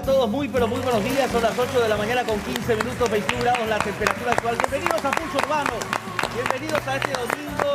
a todos? Muy pero muy buenos días. Son las 8 de la mañana con 15 minutos, 21 grados la temperatura actual. Bienvenidos a Pulso Urbano. Bienvenidos a este domingo,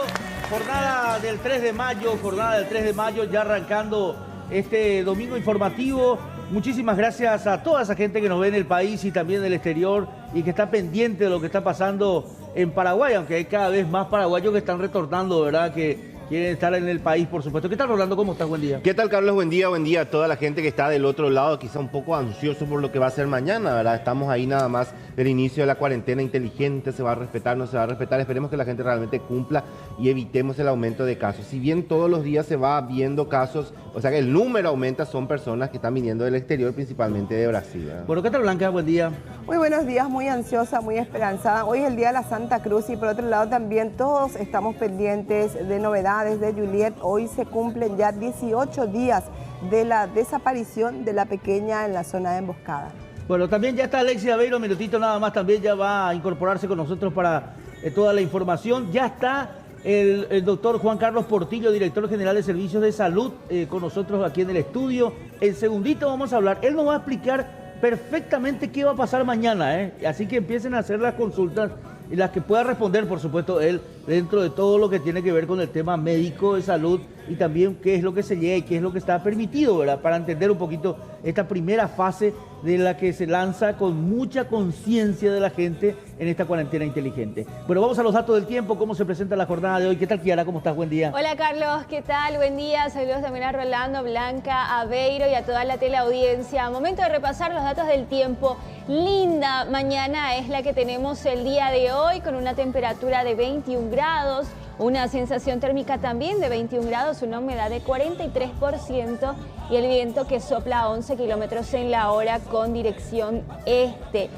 jornada del 3 de mayo, ya arrancando este domingo informativo. Muchísimas gracias a toda esa gente que nos ve en el país y también del exterior y que está pendiente de lo que está pasando en Paraguay, aunque hay cada vez más paraguayos que están retornando, ¿verdad? Que quieren estar en el país, por supuesto. ¿Qué tal, Rolando? ¿Cómo estás? Buen día. ¿Qué tal, Carlos? Buen día a toda la gente que está del otro lado, quizá un poco ansioso por lo que va a ser mañana, ¿verdad? Estamos ahí nada más del inicio de la cuarentena inteligente, se va a respetar, no se va a respetar. Esperemos que la gente realmente cumpla y evitemos el aumento de casos. Si bien todos los días se va viendo casos, o sea que el número aumenta, son personas que están viniendo del exterior, principalmente de Brasil, ¿verdad? Bueno, ¿qué tal, Blanca? Buen día. Muy buenos días, muy ansiosa, muy esperanzada. Hoy es el Día de la Santa Cruz y por otro lado también todos estamos pendientes de novedades de Juliet. Hoy se cumplen ya 18 días de la desaparición de la pequeña en la zona de emboscada. Bueno, también ya está Alexia Aveiro, un minutito nada más, también ya va a incorporarse con nosotros para toda la información. Ya está el doctor Juan Carlos Portillo, director general de Servicios de Salud, con nosotros aquí en el estudio. En segundito vamos a hablar, él nos va a explicar perfectamente qué va a pasar mañana, así que empiecen a hacer las consultas y las que pueda responder, por supuesto, él, dentro de todo lo que tiene que ver con el tema médico de salud y también qué es lo que se llega y qué es lo que está permitido, ¿verdad? Para entender un poquito esta primera fase de la que se lanza con mucha conciencia de la gente en esta cuarentena inteligente. Bueno, vamos a los datos del tiempo, cómo se presenta la jornada de hoy. ¿Qué tal, Kiara? ¿Cómo estás? Buen día. Hola, Carlos. ¿Qué tal? Buen día. Saludos también a Rolando, Blanca, Aveiro y a toda la teleaudiencia. Momento de repasar los datos del tiempo. Linda mañana es la que tenemos el día de hoy, con una temperatura de 21 grados, una sensación térmica también de 21 grados, una humedad de 43% y el viento que sopla a 11 kilómetros en la hora con dirección este.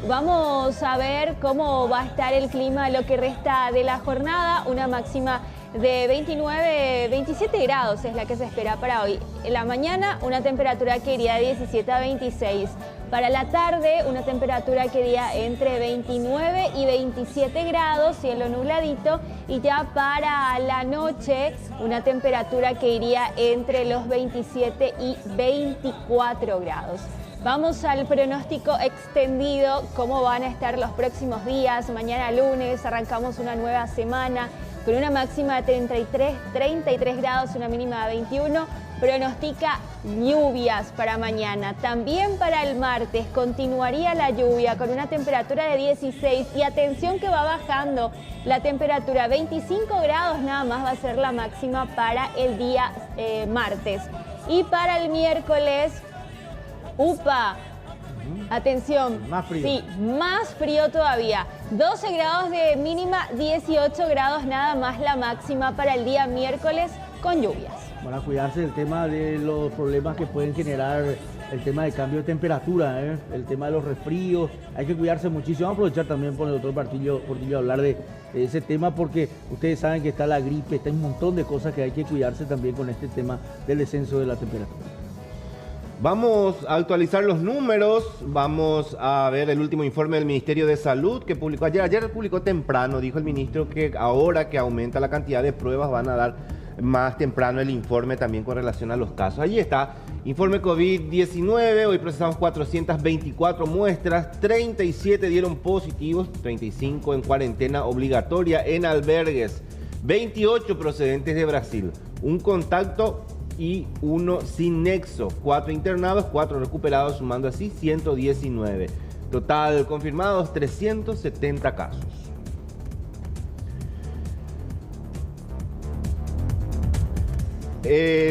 Vamos a ver cómo va a estar el clima lo que resta de la jornada. Una máxima de 27 grados es la que se espera para hoy. En la mañana una temperatura que iría de 17 a 26. Para la tarde una temperatura que iría entre 29 y 27 grados, cielo nubladito. Y ya para la noche una temperatura que iría entre los 27 y 24 grados. Vamos al pronóstico extendido, cómo van a estar los próximos días. Mañana lunes arrancamos una nueva semana con una máxima de 33 grados, una mínima de 21. Pronostica lluvias para mañana. También para el martes continuaría la lluvia con una temperatura de 16 y atención que va bajando la temperatura. 25 grados nada más va a ser la máxima para el día martes. Y para el miércoles, atención, más frío. Sí, más frío todavía. 12 grados de mínima, 18 grados nada más la máxima para el día miércoles con lluvias. Van a cuidarse del tema de los problemas que pueden generar el tema de cambio de temperatura, el tema de los resfríos. Hay que cuidarse muchísimo. Vamos a aprovechar también por el doctor Portillo a hablar de ese tema, porque ustedes saben que está la gripe, está un montón de cosas que hay que cuidarse también con este tema del descenso de la temperatura. Vamos a actualizar los números, vamos a ver el último informe del Ministerio de Salud que publicó ayer publicó temprano. Dijo el ministro que ahora que aumenta la cantidad de pruebas van a dar más temprano el informe también con relación a los casos. Allí está, informe COVID-19, hoy procesamos 424 muestras, 37 dieron positivos, 35 en cuarentena obligatoria en albergues, 28 procedentes de Brasil, un contacto y uno sin nexo, 4 internados, 4 recuperados, sumando así 119. Total confirmados 370 casos.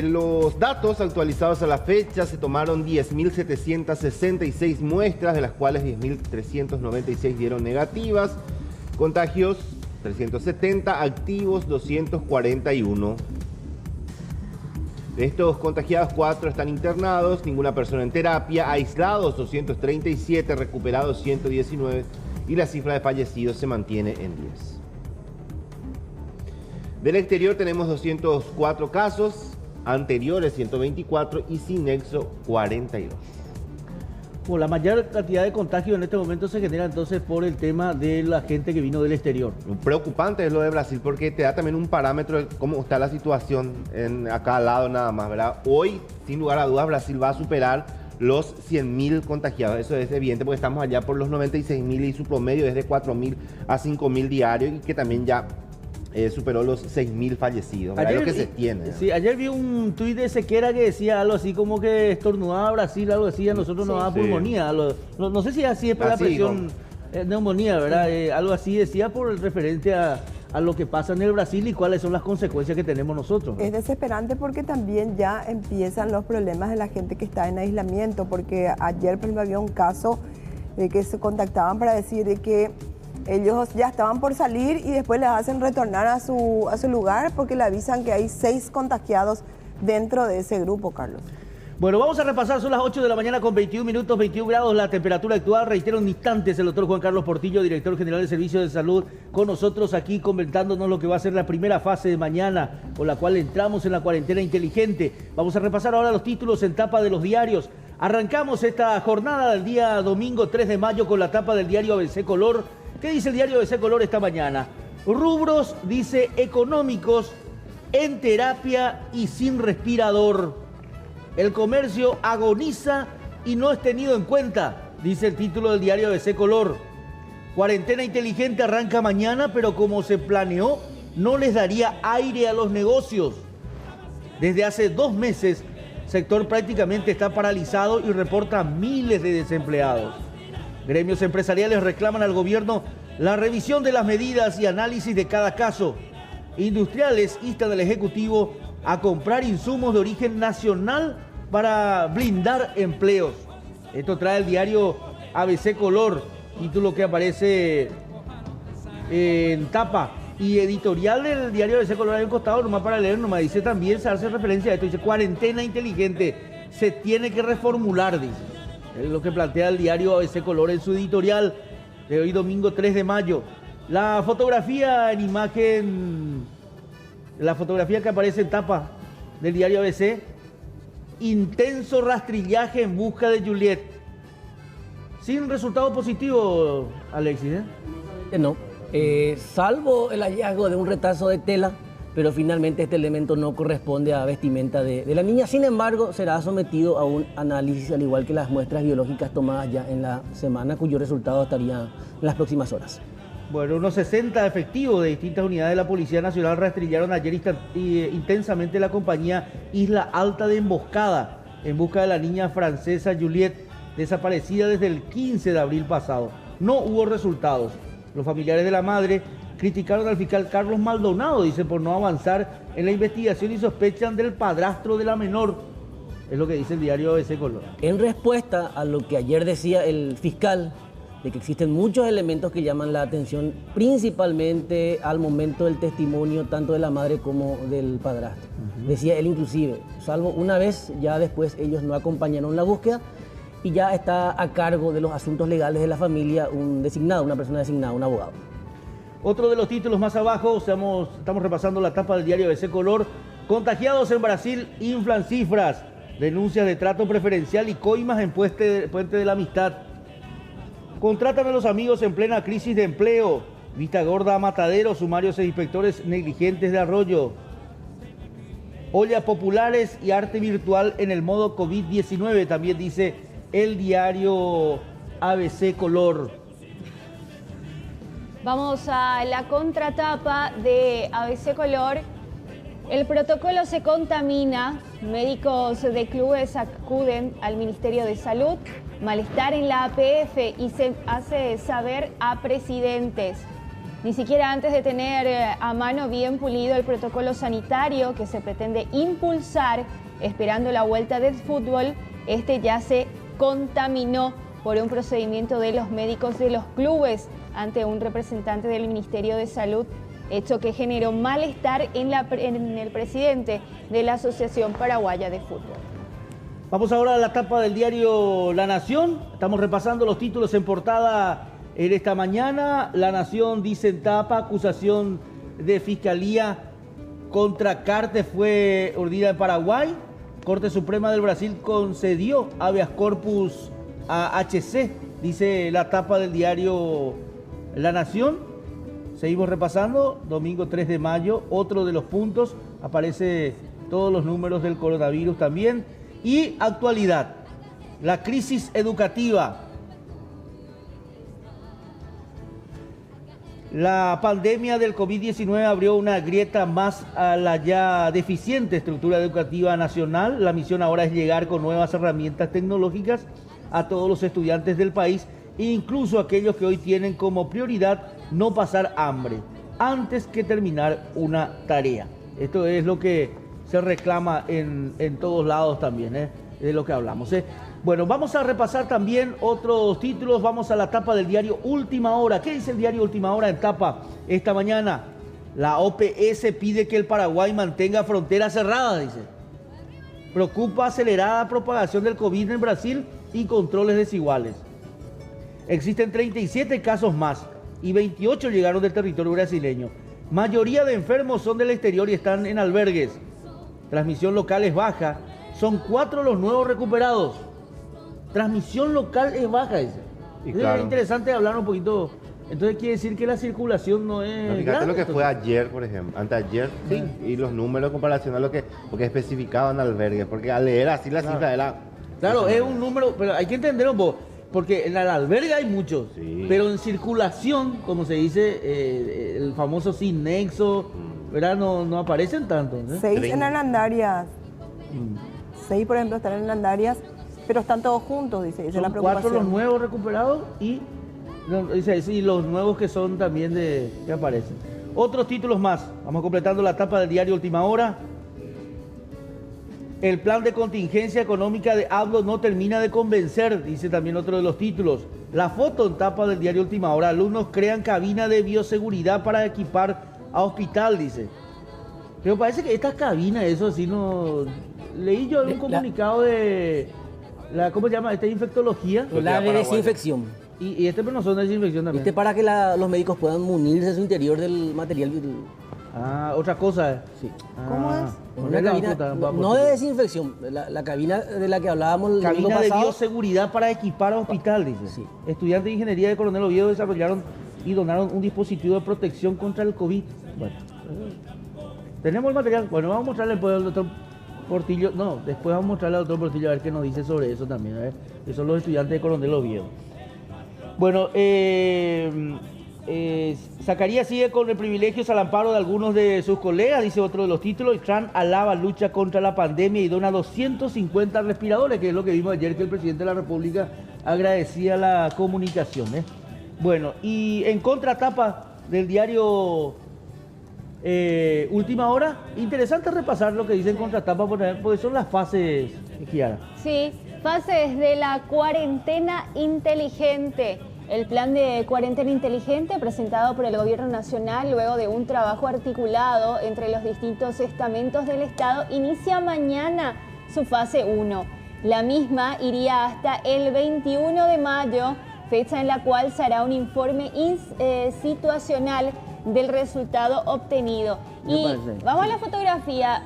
Los datos actualizados a la fecha: se tomaron 10.766 muestras, de las cuales 10.396 dieron negativas, contagios 370, activos 241. De estos contagiados, 4 están internados, ninguna persona en terapia, aislados 237, recuperados 119 y la cifra de fallecidos se mantiene en 10. Del exterior tenemos 204 casos, anteriores 124 y sin nexo 42. Bueno, la mayor cantidad de contagios en este momento se genera entonces por el tema de la gente que vino del exterior. Preocupante es lo de Brasil porque te da también un parámetro de cómo está la situación acá al lado nada más, ¿verdad? Hoy, sin lugar a dudas, Brasil va a superar los 100.000 contagiados. Eso es evidente porque estamos allá por los 96.000 y su promedio es de 4.000 a 5.000 diarios y que también ya superó los 6.000 fallecidos. Es lo que se tiene. Sí, ayer vi un tuit de Sequera que decía algo así como que estornudaba Brasil, algo así, a nosotros nos da pulmonía. No sé si así es para la presión, neumonía, ¿verdad? Algo así decía por el referente a lo que pasa en el Brasil y cuáles son las consecuencias que tenemos nosotros. Es desesperante porque también ya empiezan los problemas de la gente que está en aislamiento, porque ayer, por ejemplo, había un caso de que se contactaban para decir de que ellos ya estaban por salir y después les hacen retornar a su lugar porque le avisan que hay 6 contagiados dentro de ese grupo, Carlos. Bueno, vamos a repasar, son las 8 de la mañana con 21 minutos, 21 grados la temperatura actual. Reitero en instantes el doctor Juan Carlos Portillo, director general de Servicios de Salud, con nosotros aquí comentándonos lo que va a ser la primera fase de mañana, con la cual entramos en la cuarentena inteligente. Vamos a repasar ahora los títulos en tapa de los diarios. Arrancamos esta jornada del día domingo 3 de mayo con la tapa del diario ABC Color. ¿Qué dice el diario ABC Color esta mañana? Rubros, dice, económicos, en terapia y sin respirador. El comercio agoniza y no es tenido en cuenta, dice el título del diario ABC Color. Cuarentena inteligente arranca mañana, pero como se planeó, no les daría aire a los negocios. Desde hace 2 meses, el sector prácticamente está paralizado y reporta miles de desempleados. Gremios empresariales reclaman al gobierno la revisión de las medidas y análisis de cada caso. Industriales instan al Ejecutivo a comprar insumos de origen nacional para blindar empleos. Esto trae el diario ABC Color, título que aparece en tapa y editorial del diario ABC Color. Hay un costado nomás para leer, nomás dice también, se hace referencia a esto, dice cuarentena inteligente, se tiene que reformular, dice. Es lo que plantea el diario ABC Color en su editorial de hoy domingo 3 de mayo. La fotografía en imagen, la fotografía que aparece en tapa del diario ABC, intenso rastrillaje en busca de Juliet. Sin resultado positivo, Alexis, ¿eh? No, salvo el hallazgo de un retazo de tela, pero finalmente este elemento no corresponde a vestimenta de la niña. Sin embargo, será sometido a un análisis, al igual que las muestras biológicas tomadas ya en la semana, cuyo resultado estaría en las próximas horas. Bueno, unos 60 efectivos de distintas unidades de la Policía Nacional rastrillaron ayer intensamente la compañía Isla Alta de Emboscada en busca de la niña francesa Juliet, desaparecida desde el 15 de abril pasado. No hubo resultados. Los familiares de la madre criticaron al fiscal Carlos Maldonado, dice, por no avanzar en la investigación y sospechan del padrastro de la menor. Es lo que dice el diario ABC Color. En respuesta a lo que ayer decía el fiscal, de que existen muchos elementos que llaman la atención, principalmente al momento del testimonio tanto de la madre como del padrastro. Decía él inclusive, salvo una vez, ya después ellos no acompañaron la búsqueda y ya está a cargo de los asuntos legales de la familia un designado, una persona designada, un abogado. Otro de los títulos más abajo, estamos repasando la tapa del diario ABC Color. Contagiados en Brasil inflan cifras, denuncias de trato preferencial y coimas en Puente de la Amistad. Contratan a los amigos en plena crisis de empleo. Vista gorda a Matadero, sumarios e inspectores negligentes de Arroyo. Ollas populares y arte virtual en el modo COVID-19, también dice el diario ABC Color. Vamos a la contratapa de ABC Color. El protocolo se contamina. Médicos de clubes acuden al Ministerio de Salud. Malestar en la APF y se hace saber a presidentes. Ni siquiera antes de tener a mano bien pulido el protocolo sanitario que se pretende impulsar, esperando la vuelta del fútbol, este ya se contaminó por un procedimiento de los médicos de los clubes ante un representante del Ministerio de Salud, hecho que generó malestar en el presidente de la Asociación Paraguaya de Fútbol. Vamos ahora a la tapa del diario La Nación. Estamos repasando los títulos en portada en esta mañana. La Nación dice en tapa, acusación de Fiscalía contra Cartes fue urdida en Paraguay. Corte Suprema del Brasil concedió habeas corpus a HC, dice la tapa del diario La Nación. Seguimos repasando, domingo 3 de mayo, otro de los puntos, aparece todos los números del coronavirus también. Y actualidad, La crisis educativa. La pandemia del COVID-19 abrió una grieta más a la ya deficiente estructura educativa nacional. La misión ahora es llegar con nuevas herramientas tecnológicas a todos los estudiantes del país, incluso aquellos que hoy tienen como prioridad no pasar hambre antes que terminar una tarea. Esto es lo que se reclama en todos lados también, de lo que hablamos. Bueno, vamos a repasar también otros títulos. Vamos a la tapa del diario Última Hora. ¿Qué dice el diario Última Hora en tapa esta mañana? La OPS pide que el Paraguay mantenga fronteras cerradas, dice. Preocupa acelerada propagación del COVID en Brasil y controles desiguales. Existen 37 casos más y 28 llegaron del territorio brasileño. Mayoría de enfermos son del exterior y están en albergues. Transmisión local es baja. Son 4 los nuevos recuperados. Transmisión local es baja, dice. Claro. Es interesante hablar un poquito. Entonces quiere decir que la circulación no es Fíjate grande, lo que entonces. fue ayer, por ejemplo, anteayer, sí, y los números en comparación a lo que, porque especificaban albergues, porque al leer así la cifra era... Claro, es un número, pero hay que entender un poco, porque en el albergue hay muchos, Sí. pero en circulación, como se dice, el famoso sin nexo, ¿verdad? No aparecen tantos, ¿eh? 6 en Hernandarias. 6, por ejemplo, están en Hernandarias, pero están todos juntos, dice la Son 4 preocupación. los nuevos recuperados y los nuevos que son también que aparecen. Otros títulos más. Vamos completando la tapa del diario Última Hora. El plan de contingencia económica de ADLO no termina de convencer, dice también otro de los títulos. La foto en tapa del diario Última Hora. Alumnos crean cabina de bioseguridad para equipar a hospital, dice. Pero parece que esta cabina, eso así no... Leí yo en un comunicado de... ¿Cómo se llama? Esta infectología. La de desinfección. Y este pero no son de desinfección también. ¿Viste? Para que los médicos puedan munirse de su interior del material. Ah, otra cosa. Sí. ¿Cómo es? Una cabina, no de desinfección, la cabina de la que hablábamos el domingo Cabina de pasado. bioseguridad para equipar a hospital, dice. Sí. Estudiantes de ingeniería de Coronel Oviedo desarrollaron y donaron un dispositivo de protección contra el COVID. Bueno, tenemos el material. Bueno, vamos a mostrarle después al doctor Portillo. No, después vamos a mostrarle al doctor Portillo a ver qué nos dice sobre eso también. A ver, que son los estudiantes de Coronel Oviedo. Bueno, Zacarías sigue con el privilegio al amparo de algunos de sus colegas, dice otro de los títulos. Y Trump alaba lucha contra la pandemia y dona 250 respiradores, que es lo que vimos ayer, que el presidente de la República agradecía la comunicación. Bueno, y en contratapa del diario Última Hora, interesante repasar lo que dice en contratapa, porque son las fases, Kiara. Sí, fases de la cuarentena inteligente. El plan de cuarentena inteligente presentado por el Gobierno Nacional luego de un trabajo articulado entre los distintos estamentos del Estado inicia mañana su fase 1. La misma iría hasta el 21 de mayo, fecha en la cual se hará un informe situacional del resultado obtenido. Y vamos a la fotografía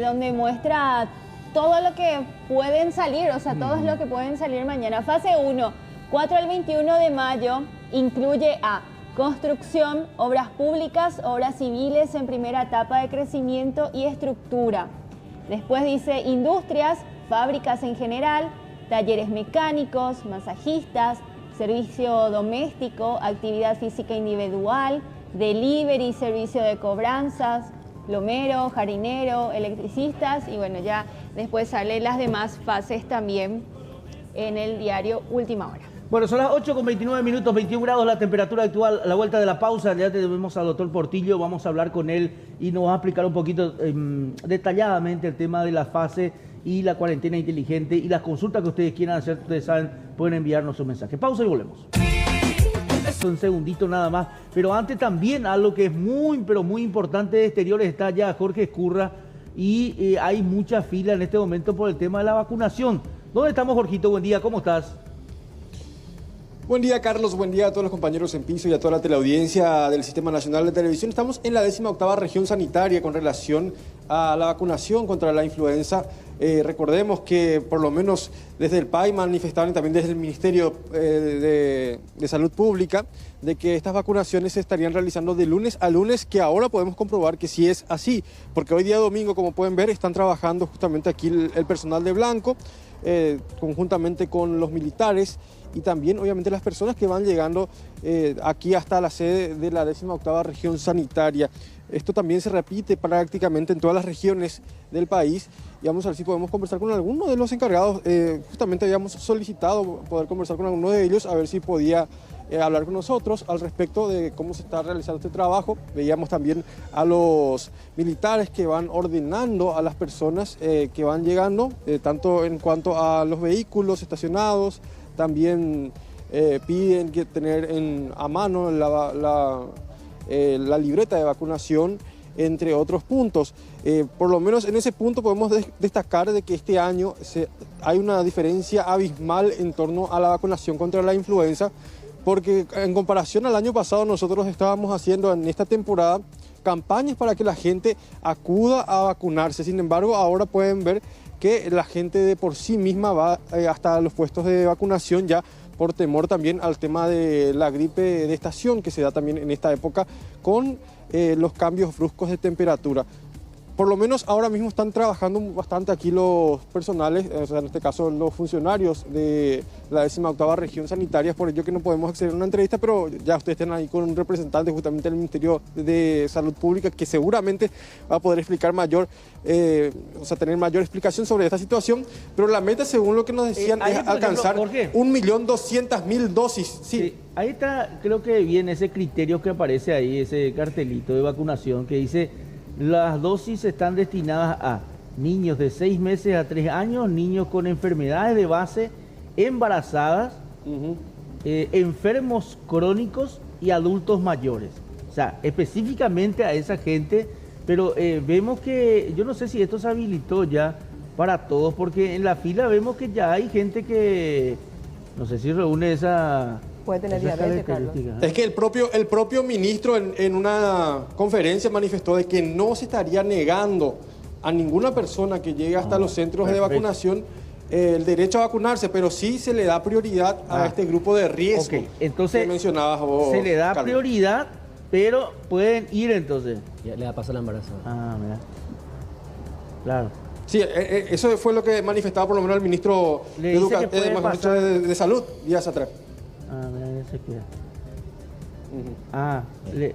donde muestra todo lo que pueden salir, o sea, todo lo que pueden salir mañana. Fase 1. 4 al 21 de mayo incluye a construcción, obras públicas, obras civiles en primera etapa de crecimiento y estructura. Después dice industrias, fábricas en general, talleres mecánicos, masajistas, servicio doméstico, actividad física individual, delivery, servicio de cobranzas, plomero, jardinero, electricistas y bueno, ya después salen las demás fases también en el diario Última Hora. Bueno, son las 8:29, 21 grados la temperatura actual. A la vuelta de la pausa ya tenemos al doctor Portillo, vamos a hablar con él y nos va a explicar un poquito detalladamente el tema de la fase y la cuarentena inteligente y las consultas que ustedes quieran hacer. Ustedes saben, pueden enviarnos un mensaje. Pausa y volvemos. Un segundito nada más, pero antes también algo que es muy, pero muy importante de exteriores, está ya Jorge Escurra y hay mucha fila en este momento por el tema de la vacunación. ¿Dónde estamos, Jorgito? Buen día, ¿cómo estás? Buen día, Carlos. Buen día a todos los compañeros en piso y a toda la teleaudiencia del Sistema Nacional de Televisión. Estamos en la 18ª región sanitaria con relación a la vacunación contra la influenza. Recordemos que por lo menos desde el PAI manifestaron y también desde el Ministerio de Salud Pública de que estas vacunaciones se estarían realizando de lunes a lunes, que ahora podemos comprobar que sí es así, porque hoy día domingo, como pueden ver, están trabajando justamente aquí el personal de blanco. conjuntamente con los militares y también obviamente las personas que van llegando aquí hasta la sede de la 18ª región sanitaria. Esto también se repite prácticamente en todas las regiones del país y vamos a ver si podemos conversar con alguno de los encargados. Justamente habíamos solicitado poder conversar con alguno de ellos a ver si podía hablar con nosotros al respecto de cómo se está realizando este trabajo. Veíamos también a los militares que van ordenando a las personas que van llegando, tanto en cuanto a los vehículos estacionados, también piden que tener a mano la libreta de vacunación, entre otros puntos. Por lo menos en ese punto podemos destacar de que este año hay una diferencia abismal en torno a la vacunación contra la influenza, porque en comparación al año pasado nosotros estábamos haciendo en esta temporada campañas para que la gente acuda a vacunarse. Sin embargo, ahora pueden ver que la gente de por sí misma va hasta los puestos de vacunación ya por temor también al tema de la gripe de estación que se da también en esta época con los cambios bruscos de temperatura. Por lo menos ahora mismo están trabajando bastante aquí los personales, o sea, en este caso los funcionarios de la 18ª región sanitaria, es por ello que no podemos acceder a una entrevista, pero ya ustedes están ahí con un representante justamente del Ministerio de Salud Pública que seguramente va a poder explicar tener mayor explicación sobre esta situación, pero la meta, según lo que nos decían, es alcanzar 1.200.000 dosis. Sí. Ahí está, creo que viene ese criterio que aparece ahí, ese cartelito de vacunación que dice: las dosis están destinadas a niños de 6 meses a 3 años, niños con enfermedades de base, embarazadas, enfermos crónicos y adultos mayores. O sea, específicamente a esa gente, pero vemos que, yo no sé si esto se habilitó ya para todos, porque en la fila vemos que ya hay gente que, no sé si reúne esa... Puede tener diabetes, Carlos. Es que el propio ministro en una conferencia manifestó de que no se estaría negando a ninguna persona que llegue hasta los centros de vacunación el derecho a vacunarse, pero sí se le da prioridad a este grupo de riesgo. Entonces, que mencionabas vos, se le da Carlos. prioridad, pero pueden ir entonces. Ya le da paso a la embarazada. Ah, mira. Claro. Sí, eso fue lo que manifestaba por lo menos el ministro de Salud días atrás. Ah, mira, ya se queda.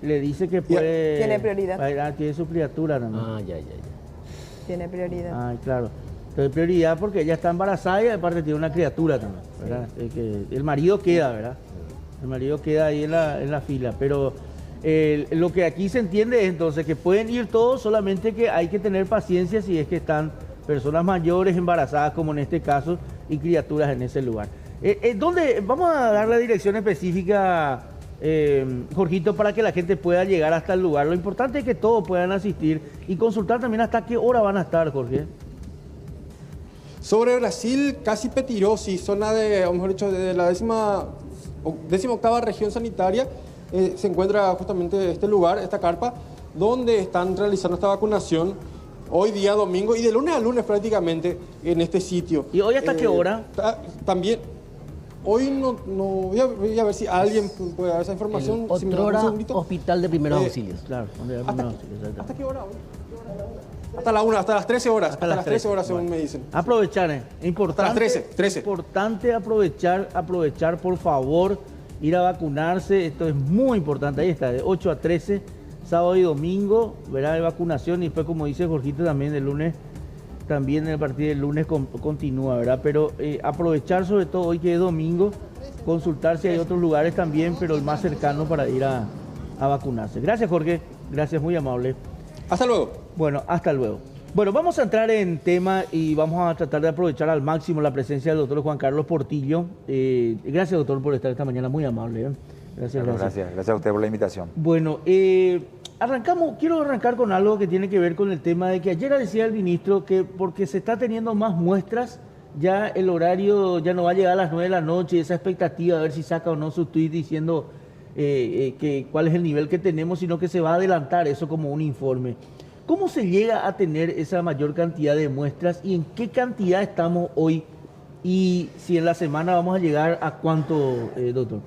Le dice que puede... Tiene prioridad. Tiene su criatura también. Ya. Tiene prioridad. Claro. Entonces prioridad porque ella está embarazada y aparte tiene una criatura también, ¿verdad? Que el marido queda, ¿verdad? El marido queda ahí en la fila, pero lo que aquí se entiende es entonces que pueden ir todos, solamente que hay que tener paciencia si es que están personas mayores, embarazadas, como en este caso, y criaturas en ese lugar. ¿Dónde? Vamos a dar la dirección específica, Jorgito, para que la gente pueda llegar hasta el lugar. Lo importante es que todos puedan asistir y consultar también hasta qué hora van a estar, Jorge. Sobre Brasil, casi Petirosi, zona de, o mejor dicho, de la 18ª región sanitaria, se encuentra justamente este lugar, esta carpa, donde están realizando esta vacunación hoy día domingo y de lunes a lunes prácticamente en este sitio. ¿Y hoy hasta qué hora? También, hoy no voy a ver si alguien puede dar esa información. El Otrora Hospital de Primeros Auxilios. Claro, ¿Hasta qué hora hoy? Hasta la 1, hasta las 13 horas. Hasta las 13 horas, según me dicen. Aprovechar, importante. Hasta las 13. Importante aprovechar, por favor, ir a vacunarse. Esto es muy importante. Ahí está, de 8 a 13, sábado y domingo, verá de vacunación. Y después, como dice Jorgito, también el lunes, también el partido del lunes continúa, ¿verdad? Pero aprovechar sobre todo hoy que es domingo, consultar si hay otros lugares también, pero el más cercano para ir a vacunarse. Gracias, Jorge. Gracias, muy amable. Hasta luego. Bueno, hasta luego. Bueno, vamos a entrar en tema y vamos a tratar de aprovechar al máximo la presencia del doctor Juan Carlos Portillo. Gracias, doctor, por estar esta mañana, muy amable. Gracias a usted por la invitación. Bueno, quiero arrancar con algo que tiene que ver con el tema de que ayer decía el ministro que porque se está teniendo más muestras, ya el horario ya no va a llegar a las 9 de la noche, esa expectativa de ver si saca o no su tuit diciendo cuál es el nivel que tenemos, sino que se va a adelantar eso como un informe. ¿Cómo se llega a tener esa mayor cantidad de muestras y en qué cantidad estamos hoy? Y si en la semana vamos a llegar a cuánto, doctor.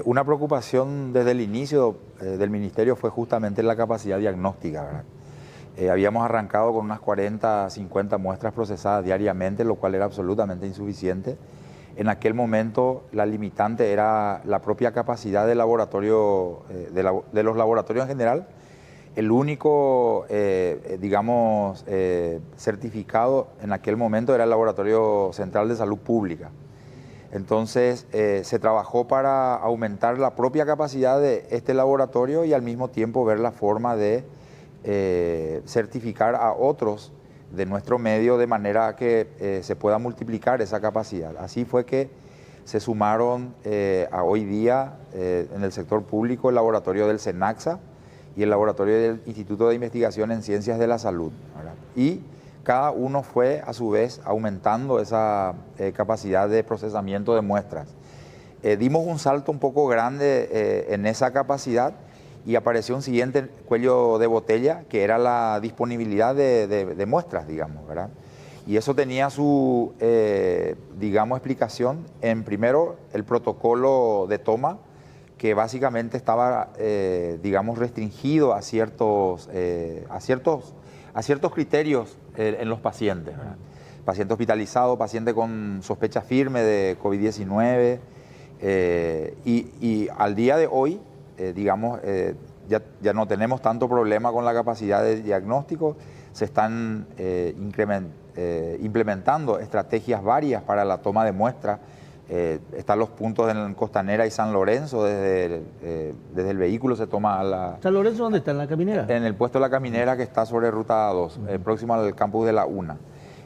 Una preocupación desde el inicio del ministerio fue justamente la capacidad diagnóstica, ¿verdad? Habíamos arrancado con unas 40, 50 muestras procesadas diariamente, lo cual era absolutamente insuficiente. En aquel momento la limitante era la propia capacidad del laboratorio, de los laboratorios en general. El único, digamos, certificado en aquel momento era el Laboratorio Central de Salud Pública. Entonces se trabajó para aumentar la propia capacidad de este laboratorio y al mismo tiempo ver la forma de certificar a otros de nuestro medio de manera que se pueda multiplicar esa capacidad. Así fue que se sumaron a hoy día en el sector público el laboratorio del SENACSA y el laboratorio del Instituto de Investigación en Ciencias de la Salud, ¿verdad? Y cada uno fue a su vez aumentando esa capacidad de procesamiento de muestras. Dimos un salto un poco grande en esa capacidad y apareció un siguiente cuello de botella, que era la disponibilidad de muestras, digamos, ¿verdad? Y eso tenía su, digamos, explicación en, primero, el protocolo de toma, que básicamente estaba, digamos, restringido a ciertos criterios en los pacientes, ¿verdad? Paciente hospitalizado, paciente con sospecha firme de COVID-19, y al día de hoy, digamos, ya no tenemos tanto problema con la capacidad de diagnóstico, se están implementando estrategias varias para la toma de muestras. Están los puntos en Costanera y San Lorenzo, desde el vehículo se toma a la... ¿San Lorenzo dónde está? ¿En la Caminera? En el puesto de la Caminera, que está sobre Ruta 2, próximo al campus de la UNA.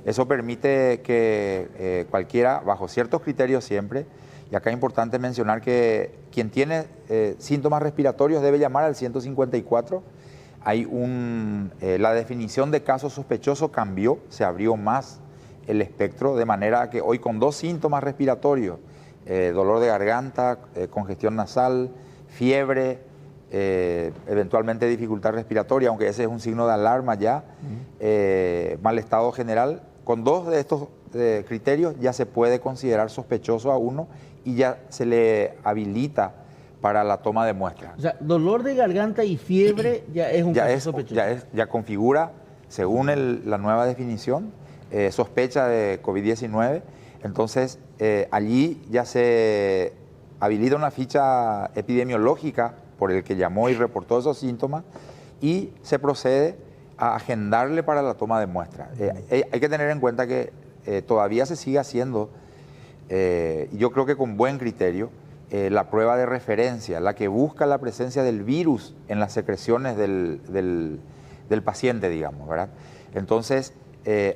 Eso permite que cualquiera, bajo ciertos criterios siempre, y acá es importante mencionar que quien tiene síntomas respiratorios debe llamar al 154. Hay la definición de caso sospechoso cambió, se abrió más el espectro, de manera que hoy con 2 síntomas respiratorios, dolor de garganta, congestión nasal, fiebre, eventualmente dificultad respiratoria, aunque ese es un signo de alarma ya, mal estado general, con 2 de estos criterios ya se puede considerar sospechoso a uno y ya se le habilita para la toma de muestras. O sea, dolor de garganta y fiebre ya es un caso sospechoso. Ya configura, según la nueva definición, sospecha de COVID-19. Entonces, allí ya se habilita una ficha epidemiológica por el que llamó y reportó esos síntomas y se procede a agendarle para la toma de muestras. Hay que tener en cuenta que todavía se sigue haciendo, yo creo que con buen criterio, la prueba de referencia, la que busca la presencia del virus en las secreciones del paciente, digamos, ¿verdad? Entonces,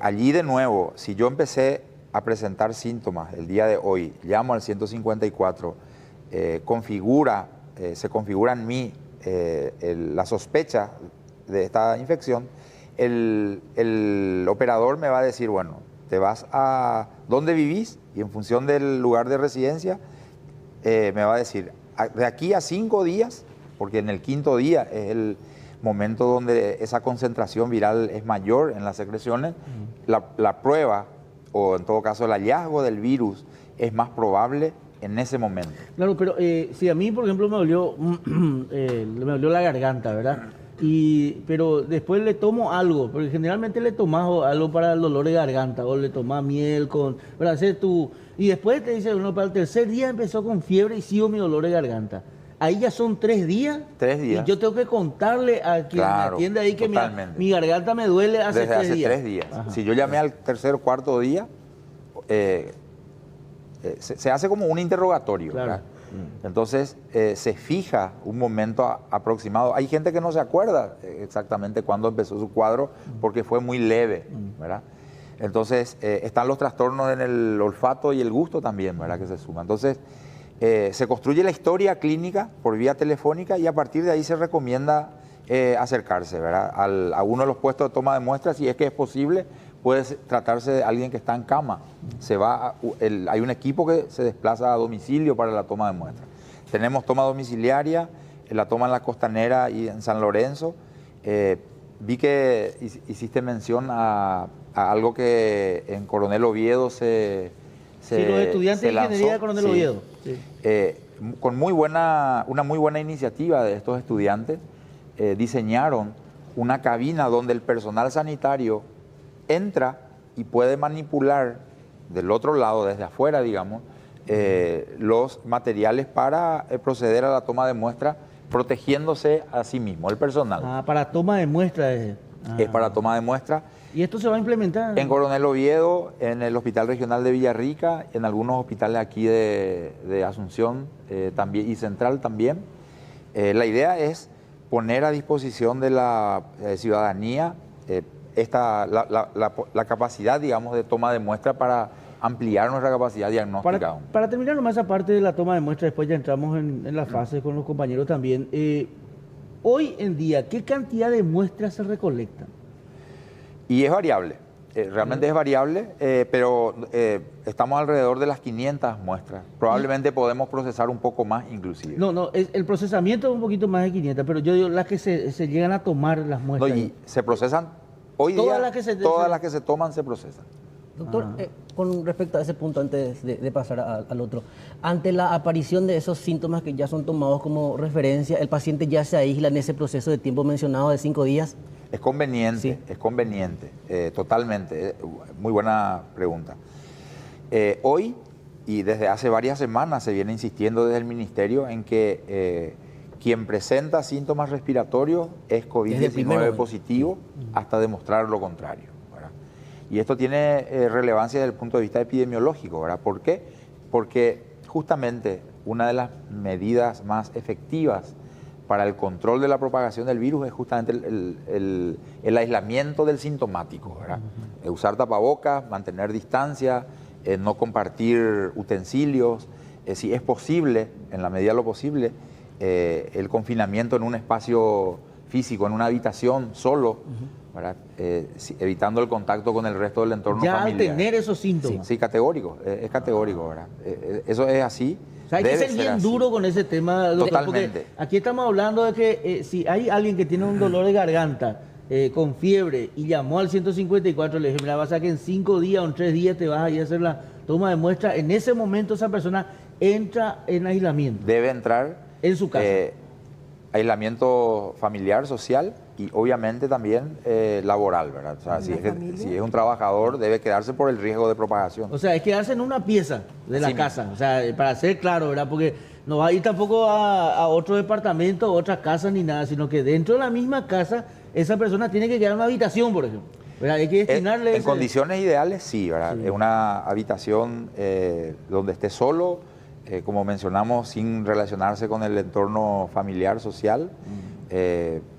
allí de nuevo, si yo empecé a presentar síntomas el día de hoy, llamo al 154, se configura en mí la sospecha de esta infección, el operador me va a decir, bueno, te vas a dónde vivís y en función del lugar de residencia me va a decir, de aquí a 5 días, porque en el 5.º día es el momento donde esa concentración viral es mayor en las secreciones, la prueba, o en todo caso el hallazgo del virus, es más probable en ese momento. Claro, pero si a mí, por ejemplo, me dolió la garganta, ¿verdad? Pero después le tomo algo, porque generalmente le tomas algo para el dolor de garganta, o le tomas miel para hacer y después te dice, bueno, para el 3er día empezó con fiebre y sigo mi dolor de garganta. Ahí ya son 3 días. 3 días. Y yo tengo que contarle a quien me atiende ahí que mi garganta me duele hace 3 días. 3 días. Ajá. Si yo llamé al 3er o 4.º día, se hace como un interrogatorio. Claro. Entonces se fija un momento aproximado. Hay gente que no se acuerda exactamente cuándo empezó su cuadro porque fue muy leve, ¿verdad? Entonces están los trastornos en el olfato y el gusto también, ¿verdad? Que se suman. Entonces se construye la historia clínica por vía telefónica y a partir de ahí se recomienda acercarse, ¿verdad? A uno de los puestos de toma de muestras, si es que es posible. Puede tratarse de alguien que está en cama. Hay un equipo que se desplaza a domicilio para la toma de muestras. Tenemos toma domiciliaria, la toma en la Costanera y en San Lorenzo. Vi que hiciste mención a algo que en Coronel Oviedo sí, los estudiantes de ingeniería de Coronel Oviedo. Sí. Con una muy buena iniciativa de estos estudiantes, diseñaron una cabina donde el personal sanitario entra y puede manipular del otro lado, desde afuera, digamos, los materiales para proceder a la toma de muestra, protegiéndose a sí mismo, el personal. Ah, para toma de muestra. Es para toma de muestra. ¿Y esto se va a implementar? En Coronel Oviedo, en el Hospital Regional de Villarrica, en algunos hospitales aquí de Asunción también, y Central también. La idea es poner a disposición de la ciudadanía la capacidad, digamos, de toma de muestra para ampliar nuestra capacidad diagnóstica. Para terminar nomás esa parte de la toma de muestra, después ya entramos en la fase con los compañeros también. Hoy en día, ¿qué cantidad de muestras se recolectan? Y es variable, realmente es variable, pero estamos alrededor de las 500 muestras. Probablemente podemos procesar un poco más inclusive. No, el procesamiento es un poquito más de 500, pero yo digo las que se llegan a tomar las muestras. No, y se procesan, hoy día todas las que se toman se procesan. Doctor, con respecto a ese punto, antes de pasar al otro, ante la aparición de esos síntomas que ya son tomados como referencia, ¿el paciente ya se aísla en ese proceso de tiempo mencionado de 5 días? Es conveniente, sí. Es conveniente, totalmente. Muy buena pregunta. Hoy, y desde hace varias semanas, se viene insistiendo desde el Ministerio en que quien presenta síntomas respiratorios es COVID-19 positivo hasta demostrar lo contrario. Y esto tiene relevancia desde el punto de vista epidemiológico, ¿verdad? ¿Por qué? Porque justamente una de las medidas más efectivas para el control de la propagación del virus es justamente el aislamiento del sintomático, ¿verdad? Usar tapabocas, mantener distancia, no compartir utensilios, si es posible, en la medida de lo posible, el confinamiento en un espacio físico, en una habitación solo, ¿verdad? Evitando el contacto con el resto del entorno familiar. Ya al tener esos síntomas. Sí, categórico, es categórico, ¿verdad? Eso es así. O sea, hay que ser bien duro con ese tema, doctor, totalmente. Porque aquí estamos hablando de que si hay alguien que tiene un dolor de garganta con fiebre y llamó al 154, le dije, mira, vas a que en 5 días o en 3 días te vas a ir a hacer la toma de muestra, en ese momento esa persona entra en aislamiento. Debe entrar en su casa. Aislamiento familiar, social y obviamente también laboral, ¿verdad? O sea, si es un trabajador, debe quedarse por el riesgo de propagación. O sea, es quedarse en una pieza de la casa, o sea, para ser claro, ¿verdad? Porque no va a ir tampoco a otro departamento, otra casa ni nada, sino que dentro de la misma casa esa persona tiene que quedar en una habitación, por ejemplo. ¿Verdad? Hay que destinarle... En condiciones ideales, sí, ¿verdad? Sí. Es una habitación donde esté solo, como mencionamos, sin relacionarse con el entorno familiar, social,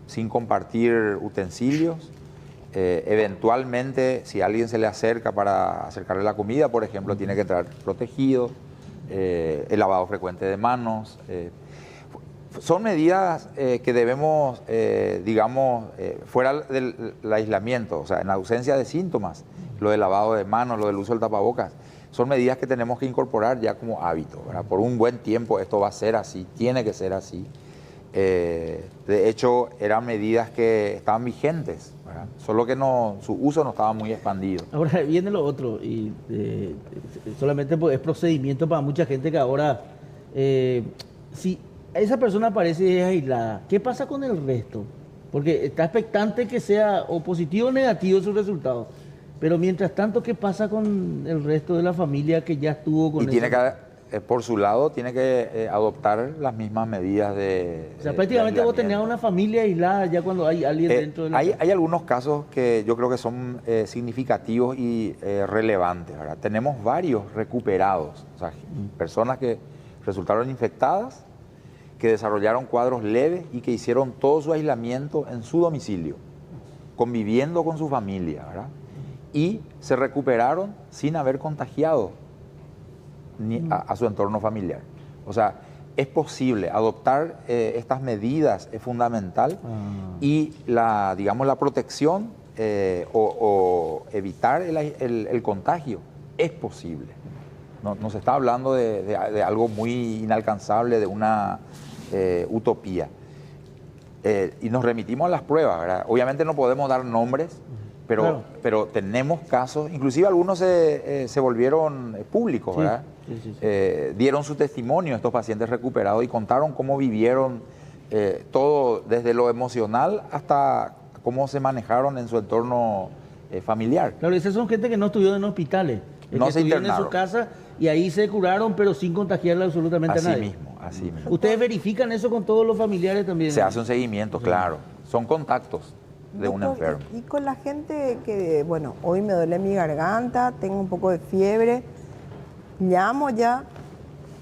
sin compartir utensilios. Eventualmente, si alguien se le acerca para acercarle la comida, por ejemplo, tiene que entrar protegido, el lavado frecuente de manos. Son medidas que debemos, digamos, fuera del aislamiento, o sea, en ausencia de síntomas, lo del lavado de manos, lo del uso del tapabocas, son medidas que tenemos que incorporar ya como hábito, ¿verdad? Por un buen tiempo esto va a ser así, tiene que ser así. De hecho, eran medidas que estaban vigentes, ¿verdad? Solo que su uso no estaba muy expandido. Ahora viene lo otro, y solamente es procedimiento para mucha gente que ahora, si esa persona aparece aislada, ¿qué pasa con el resto? Porque está expectante que sea o positivo o negativo su resultado. Pero mientras tanto, ¿qué pasa con el resto de la familia que ya estuvo con eso? Y tiene que, por su lado, tiene que adoptar las mismas medidas de... O sea, prácticamente vos tenías una familia aislada ya cuando hay alguien dentro de la... Hay algunos casos que yo creo que son significativos y relevantes, ¿verdad? Tenemos varios recuperados, o sea, personas que resultaron infectadas, que desarrollaron cuadros leves y que hicieron todo su aislamiento en su domicilio, conviviendo con su familia, ¿verdad? Y se recuperaron sin haber contagiado a su entorno familiar. O sea, es posible adoptar estas medidas, es fundamental, y la protección o evitar el contagio es posible. No se está hablando de algo muy inalcanzable, de una utopía. Y nos remitimos a las pruebas, ¿verdad? Obviamente no podemos dar nombres, pero tenemos casos, inclusive algunos se volvieron públicos, ¿verdad? Sí. Dieron su testimonio estos pacientes recuperados y contaron cómo vivieron todo desde lo emocional hasta cómo se manejaron en su entorno familiar. Claro, esas son gente que no estuvieron en hospitales, No que se estuvieron en su internaron. casa y ahí se curaron, pero sin contagiarle absolutamente a nadie. Así mismo. ¿Ustedes verifican eso con todos los familiares también? Se hace un seguimiento, claro. Son contactos de un Doctor, enfermo. y con la gente que, bueno, hoy me duele mi garganta, tengo un poco de fiebre, llamo ya,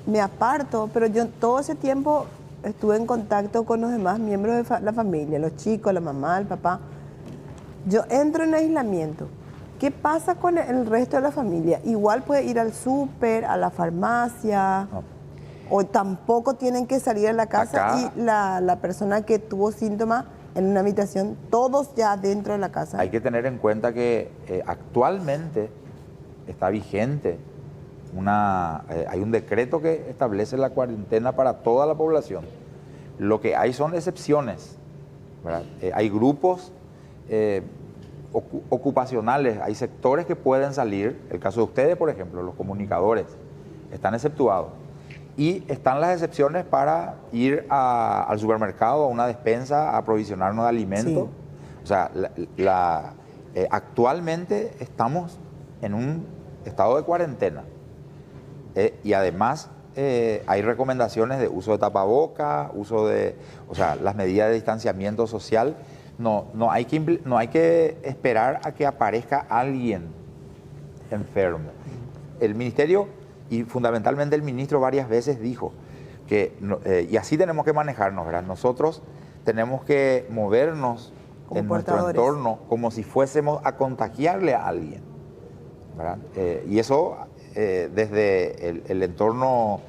me aparto, pero yo todo ese tiempo estuve en contacto con los demás miembros de la familia, los chicos, la mamá, el papá. Yo entro en aislamiento. ¿Qué pasa con el resto de la familia? Igual puede ir al súper, a la farmacia, No. o tampoco tienen que salir a la casa Acá- y la persona que tuvo síntomas en una habitación, todos ya dentro de la casa. Hay que tener en cuenta que actualmente está vigente hay un decreto que establece la cuarentena para toda la población. Lo que hay son excepciones, ¿verdad? Hay grupos ocupacionales, hay sectores que pueden salir. El caso de ustedes, por ejemplo, los comunicadores, están exceptuados. Y están las excepciones para ir al supermercado, a una despensa, a aprovisionarnos de alimentos. Sí. O sea, actualmente estamos en un estado de cuarentena. Y además hay recomendaciones de uso de tapaboca, o sea, las medidas de distanciamiento social. No hay que esperar a que aparezca alguien enfermo. El ministerio, y fundamentalmente el ministro varias veces dijo que, y así tenemos que manejarnos, ¿verdad? Nosotros tenemos que movernos Como en nuestro portadores. entorno como si fuésemos a contagiarle a alguien, ¿verdad? Y eso desde el entorno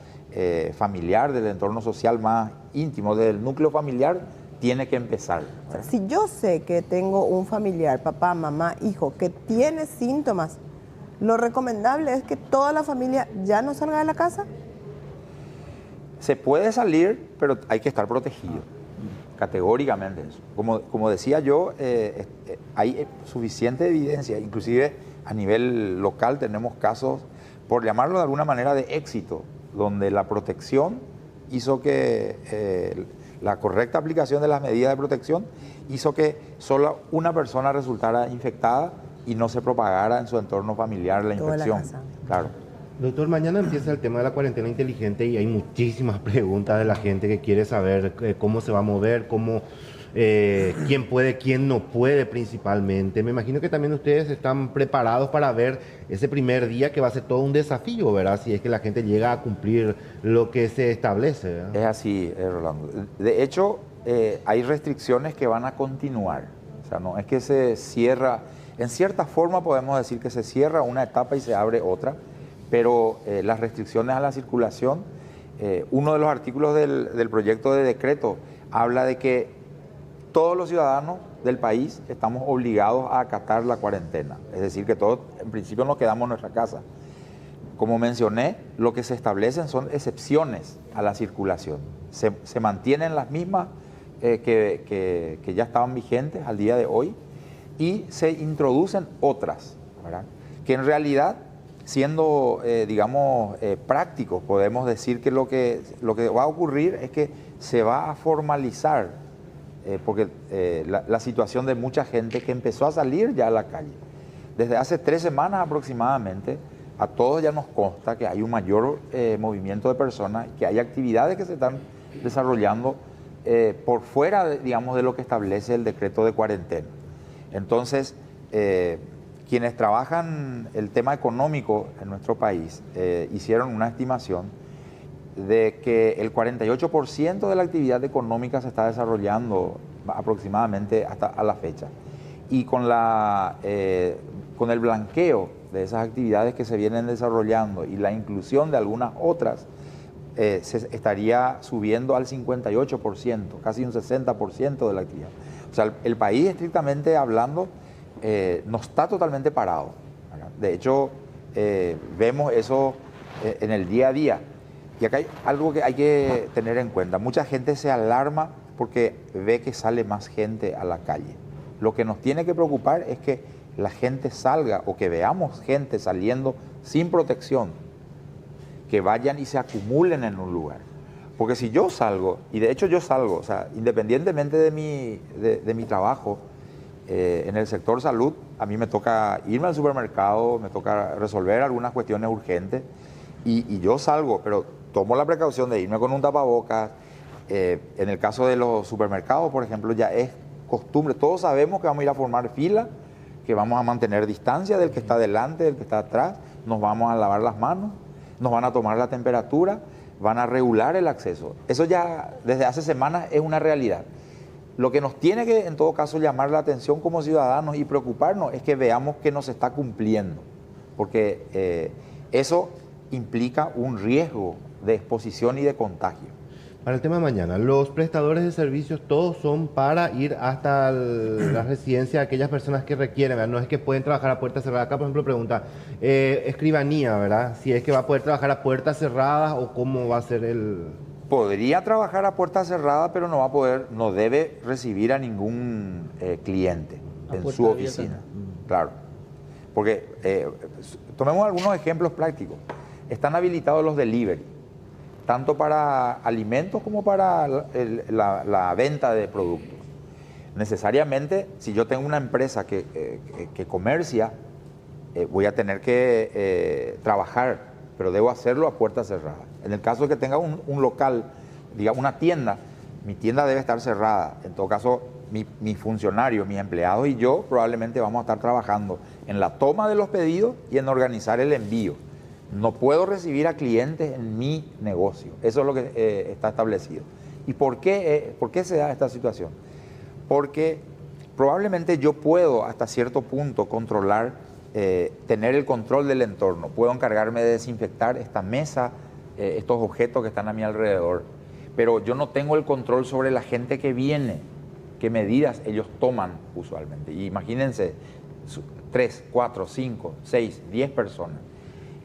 familiar, del entorno social más íntimo, del núcleo familiar, tiene que empezar. O sea, si yo sé que tengo un familiar, papá, mamá, hijo, que tiene síntomas, lo recomendable es que toda la familia ya no salga de la casa. Se puede salir, pero hay que estar protegido, categóricamente. Eso. Como decía yo, hay suficiente evidencia, inclusive a nivel local tenemos casos, por llamarlo de alguna manera, de éxito, donde la protección hizo que la correcta aplicación de las medidas de protección hizo que solo una persona resultara infectada y no se propagara en su entorno familiar la Toda la infección. casa. Claro. Doctor, mañana empieza el tema de la cuarentena inteligente y hay muchísimas preguntas de la gente que quiere saber cómo se va a mover, quién puede, quién no puede principalmente. Me imagino que también ustedes están preparados para ver ese primer día que va a ser todo un desafío, ¿verdad? Si es que la gente llega a cumplir lo que se establece, ¿verdad? Es así, Rolando. De hecho, hay restricciones que van a continuar. O sea, no es que se cierra. En cierta forma podemos decir que se cierra una etapa y se abre otra, pero las restricciones a la circulación, uno de los artículos del proyecto de decreto habla de que todos los ciudadanos del país estamos obligados a acatar la cuarentena. Es decir, que todos en principio nos quedamos en nuestra casa. Como mencioné, lo que se establecen son excepciones a la circulación. Se mantienen las mismas que ya estaban vigentes al día de hoy y se introducen otras, ¿verdad? Que en realidad, siendo, prácticos, podemos decir que lo que va a ocurrir es que se va a formalizar, porque la situación de mucha gente que empezó a salir ya a la calle. Desde hace 3 semanas aproximadamente, a todos ya nos consta que hay un mayor movimiento de personas, que hay actividades que se están desarrollando por fuera, de lo que establece el decreto de cuarentena. Entonces, quienes trabajan el tema económico en nuestro país hicieron una estimación de que el 48% de la actividad económica se está desarrollando aproximadamente hasta a la fecha. Y con el blanqueo de esas actividades que se vienen desarrollando y la inclusión de algunas otras, se estaría subiendo al 58%, casi un 60% de la actividad. O sea, el país, estrictamente hablando, no está totalmente parado, ¿verdad? De hecho, vemos eso en el día a día. Y acá hay algo que hay que tener en cuenta. Mucha gente se alarma porque ve que sale más gente a la calle. Lo que nos tiene que preocupar es que la gente salga o que veamos gente saliendo sin protección, que vayan y se acumulen en un lugar. Porque si yo salgo, y de hecho yo salgo, o sea, independientemente de mi trabajo, En el sector salud, a mí me toca irme al supermercado, me toca resolver algunas cuestiones urgentes y yo salgo, pero tomo la precaución de irme con un tapabocas. En el caso de los supermercados, por ejemplo, ya es costumbre, todos sabemos que vamos a ir a formar fila, que vamos a mantener distancia del que está delante, del que está atrás, nos vamos a lavar las manos, nos van a tomar la temperatura, van a regular el acceso. Eso ya desde hace semanas es una realidad. Lo que nos tiene que, en todo caso, llamar la atención como ciudadanos y preocuparnos es que veamos que no se está cumpliendo, porque eso implica un riesgo de exposición y de contagio. Para el tema de mañana, los prestadores de servicios todos son para ir hasta la residencia de aquellas personas que requieren, ¿verdad? No es que pueden trabajar a puertas cerradas. Acá, por ejemplo, pregunta, escribanía, ¿verdad? Si es que va a poder trabajar a puertas cerradas o cómo va a ser el... Podría trabajar a puerta cerrada, pero no va a poder, no debe recibir a ningún cliente en su oficina. Claro. Porque, tomemos algunos ejemplos prácticos. Están habilitados los delivery, tanto para alimentos como para la venta de productos. Necesariamente, si yo tengo una empresa que comercia, voy a tener que trabajar, pero debo hacerlo a puerta cerrada. En el caso de que tenga un local, digamos una tienda, mi tienda debe estar cerrada. En todo caso, mi funcionario, mis empleados y yo probablemente vamos a estar trabajando en la toma de los pedidos y en organizar el envío. No puedo recibir a clientes en mi negocio. Eso es lo que está establecido. ¿Y por qué se da esta situación? Porque probablemente yo puedo hasta cierto punto controlar, tener el control del entorno. Puedo encargarme de desinfectar esta mesa, estos objetos que están a mi alrededor. Pero yo no tengo el control sobre la gente que viene, qué medidas ellos toman usualmente. Y imagínense, 3, 4, 5, 6, 10 personas.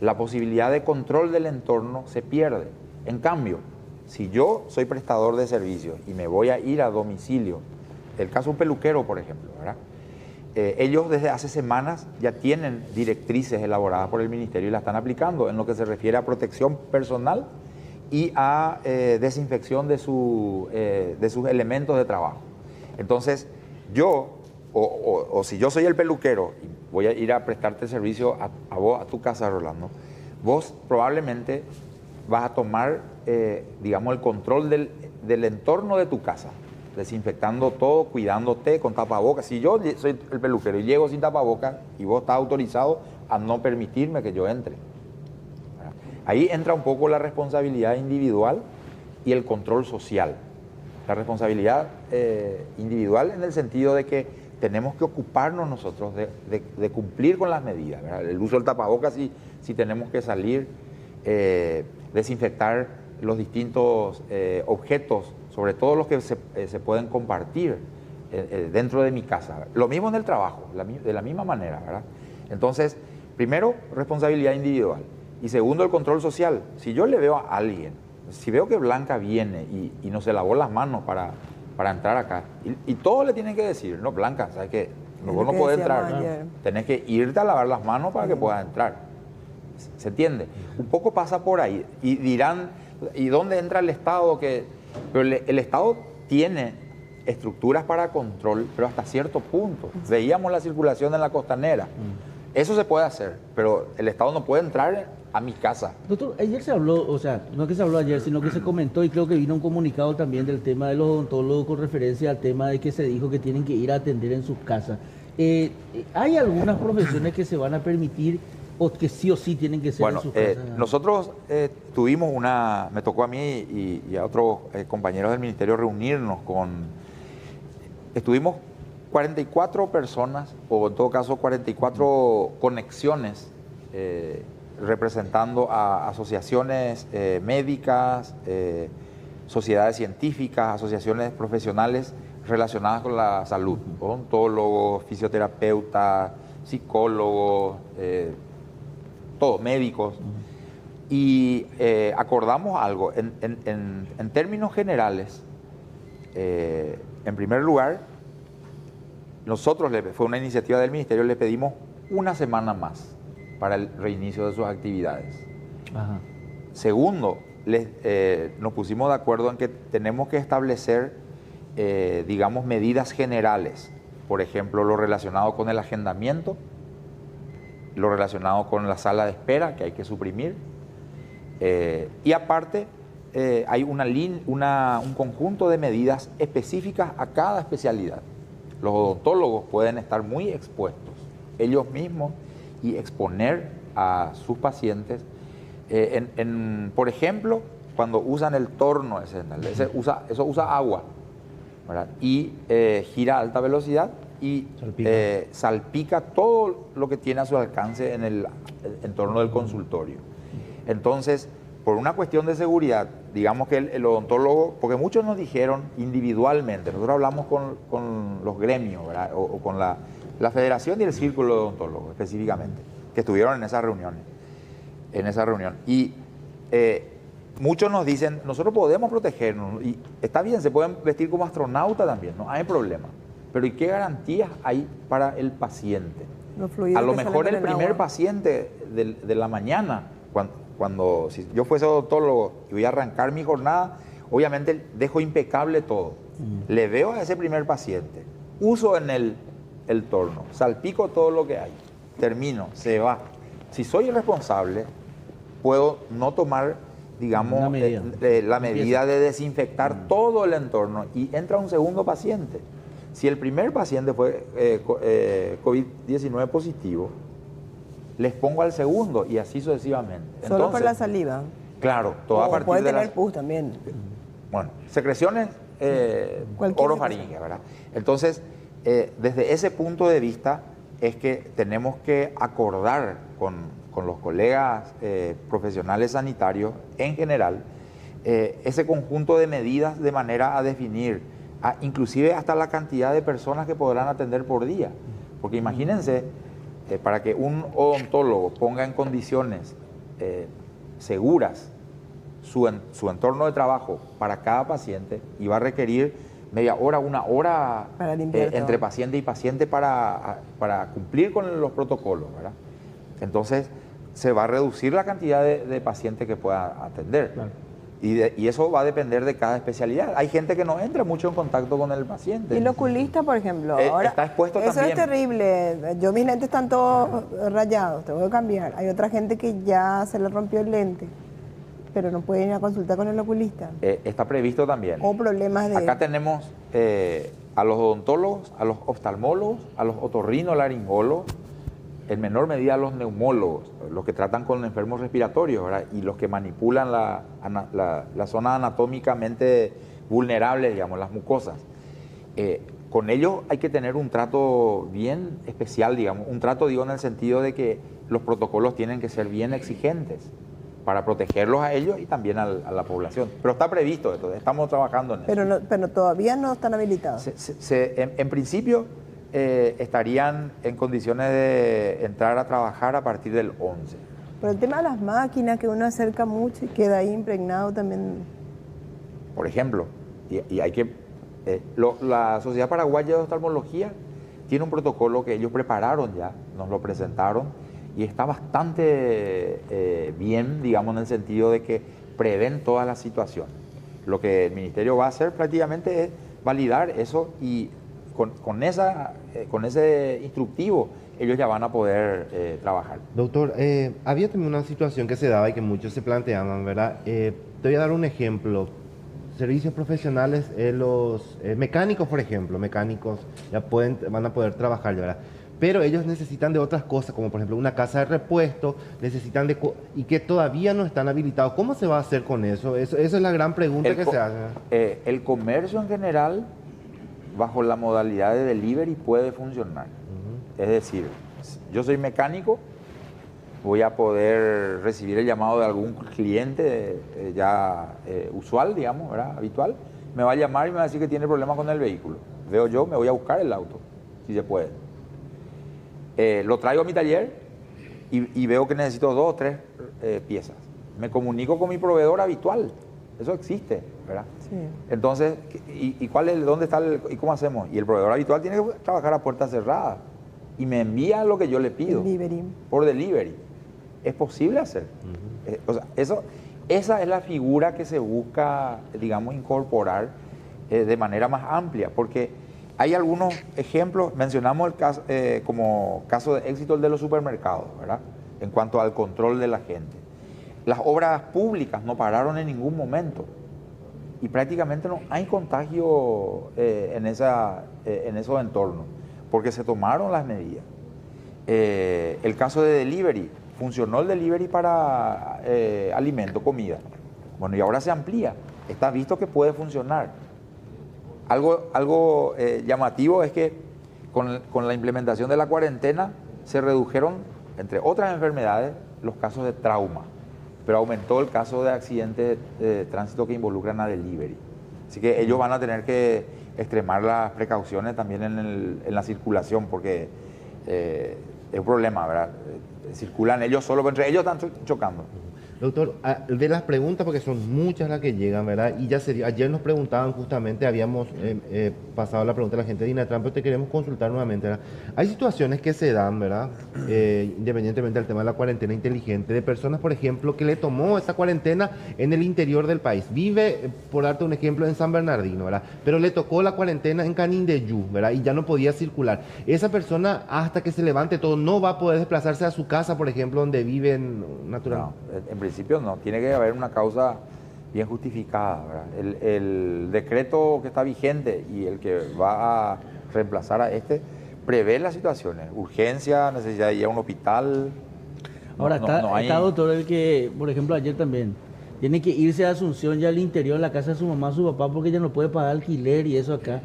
La posibilidad de control del entorno se pierde. En cambio, si yo soy prestador de servicios y me voy a ir a domicilio, el caso de un peluquero, por ejemplo, ¿verdad? Ellos desde hace semanas ya tienen directrices elaboradas por el Ministerio y la están aplicando en lo que se refiere a protección personal y a desinfección de sus elementos de trabajo. Entonces, yo, o si yo soy el peluquero y voy a ir a prestarte servicio a vos, a tu casa, Rolando, vos probablemente vas a tomar, digamos, el control del entorno de tu casa, desinfectando todo, cuidándote con tapabocas. Si yo soy el peluquero y llego sin tapabocas y vos estás autorizado a no permitirme que yo entre. Ahí entra un poco la responsabilidad individual y el control social. La responsabilidad individual en el sentido de que tenemos que ocuparnos nosotros de cumplir con las medidas, ¿verdad? El uso del tapabocas si tenemos que salir, desinfectar los distintos objetos, sobre todo los que se pueden compartir dentro de mi casa. Lo mismo en el trabajo, de la misma manera, ¿verdad? Entonces, primero, responsabilidad individual. Y segundo, el control social. Si yo le veo a alguien, si veo que Blanca viene y no se lavó las manos para entrar acá, y todos le tienen que decir, no, Blanca, ¿sabes qué? Vos no podés entrar. Tenés que irte a lavar las manos para que puedas entrar. ¿Se entiende? Un poco pasa por ahí. Y dirán, ¿y dónde entra el Estado? Pero el Estado tiene estructuras para control, pero hasta cierto punto. Veíamos la circulación en la costanera. Eso se puede hacer, pero el Estado no puede entrar a mi casa. Doctor, ayer se habló, o sea, no es que se habló ayer, sino que se comentó y creo que vino un comunicado también del tema de los odontólogos con referencia al tema de que se dijo que tienen que ir a atender en sus casas. ¿Hay algunas profesiones que se van a permitir o que sí o sí tienen que ser en sus casas? Nosotros tuvimos me tocó a mí y a otros compañeros del Ministerio reunirnos estuvimos 44 personas, o en todo caso 44 conexiones, representando a asociaciones médicas, sociedades científicas, asociaciones profesionales relacionadas con la salud, odontólogos, fisioterapeutas, psicólogos, todos, médicos. Y acordamos algo, en términos generales, en primer lugar, nosotros, fue una iniciativa del Ministerio, le pedimos una semana más para el reinicio de sus actividades. Ajá. Segundo, nos pusimos de acuerdo en que tenemos que establecer, digamos, medidas generales. por ejemplo, lo relacionado con el agendamiento, lo relacionado con la sala de espera, que hay que suprimir. Y aparte, hay un conjunto de medidas específicas a cada especialidad. Los odontólogos pueden estar muy expuestos ellos mismos y exponer a sus pacientes. Por ejemplo, cuando usan el torno, eso usa agua, ¿verdad? Y gira a alta velocidad y salpica todo lo que tiene a su alcance en el entorno del consultorio. Entonces, por una cuestión de seguridad, digamos que el odontólogo, porque muchos nos dijeron individualmente, nosotros hablamos con los gremios, ¿verdad? O con la federación y el círculo de odontólogos específicamente, que estuvieron en esa reunión. Y muchos nos dicen, nosotros podemos protegernos, y está bien, se pueden vestir como astronauta también, no hay problema. Pero ¿y qué garantías hay para el paciente? A lo mejor el primer paciente de la mañana, si yo fuese odontólogo y voy a arrancar mi jornada, obviamente dejo impecable todo. Le veo a ese primer paciente, uso en el torno, salpico todo lo que hay, termino, se va. Si soy irresponsable, puedo no tomar, digamos, la medida de desinfectar todo el entorno y entra un segundo paciente. Si el primer paciente fue COVID-19 positivo, les pongo al segundo y así sucesivamente. Solo Entonces, por la saliva. Claro, todo a partir puede de tener pus también. Bueno, secreciones orofaringeas, ¿verdad? Entonces, desde ese punto de vista es que tenemos que acordar con los colegas profesionales sanitarios en general ese conjunto de medidas de manera a definir inclusive hasta la cantidad de personas que podrán atender por día. Porque imagínense, para que un odontólogo ponga en condiciones seguras su entorno de trabajo para cada paciente, y va a requerir media hora, una hora entre paciente y paciente para cumplir con los protocolos, ¿verdad? Entonces se va a reducir la cantidad de pacientes que pueda atender. Claro. Y eso va a depender de cada especialidad. Hay gente que no entra mucho en contacto con el paciente. Y el oculista, por ejemplo, ahora está expuesto eso también. Es terrible. Mis lentes están todos rayados, tengo que cambiar. Hay otra gente que ya se le rompió el lente, pero no pueden ir a consultar con el oculista. Está previsto también. O problemas de... Acá tenemos a los odontólogos, a los oftalmólogos, a los otorrinolaringólogos, en menor medida a los neumólogos, los que tratan con enfermos respiratorios, ¿verdad? Y los que manipulan la zona anatómicamente vulnerable, digamos, las mucosas. Con ellos hay que tener un trato bien especial, digamos, un trato, digo, en el sentido de que los protocolos tienen que ser bien exigentes para protegerlos a ellos y también a la población. Pero está previsto esto, estamos trabajando en eso. Pero todavía no están habilitados. En principio estarían en condiciones de entrar a trabajar a partir del 11. Pero el tema de las máquinas, que uno acerca mucho y queda ahí impregnado también. Por ejemplo, y hay que... la Sociedad Paraguaya de Oftalmología tiene un protocolo que ellos prepararon ya, nos lo presentaron, y está bastante bien, digamos, en el sentido de que prevén todas las situaciones. Lo que el Ministerio va a hacer prácticamente es validar eso, y con ese instructivo ellos ya van a poder trabajar. Doctor, había también una situación que se daba y que muchos se planteaban, ¿verdad? Te voy a dar un ejemplo. Servicios profesionales, los mecánicos, por ejemplo, ya van a poder trabajar, ¿verdad? Pero ellos necesitan de otras cosas, como por ejemplo una casa de repuesto, necesitan y que todavía no están habilitados. ¿Cómo se va a hacer con eso? Esa es la gran pregunta que se hace. El comercio en general, bajo la modalidad de delivery, puede funcionar. Es decir, yo soy mecánico, voy a poder recibir el llamado de algún cliente usual, digamos, ¿verdad? Habitual. Me va a llamar y me va a decir que tiene problemas con el vehículo. Veo yo, me voy a buscar el auto, si se puede. Lo traigo a mi taller y veo que necesito 2 o 3 piezas. Me comunico con mi proveedor habitual. Eso existe, ¿verdad? Sí. Entonces, ¿dónde está y cómo hacemos? Y el proveedor habitual tiene que trabajar a puerta cerrada y me envía lo que yo le pido. Por delivery. Es posible hacer. O sea, esa es la figura que se busca, digamos, incorporar de manera más amplia, porque hay algunos ejemplos, mencionamos el caso, como caso de éxito el de los supermercados, ¿verdad? En cuanto al control de la gente. Las obras públicas no pararon en ningún momento y prácticamente no hay contagio en esos entornos, porque se tomaron las medidas. El caso de delivery, funcionó el delivery para alimento, comida. Bueno, y ahora se amplía, está visto que puede funcionar. Algo llamativo es que con la implementación de la cuarentena se redujeron, entre otras enfermedades, los casos de trauma, pero aumentó el caso de accidentes de tránsito que involucran a delivery. Así que ellos van a tener que extremar las precauciones también en la circulación, porque es un problema, ¿verdad? Circulan ellos solos, pero entre ellos están chocando. Doctor, de las preguntas, porque son muchas las que llegan, ¿verdad? Y ya ayer nos preguntaban justamente, habíamos pasado la pregunta a la gente de Dinatran, pero te queremos consultar nuevamente, ¿verdad? Hay situaciones que se dan, ¿verdad? Independientemente del tema de la cuarentena inteligente, de personas, por ejemplo, que le tomó esa cuarentena en el interior del país. Vive, por darte un ejemplo, en San Bernardino, ¿verdad? Pero le tocó la cuarentena en Canindeyú, ¿verdad? Y ya no podía circular. Esa persona, hasta que se levante todo, no va a poder desplazarse a su casa, por ejemplo, donde vive naturalmente. No, en principio no, tiene que haber una causa bien justificada, ¿verdad? El decreto que está vigente y el que va a reemplazar a este prevé las situaciones, urgencia, necesidad de ir a un hospital. Ahora está doctor, el que, por ejemplo, ayer también tiene que irse a Asunción, ya al interior, a la casa de su mamá, su papá, porque ya no puede pagar alquiler y eso acá,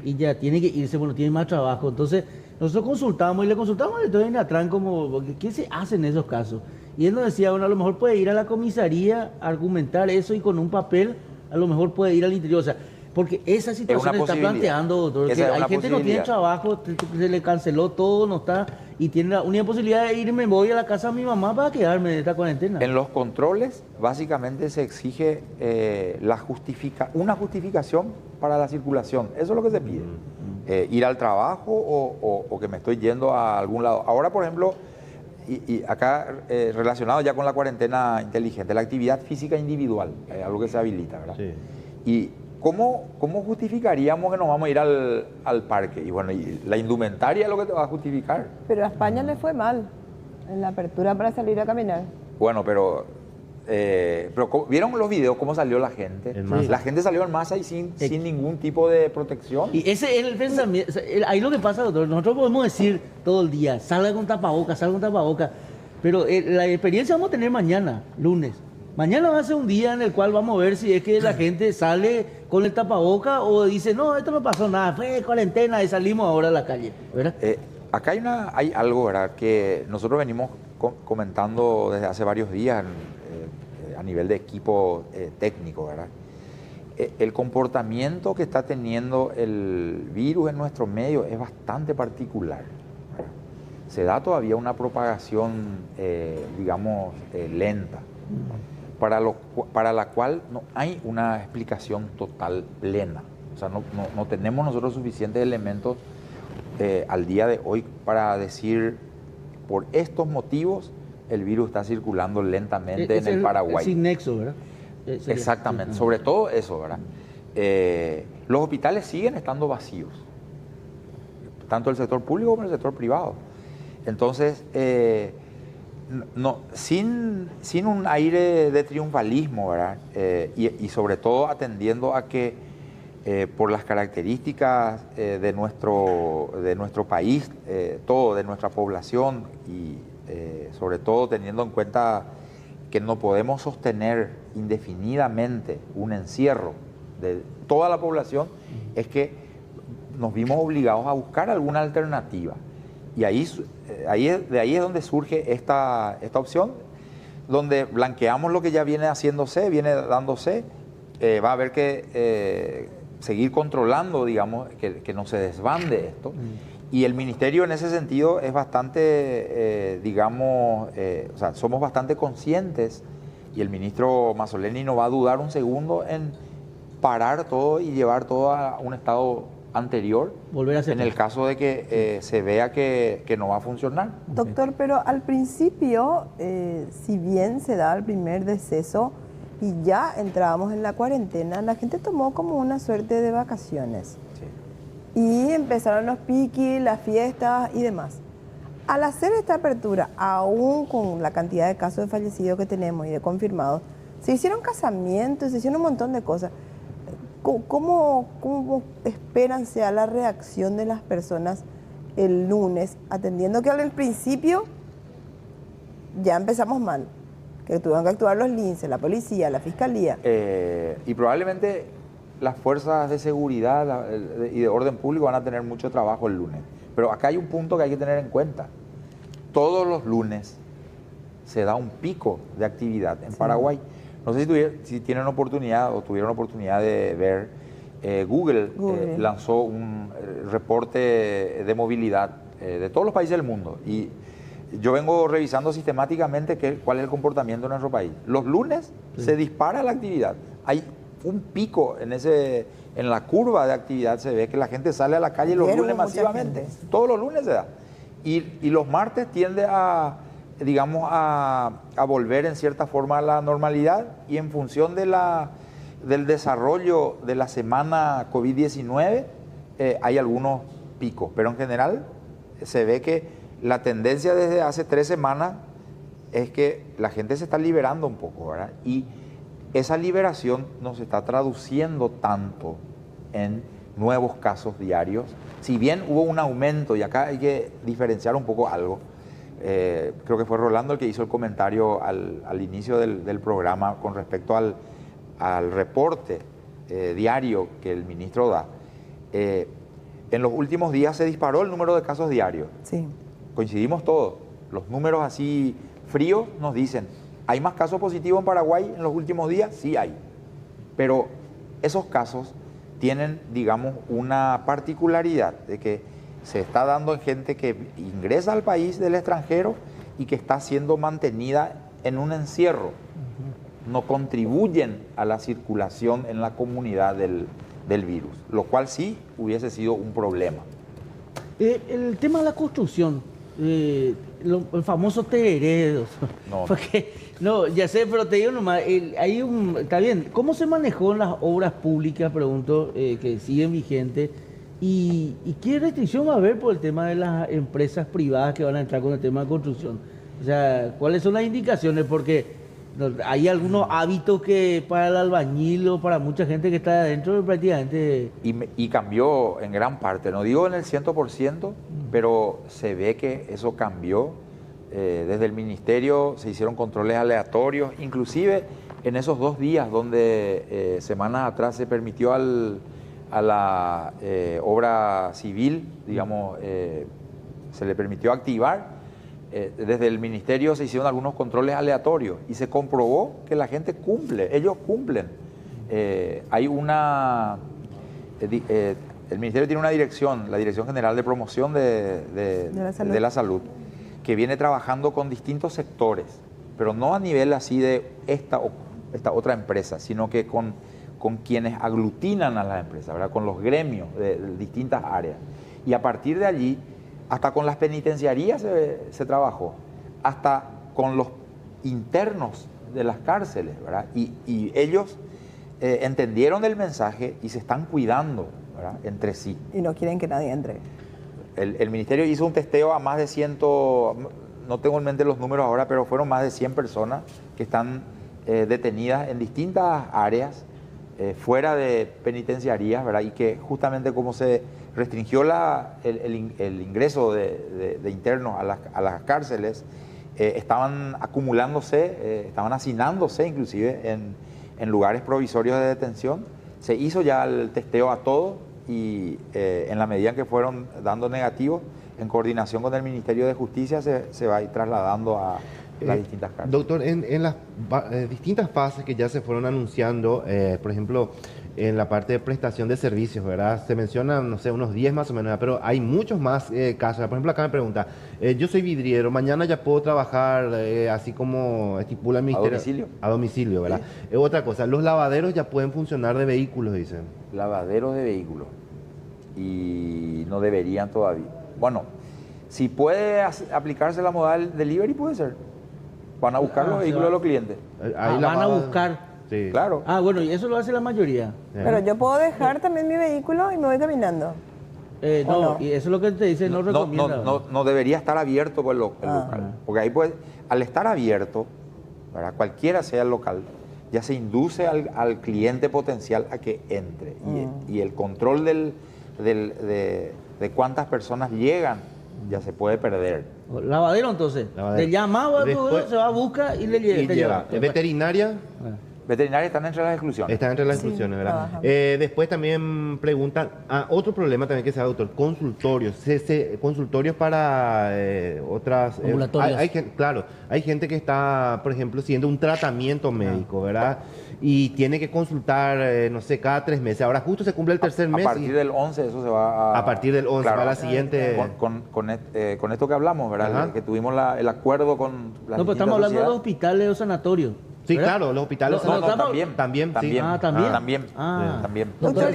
y ya tiene que irse, bueno, tiene más trabajo. Entonces nosotros consultamos y le consultamos al doctor Dinatran como, ¿qué se hace en esos casos? Y él nos decía, bueno, a lo mejor puede ir a la comisaría, argumentar eso y con un papel a lo mejor puede ir al interior. O sea, porque esa situación está planteando, doctor, que hay gente que no tiene trabajo, se le canceló todo, no está, y tiene la única posibilidad de irme, voy a la casa de mi mamá para quedarme de esta cuarentena. En los controles, básicamente se exige una justificación para la circulación. Eso es lo que se pide. Ir al trabajo o que me estoy yendo a algún lado. Ahora, por ejemplo, y acá relacionado ya con la cuarentena inteligente, la actividad física individual, algo que se habilita, ¿verdad? Sí. Y ¿cómo justificaríamos que nos vamos a ir al parque? Y bueno, y la indumentaria es lo que te va a justificar. Pero a España le fue mal en la apertura para salir a caminar. Bueno, pero ¿vieron los videos cómo salió la gente? La gente salió en masa y sin ningún tipo de protección. Y ese es el pensamiento. Ahí lo que pasa, doctor, nosotros podemos decir todo el día, salga con tapabocas, pero la experiencia vamos a tener mañana, lunes. Mañana va a ser un día en el cual vamos a ver si es que la gente sale con el tapaboca o dice, no, esto no pasó nada, fue cuarentena y salimos ahora a la calle, ¿verdad? Acá hay algo, ¿verdad?, que nosotros venimos comentando desde hace varios días a nivel de equipo técnico, ¿verdad? El comportamiento que está teniendo el virus en nuestro medio es bastante particular, ¿verdad? Se da todavía una propagación, digamos, lenta, para la cual no hay una explicación total plena. O sea, no tenemos nosotros suficientes elementos al día de hoy para decir, por estos motivos, el virus está circulando lentamente en el Paraguay. Sin nexo, ¿verdad? Exactamente, sobre todo eso, ¿verdad? Los hospitales siguen estando vacíos, tanto el sector público como el sector privado. Entonces, sin un aire de triunfalismo, ¿verdad? Y sobre todo atendiendo a que por las características de nuestro país, de nuestra población y sobre todo teniendo en cuenta que no podemos sostener indefinidamente un encierro de toda la población, es que nos vimos obligados a buscar alguna alternativa. Y de ahí es donde surge esta opción, donde blanqueamos lo que ya viene dándose, va a haber que seguir controlando, digamos, que no se desbande esto. Y el ministerio en ese sentido es bastante, o sea, somos bastante conscientes, y el ministro Mazzoleni no va a dudar un segundo en parar todo y llevar todo a un estado anterior, volver a hacer en el caso de que se vea que no va a funcionar. Doctor, pero al principio, si bien se da el primer deceso y ya entrábamos en la cuarentena, la gente tomó como una suerte de vacaciones. Sí. y empezaron los piquis, las fiestas y demás. Al hacer esta apertura, aún con la cantidad de casos de fallecidos que tenemos y de confirmados, se hicieron casamientos, se hicieron un montón de cosas. ¿Cómo esperan sea la reacción de las personas el lunes, atendiendo que al principio ya empezamos mal, que tuvieron que actuar los linces, la policía, la fiscalía? Y probablemente las fuerzas de seguridad y de orden público van a tener mucho trabajo el lunes. Pero acá hay un punto que hay que tener en cuenta. Todos los lunes se da un pico de actividad en Paraguay. No sé si tienen oportunidad o tuvieron oportunidad de ver, Google. Lanzó un reporte de movilidad de todos los países del mundo. Y yo vengo revisando sistemáticamente cuál es el comportamiento de nuestro país. Los lunes se dispara la actividad. Hay un pico en la curva de actividad, se ve que la gente sale a la calle los lunes masivamente. Todos los lunes se da. Y los martes tiende a, digamos, a volver en cierta forma a la normalidad, y en función del desarrollo de la semana COVID-19 hay algunos picos, pero en general se ve que la tendencia desde hace 3 semanas es que la gente se está liberando un poco, ¿verdad? Y esa liberación no se está traduciendo tanto en nuevos casos diarios. Si bien hubo un aumento, y acá hay que diferenciar un poco algo, creo que fue Rolando el que hizo el comentario al inicio del programa con respecto al reporte diario que el ministro da. En los últimos días se disparó el número de casos diarios. Sí. Coincidimos todos. Los números así fríos nos dicen, ¿hay más casos positivos en Paraguay en los últimos días? Sí hay. Pero esos casos tienen, digamos, una particularidad de que se está dando en gente que ingresa al país del extranjero y que está siendo mantenida en un encierro. No contribuyen a la circulación en la comunidad del virus, lo cual sí hubiese sido un problema. El tema de la construcción, el famoso Teredos. No. Porque, no, ya sé, pero te digo nomás, está bien. ¿Cómo se manejó en las obras públicas, pregunto, que siguen vigentes? ¿Y qué restricción va a haber por el tema de las empresas privadas que van a entrar con el tema de construcción? O sea, ¿cuáles son las indicaciones? Porque hay algunos hábitos que para el albañil o para mucha gente que está adentro prácticamente... Y cambió en gran parte, no digo en el 100%, pero se ve que eso cambió. Desde el ministerio se hicieron controles aleatorios, inclusive en esos 2 días donde semanas atrás se permitió a la obra civil, digamos, se le permitió activar. Desde el ministerio se hicieron algunos controles aleatorios y se comprobó que la gente cumple, ellos cumplen. Hay una... el ministerio tiene una dirección, la Dirección General de Promoción de la Salud, que viene trabajando con distintos sectores, pero no a nivel así de esta otra empresa, sino que con quienes aglutinan a las empresas, ¿verdad? Con los gremios de distintas áreas. Y a partir de allí, hasta con las penitenciarías se trabajó, hasta con los internos de las cárceles, ¿verdad? Y ellos entendieron el mensaje y se están cuidando, ¿verdad? Entre sí. Y no quieren que nadie entre. El ministerio hizo un testeo a más de 100, no tengo en mente los números ahora, pero fueron más de 100 personas que están detenidas en distintas áreas, fuera de penitenciarías, ¿verdad? Y que justamente como se restringió el ingreso de internos a las cárceles, estaban acumulándose, estaban hacinándose inclusive en lugares provisorios de detención. Se hizo ya el testeo a todos y en la medida en que fueron dando negativos, en coordinación con el Ministerio de Justicia se va a ir trasladando a las distintas cárceles. Doctor, en las distintas fases que ya se fueron anunciando, por ejemplo, en la parte de prestación de servicios, ¿verdad? Se mencionan, no sé, unos 10 más o menos, pero hay muchos más casos. Por ejemplo, acá me pregunta, yo soy vidriero, mañana ya puedo trabajar así como estipula el ministerio. ¿A domicilio? A domicilio, ¿verdad? Sí. Otra cosa, los lavaderos ya pueden funcionar de vehículos, dicen. Lavaderos de vehículos. Y no deberían todavía. Bueno, si puede aplicarse la modal delivery, puede ser. Van a buscar los vehículos de los clientes. Van a buscar. Sí. Claro. Bueno, y eso lo hace la mayoría. Pero yo puedo dejar también mi vehículo y me voy caminando. No, y eso es lo que te dice, no recomienda. No debería estar abierto por el local. Porque ahí pues, al estar abierto, ¿verdad? Cualquiera sea el local, ya se induce al cliente potencial a que entre. Y el control de cuántas personas llegan ya se puede perder. Lavadero entonces. Le llamaba, Después, se va a buscar y le lleva. Veterinaria. Veterinarias están entre las exclusiones. Están entre las exclusiones, ¿verdad? Después también preguntan, otro problema también que se da, doctor, consultorios. Consultorios para otras... Ambulatorios. Claro, hay gente que está, por ejemplo, siguiendo un tratamiento médico, ¿verdad? Y tiene que consultar, no sé, cada 3 meses. Ahora justo se cumple el tercer mes. A partir del 11 eso se va a partir del 11 claro, va a la siguiente... Con esto que hablamos, ¿verdad? Ajá. Que tuvimos el acuerdo con las No, pero estamos hablando de hospitales o sanatorios. Sí, ¿verdad? claro, los hospitales... También. sí. También. Doctor,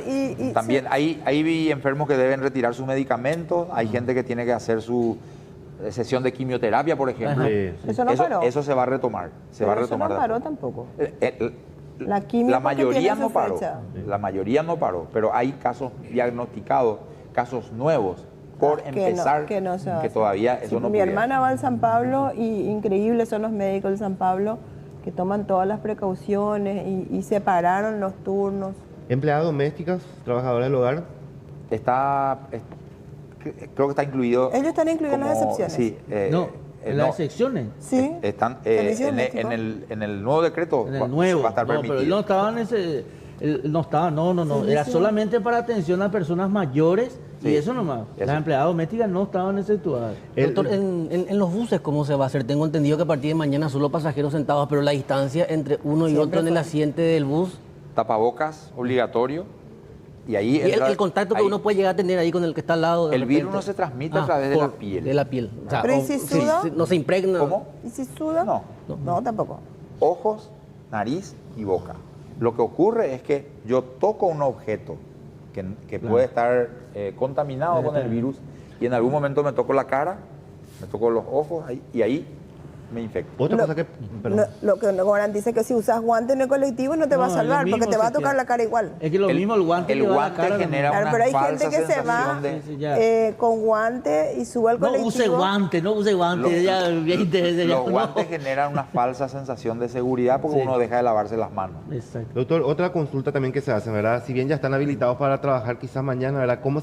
También. Ahí vi enfermos que deben retirar sus medicamentos. Hay gente que tiene que hacer su sesión de quimioterapia, por ejemplo. Sí. Eso no paró. Eso se va a retomar. Eso no paró tampoco. La quimio La porque mayoría tiene no su paró. fecha. La mayoría no paró, pero hay casos diagnosticados, casos nuevos por empezar que no se va a que hacer. todavía eso Sí, no mi pudiera. hermana va al San Pablo y increíbles son los médicos del San Pablo que toman todas las precauciones y separaron los turnos. Empleadas domésticas, trabajadoras del hogar. Creo que está incluido. Ellos están incluidos en las excepciones. Sí. En las secciones. Sí. Están Servicio en doméstico. el nuevo decreto. En el nuevo. Va a estar No, pero permitido. él no estaba en ese. Él no estaba, no. Era solamente para atención a personas mayores y Sí. eso nomás. Eso. Las empleadas domésticas no estaban exceptuadas. Doctor, en los buses, ¿cómo se va a hacer? Tengo entendido que a partir de mañana solo pasajeros sentados, pero la distancia entre uno y Siempre otro en el fue. asiento del bus. Tapabocas obligatorio. Y ahí Y entra- el contacto que ahí- uno puede llegar a tener ahí con el que está al lado. de El virus repente. no se transmite a través de la por- piel. De la piel. O sea, ¿Pero y si suda? no se impregna. ¿Cómo? ¿Y si suda? No. No, tampoco. Ojos, nariz y boca. Lo que ocurre es que yo toco un objeto que puede estar contaminado con el virus y en algún momento me toco la cara, me toco los ojos y ahí me infecto. Otra cosa que... Perdón. Lo que no garantiza que si usas guantes en el colectivo no te va a No, es lo salvar, porque mismo, te va a sí, tocar sí. la cara igual. Es que lo mismo el guante. El que va a la guante cara, genera Claro, una pero hay falsa gente que se va sensación de... Sí, ya. con guante y sube al No colectivo. use guante, no use guante. Los- Ya, 20 veces ya Los no. guantes generan una falsa sensación de seguridad porque Sí. uno deja de lavarse las manos. Exacto. Doctor, otra consulta también que se hace, ¿verdad? Si bien ya están habilitados para trabajar quizás mañana, ¿verdad? ¿Cómo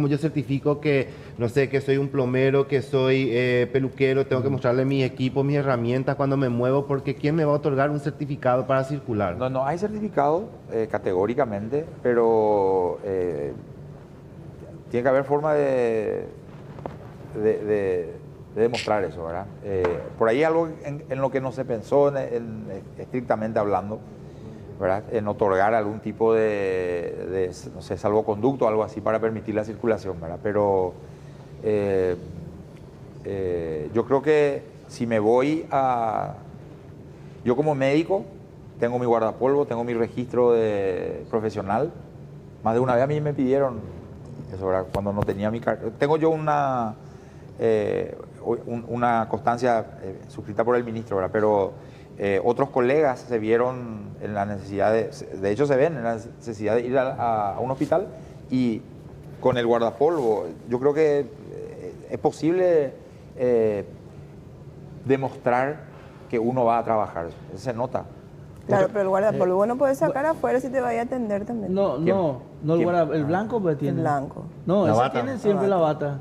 yo certifico que, no sé, que soy un plomero, que soy peluquero, tengo que mostrarle mis equipos, mis herramientas cuando me muevo? Porque ¿quién me va a otorgar un certificado para circular? No hay certificado categóricamente, pero tiene que haber forma de demostrar eso, ¿verdad? Por ahí algo en lo que no se pensó estrictamente hablando, ¿verdad? En otorgar algún tipo de no sé, salvoconducto o algo así para permitir la circulación, ¿verdad? Pero yo creo que si me voy a... Yo como médico tengo mi guardapolvo, tengo mi registro profesional. Más de una vez a mí me pidieron eso, ¿verdad? Cuando no tenía mi carta. Tengo yo una constancia suscrita por el ministro, ¿verdad? Pero otros colegas se vieron en la necesidad de hecho se ven en la necesidad de ir a un hospital y con el guardapolvo, yo creo que es posible demostrar que uno va a trabajar. Eso se nota. Claro, pero el guardapolvo no puedes sacar afuera si te vaya a atender también. No, el blanco pues tiene. El blanco. No, La ese bata. tiene siempre la bata.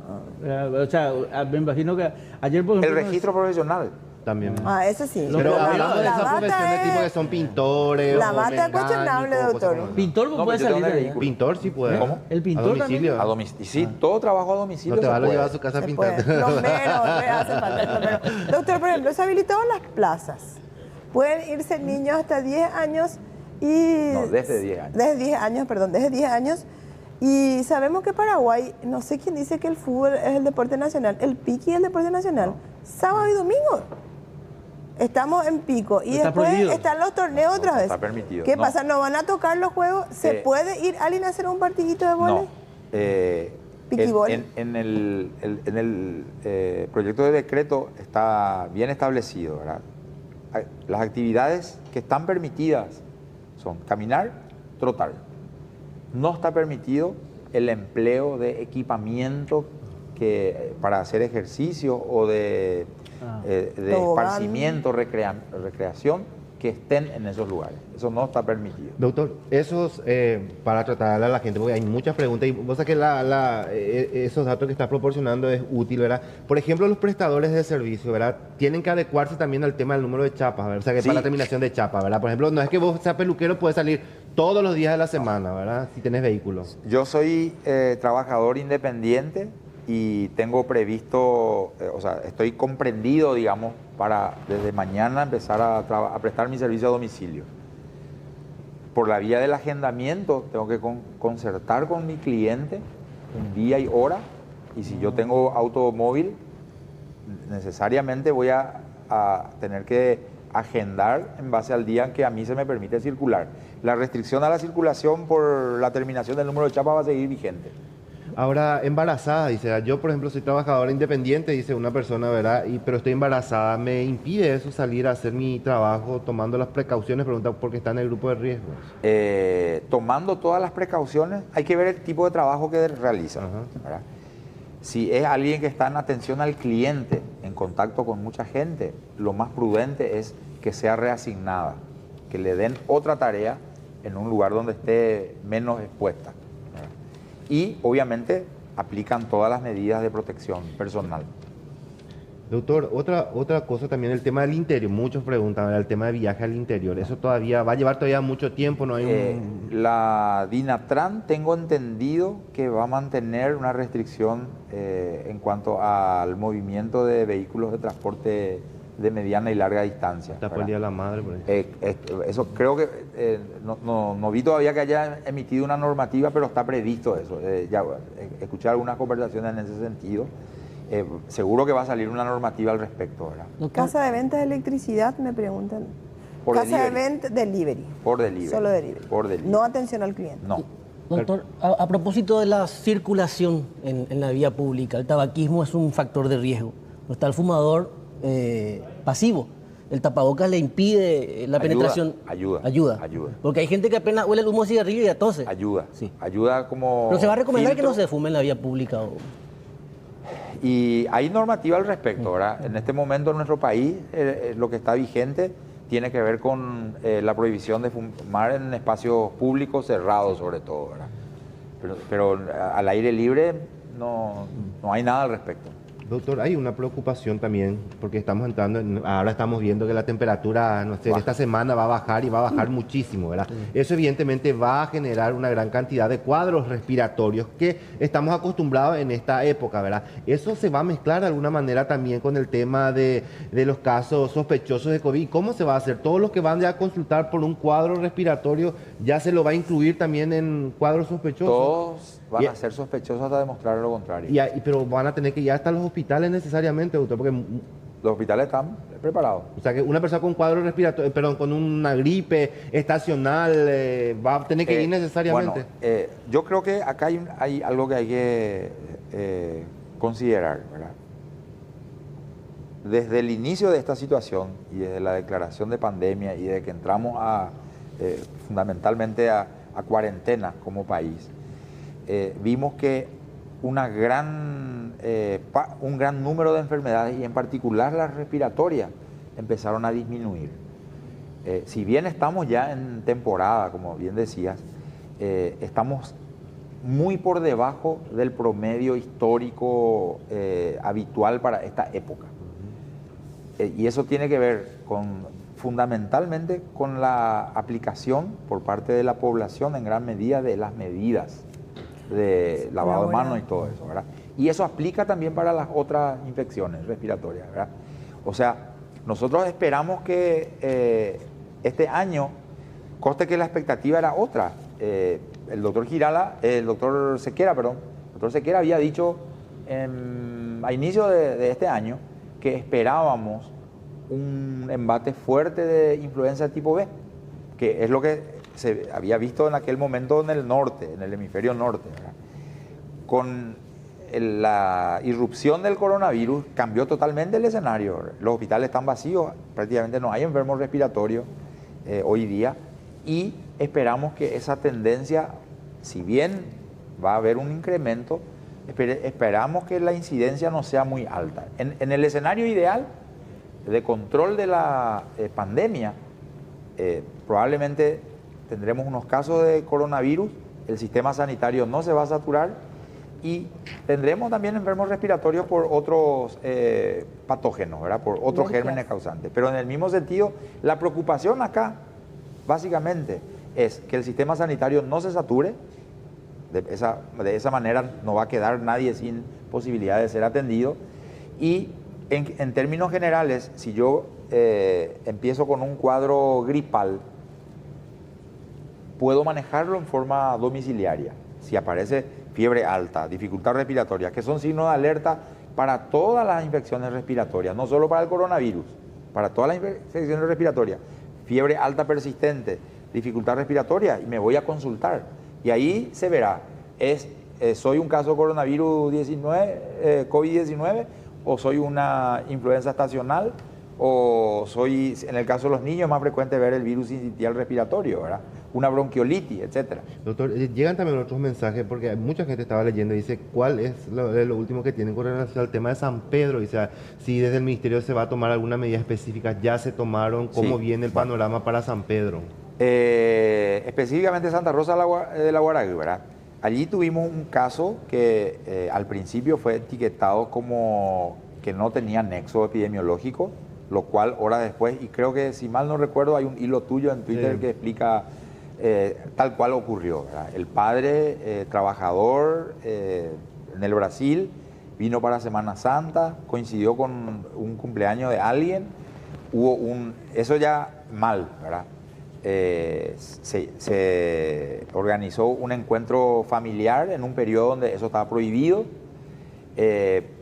O sea, me imagino que ayer por El ejemplo... registro profesional. También. Eso sí. Lo Pero que- hablando de la esas bata profesiones tipo que son pintores La o bata es mecánicos, cuestionable, cosas doctor. como- Pintor No, puede pero yo salir de tengo ahí. una Pintor sí puede. ¿Cómo? El pintor a domicilio. A domicilio. Sí, todo trabajo a domicilio. No te se vas a puede. llevar a su casa a Se pintar. puede. Plomero, le hace falta el plomero. Doctor, por ejemplo, se habilitaron las plazas. Pueden irse niños hasta 10 años y... No, desde 10 años. Desde 10 años, perdón, desde 10 años. Y sabemos que Paraguay, no sé quién dice que el fútbol es el deporte nacional. El piqui es el deporte nacional. Sábado y domingo. Estamos en pico. Y Está después prohibido. están los torneos otra vez. Está permitido. ¿Qué No. pasa? ¿No van a tocar los juegos? ¿Se puede ir alguien a hacer un partidito de vóley? No. Piquibol. En el proyecto de decreto está bien establecido, ¿verdad? Las actividades que están permitidas son caminar, trotar. No está permitido el empleo de equipamiento para hacer ejercicio o de esparcimiento, recreación, que estén en esos lugares. Eso no está permitido. Doctor, esos, para tratarle a la gente, porque hay muchas preguntas y vos sabés que esos datos que está proporcionando es útil, ¿verdad? Por ejemplo, los prestadores de servicio, ¿verdad? Tienen que adecuarse también al tema del número de chapas, ¿verdad? O sea, que Sí. para la terminación de chapas, ¿verdad? Por ejemplo, no es que vos seas peluquero, puedes salir todos los días de la semana, ¿verdad? Si tenés vehículo. Yo soy trabajador independiente y tengo previsto, o sea, estoy comprendido, digamos, para desde mañana empezar a prestar mi servicio a domicilio. Por la vía del agendamiento, tengo que concertar con mi cliente un día y hora, y si yo tengo automóvil, necesariamente voy a tener que agendar en base al día en que a mí se me permite circular. La restricción a la circulación por la terminación del número de chapas va a seguir vigente. Ahora, embarazada, dice, yo por ejemplo soy trabajadora independiente, dice una persona, ¿verdad? Pero estoy embarazada, ¿me impide eso salir a hacer mi trabajo tomando las precauciones? Pregunta porque está en el grupo de riesgos. Tomando todas las precauciones, hay que ver el tipo de trabajo que realiza, ¿verdad? Si es alguien que está en atención al cliente, en contacto con mucha gente, lo más prudente es que sea reasignada, que le den otra tarea en un lugar donde esté menos expuesta. Y obviamente aplican todas las medidas de protección personal. Doctor, otra cosa también, el tema del interior. Muchos preguntan, ¿verdad? El tema de viaje al interior. Eso todavía va a llevar todavía mucho tiempo, no hay La Dinatran, tengo entendido que va a mantener una restricción en cuanto al movimiento de vehículos de transporte de mediana y larga distancia. Está por el Día de la Madre, por ejemplo. Eso creo que no vi todavía que haya emitido una normativa, pero está previsto eso. Ya escuché algunas conversaciones en ese sentido. Seguro que va a salir una normativa al respecto, ¿verdad? Casa de venta de electricidad, me preguntan. Por Casa de delivery. venta delivery. Por delivery. Solo delivery. Por delivery. No atención al cliente. No. Doctor, a propósito de la circulación en la vía pública, el tabaquismo es un factor de riesgo. No está el fumador pasivo. El tapabocas le impide la penetración. Ayuda. Porque hay gente que apenas huele el humo de cigarrillo y ya tose. Ayuda. Sí. Ayuda como. Pero se va a recomendar filtro. que no se fume en la vía pública. Y hay normativa al respecto, ¿verdad? En este momento en nuestro país lo que está vigente tiene que ver con la prohibición de fumar en espacios públicos cerrados sobre todo, ¿verdad? Pero al aire libre no hay nada al respecto. Doctor, hay una preocupación también, porque estamos entrando, ahora estamos viendo que la temperatura, no sé, esta semana va a bajar y va a bajar muchísimo, ¿verdad? Eso evidentemente va a generar una gran cantidad de cuadros respiratorios que estamos acostumbrados en esta época, ¿verdad? Eso se va a mezclar de alguna manera también con el tema de los casos sospechosos de COVID. ¿Cómo se va a hacer? Todos los que van ya a consultar por un cuadro respiratorio, ¿ya se lo va a incluir también en cuadros sospechosos? Todos van a ser sospechosos hasta demostrar lo contrario. Pero van a tener que ir hasta los hospitales necesariamente, doctor, porque los hospitales están preparados. O sea que una persona con cuadro respiratorio, con una gripe estacional, va a tener que ir necesariamente. Bueno, yo creo que acá hay algo que hay que considerar, ¿verdad? Desde el inicio de esta situación y desde la declaración de pandemia y desde que entramos fundamentalmente a cuarentena como país, vimos que un gran número de enfermedades y en particular las respiratorias empezaron a disminuir. Si bien estamos ya en temporada, como bien decías, estamos muy por debajo del promedio histórico habitual para esta época. Y eso tiene que ver fundamentalmente con la aplicación por parte de la población en gran medida de las medidas de lavado de manos y todo eso, ¿verdad? Y eso aplica también para las otras infecciones respiratorias, ¿verdad? O sea, nosotros esperamos que este año, conste que la expectativa era otra. El doctor Sequera había dicho a inicio de este año que esperábamos un embate fuerte de influenza tipo B, que es lo que se había visto en aquel momento en el norte, en el hemisferio norte, ¿verdad? Con la irrupción del coronavirus cambió totalmente el escenario. Los hospitales están vacíos, prácticamente no hay enfermos respiratorios hoy día, y esperamos que esa tendencia, si bien va a haber un incremento. Esperamos que la incidencia no sea muy alta. En el escenario ideal de control de la pandemia, probablemente tendremos unos casos de coronavirus, el sistema sanitario no se va a saturar y tendremos también enfermos respiratorios por otros patógenos, ¿verdad? Por otros gérmenes causantes. Pero en el mismo sentido, la preocupación acá, básicamente, es que el sistema sanitario no se sature. De esa manera no va a quedar nadie sin posibilidad de ser atendido. Y en términos generales, si yo empiezo con un cuadro gripal, puedo manejarlo en forma domiciliaria. Si aparece fiebre alta, dificultad respiratoria, que son signos de alerta para todas las infecciones respiratorias, no solo para el coronavirus, para todas las infecciones respiratorias, fiebre alta persistente, dificultad respiratoria, y me voy a consultar. Y ahí se verá, ¿soy un caso de coronavirus 19, COVID-19 o soy una influenza estacional o soy, en el caso de los niños, es más frecuente ver el virus sincitial respiratorio, ¿verdad? Una bronquiolitis, etcétera. Doctor, llegan también otros mensajes porque mucha gente estaba leyendo y dice cuál es lo último que tienen con relación al tema de San Pedro, y sea, si desde el ministerio se va a tomar alguna medida específica, ya se tomaron, cómo viene el panorama para San Pedro. Específicamente Santa Rosa de la Guaragüe, ¿verdad? Allí tuvimos un caso que al principio fue etiquetado como que no tenía nexo epidemiológico, lo cual horas después, y creo que si mal no recuerdo hay un hilo tuyo en Twitter que explica tal cual ocurrió, ¿verdad? El padre, trabajador en el Brasil, vino para Semana Santa, coincidió con un cumpleaños de alguien, eso ya mal, ¿verdad? Se organizó un encuentro familiar en un periodo donde eso estaba prohibido.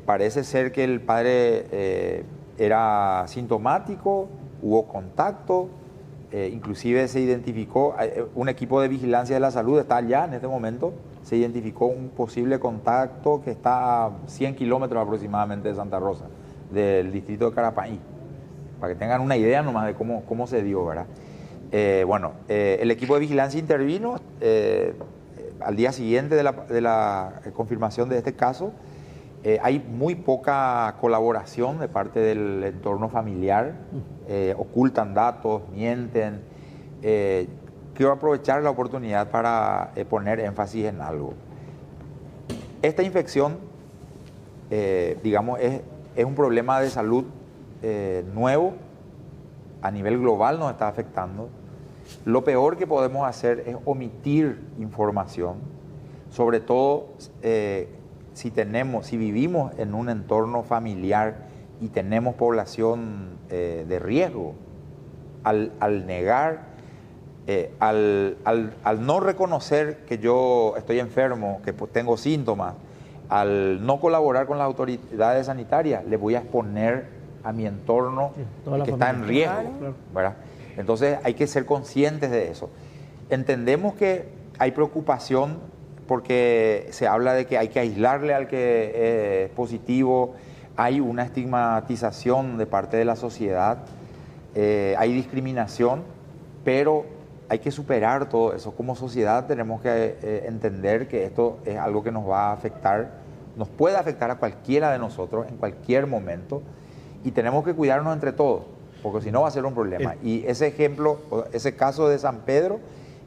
Parece ser que el padre era sintomático, hubo contacto, inclusive se identificó, un equipo de vigilancia de la salud está allá en este momento, se identificó un posible contacto que está a 100 kilómetros aproximadamente de Santa Rosa, del distrito de Carapaí, para que tengan una idea nomás de cómo se dio, ¿verdad? El equipo de vigilancia intervino al día siguiente de la confirmación de este caso. Hay muy poca colaboración de parte del entorno familiar, ocultan datos, mienten. Quiero aprovechar la oportunidad para poner énfasis en algo. Esta infección, digamos, es un problema de salud nuevo, a nivel global nos está afectando. Lo peor que podemos hacer es omitir información, sobre todo si vivimos en un entorno familiar y tenemos población de riesgo. Al negar, al no reconocer que yo estoy enfermo, que tengo síntomas, al no colaborar con las autoridades sanitarias, le voy a exponer a mi entorno que está en riesgo, ¿verdad? Entonces hay que ser conscientes de eso. Entendemos que hay preocupación porque se habla de que hay que aislarle al que es positivo, hay una estigmatización de parte de la sociedad, hay discriminación, pero hay que superar todo eso. Como sociedad tenemos que entender que esto es algo que nos va a afectar, nos puede afectar a cualquiera de nosotros en cualquier momento, y tenemos que cuidarnos entre todos, porque si no va a ser un problema. Y ese ejemplo, ese caso de San Pedro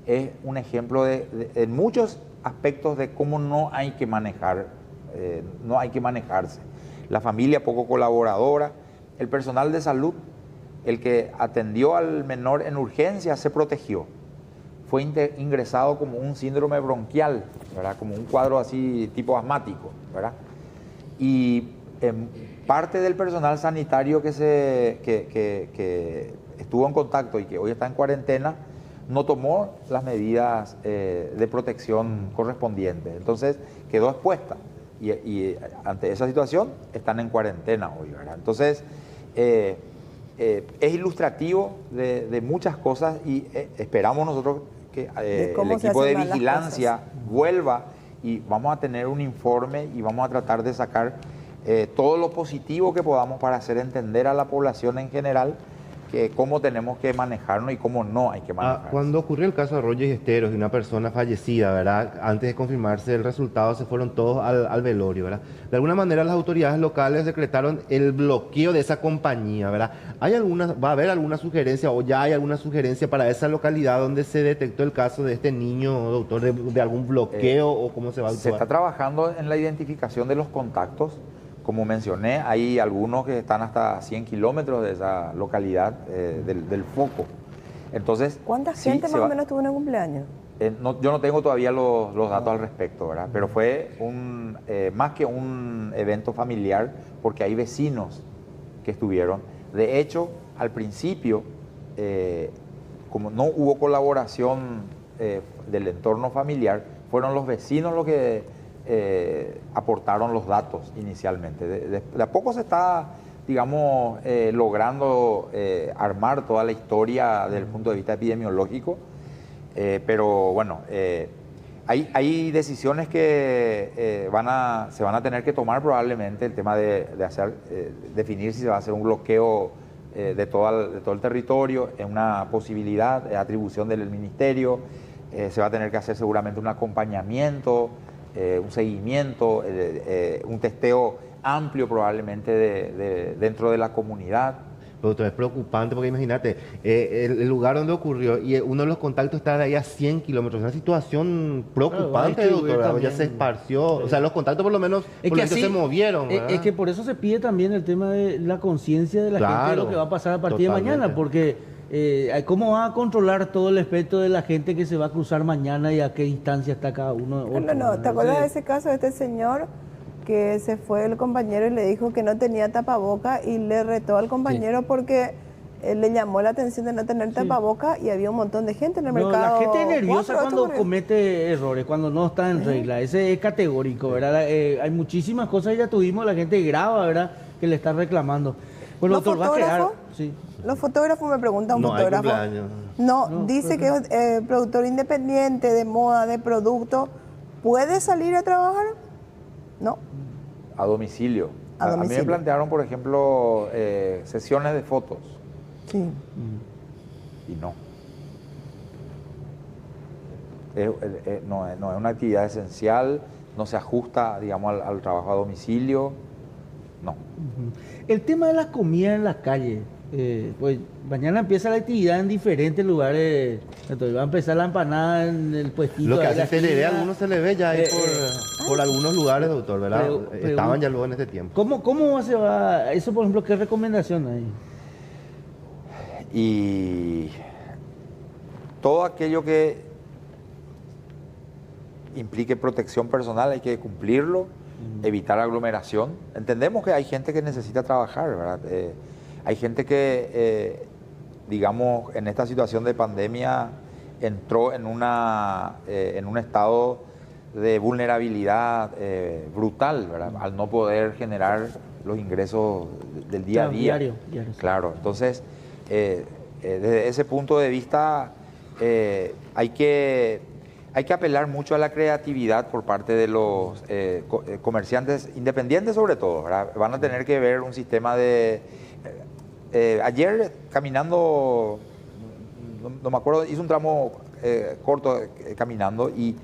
es un ejemplo en muchos aspectos de cómo no hay que manejarse. La familia poco colaboradora, el personal de salud, el que atendió al menor en urgencia se protegió. Fue ingresado como un síndrome bronquial, ¿verdad? Como un cuadro así tipo asmático, ¿verdad? Y parte del personal sanitario que estuvo en contacto y que hoy está en cuarentena no tomó las medidas de protección correspondientes. Entonces quedó expuesta y ante esa situación están en cuarentena hoy, ¿verdad? Entonces es ilustrativo de muchas cosas y esperamos nosotros que el equipo de vigilancia vuelva y vamos a tener un informe y vamos a tratar de sacar todo lo positivo que podamos para hacer entender a la población en general que cómo tenemos que manejarnos y cómo no hay que manejarnos. Cuando ocurrió el caso de Arroyo y Esteros de una persona fallecida, ¿verdad? Antes de confirmarse el resultado, se fueron todos al velorio, ¿verdad? De alguna manera las autoridades locales decretaron el bloqueo de esa compañía, ¿verdad? ¿Va a haber alguna sugerencia o ya hay alguna sugerencia para esa localidad donde se detectó el caso de este niño, doctor, de algún bloqueo o cómo se va a actuar? Se está trabajando en la identificación de los contactos. Como mencioné, hay algunos que están hasta 100 kilómetros de esa localidad del foco. Entonces, ¿cuánta gente más o menos tuvo en el cumpleaños? Yo no tengo todavía los datos al respecto, ¿verdad? Pero fue más que un evento familiar, porque hay vecinos que estuvieron. De hecho, al principio, como no hubo colaboración del entorno familiar, fueron los vecinos los que aportaron los datos inicialmente. De a poco se está, digamos, logrando armar toda la historia desde el punto de vista epidemiológico, pero bueno, hay decisiones que se van a tener que tomar probablemente, el tema de definir si se va a hacer un bloqueo de todo el territorio, es una posibilidad, de atribución del ministerio, se va a tener que hacer seguramente un acompañamiento, un seguimiento, un testeo amplio probablemente dentro de la comunidad. Doctor, es preocupante porque imagínate, el lugar donde ocurrió y uno de los contactos está de ahí a 100 kilómetros. Una situación preocupante, claro, doctor. Ya se esparció. Sí. O sea, los contactos por lo menos se movieron. Es que por eso se pide también el tema de la conciencia de la gente de lo que va a pasar a partir de mañana, porque ¿cómo va a controlar todo el espectro de la gente que se va a cruzar mañana y a qué distancia está cada uno? No. ¿Te acuerdas de ese caso de este señor que se fue el compañero y le dijo que no tenía tapaboca y le retó al compañero porque le llamó la atención de no tener tapaboca y había un montón de gente en el mercado? La gente es nerviosa cuando comete errores, cuando no está en regla. Ese es categórico, ¿verdad? Hay muchísimas cosas que ya tuvimos, la gente grava, ¿verdad?, que le está reclamando. Bueno, doctor, va a quedar... Sí. Los fotógrafos, me pregunta un fotógrafo. No, dice que es productor independiente de moda, de producto. ¿Puede salir a trabajar? No. A domicilio. A mí me plantearon, por ejemplo, sesiones de fotos. Sí. Y no. No es una actividad esencial, no se ajusta, digamos, al trabajo a domicilio. No. El tema de la comida en la calle. Pues mañana empieza la actividad en diferentes lugares. Entonces va a empezar la empanada en el puestito. Lo que hace se algunos se le ve ya ahí por algunos lugares, doctor, ¿verdad? Estaban ya luego en este tiempo. ¿Cómo se va? Eso, por ejemplo, ¿qué recomendación hay? Y todo aquello que implique protección personal hay que cumplirlo, evitar aglomeración. Entendemos que hay gente que necesita trabajar, ¿verdad? Hay gente que, digamos, en esta situación de pandemia entró en un estado de vulnerabilidad brutal, ¿verdad? Al no poder generar los ingresos del día a día. Diario. Claro, entonces, desde ese punto de vista, hay que apelar mucho a la creatividad por parte de los comerciantes independientes, sobre todo, ¿verdad? Van a tener que ver un sistema de... ayer caminando, no me acuerdo, hice un tramo corto caminando y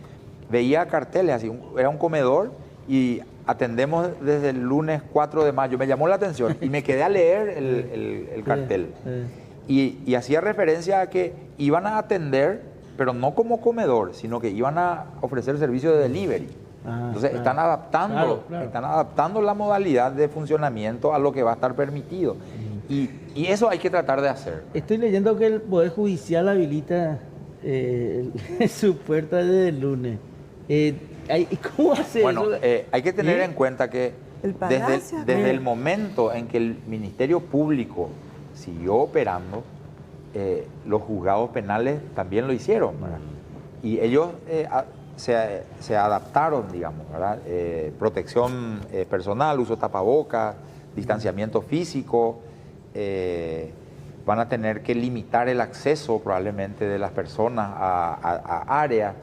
veía carteles así, era un comedor y atendemos desde el lunes 4 de mayo, me llamó la atención y me quedé a leer el cartel. Y hacía referencia a que iban a atender, pero no como comedor, sino que iban a ofrecer servicio de delivery. Entonces están adaptando la modalidad de funcionamiento a lo que va a estar permitido. Y eso hay que tratar de hacer. Estoy leyendo que el Poder Judicial habilita su puerta desde el lunes. ¿Cómo hace eso? Hay que tener en cuenta que desde el momento en que el Ministerio Público siguió operando, los juzgados penales también lo hicieron, ¿verdad? Y ellos se adaptaron, digamos, ¿verdad? Protección personal, uso de tapabocas, distanciamiento físico. Van a tener que limitar el acceso probablemente de las personas a áreas.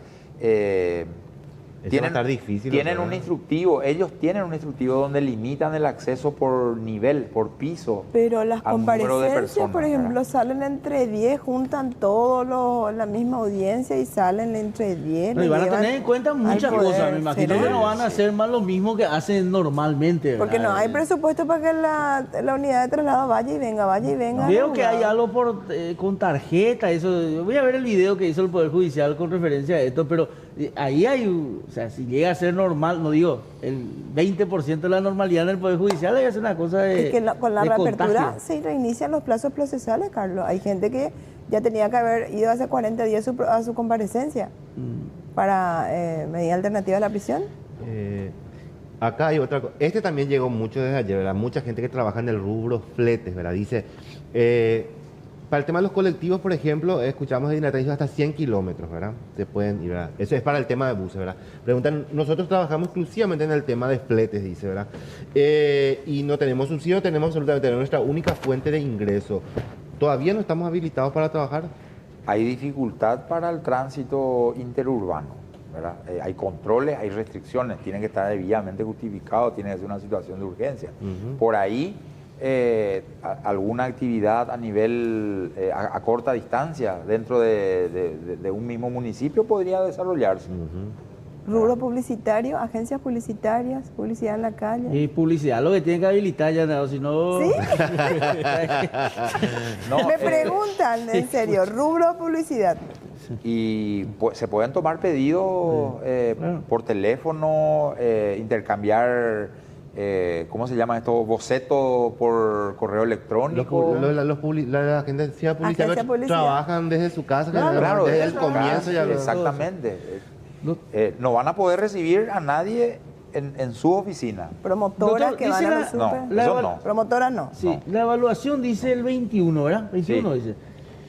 Ese va a estar difícil. Tienen ¿verdad? un instructivo, ellos tienen un instructivo donde limitan el acceso por nivel, por piso. Pero las al número de comparecencias, personas, por ejemplo, ¿verdad? salen entre 10, juntan todos la misma audiencia y salen entre 10. No, y le van a llevan tener en cuenta al muchas poder, cosas. Me imagino ¿será? que no van a hacer más lo mismo que hacen normalmente. Porque no ¿verdad? hay presupuesto para que la unidad de traslado vaya y venga, vaya y venga. Veo que hay juzgado. algo con tarjeta, eso. Yo voy a ver el video que hizo el Poder Judicial con referencia a esto, pero ahí hay, o sea, si llega a ser normal, no digo, el 20% de la normalidad en el Poder Judicial, hay que hacer una cosa de Es que con la de reapertura contagio. se reinician los plazos procesales, Carlos. Hay gente que ya tenía que haber ido hace 40 días a su comparecencia para medida alternativa a la prisión. Acá hay otra cosa. Este también llegó mucho desde ayer, ¿verdad? Mucha gente que trabaja en el rubro fletes, ¿verdad? Dice, para el tema de los colectivos, por ejemplo, escuchamos de Dinatra, dice hasta 100 kilómetros, ¿verdad? Se pueden ir, ¿verdad? Eso es para el tema de buses, ¿verdad? Preguntan, nosotros trabajamos exclusivamente en el tema de fletes, dice, ¿verdad? Y no tenemos subsidio, tenemos absolutamente nuestra única fuente de ingreso. ¿Todavía no estamos habilitados para trabajar? Hay dificultad para el tránsito interurbano, ¿verdad? Hay controles, hay restricciones, tienen que estar debidamente justificados, tiene que ser una situación de urgencia. Por ahí, alguna actividad a nivel, a corta distancia, dentro de un mismo municipio podría desarrollarse. Rubro publicitario, agencias publicitarias, publicidad en la calle. Y publicidad, lo que tienen que habilitar ya, no, si no... ¿Sí? No, Me preguntan, en serio, rubro publicidad. Y pues, se pueden tomar pedidos claro. por teléfono, intercambiar, ¿cómo se llama esto? Bocetos por correo electrónico. La agencia publicitaria Agencia publicidad. trabajan desde su casa, Claro, desde el desde comienzo. Ya exactamente. No van a poder recibir a nadie en su oficina. Promotoras Doctor, que van dice a los No, super. eso no. Promotoras no. Sí, la evaluación dice el 21, ¿verdad? 21 Sí. dice.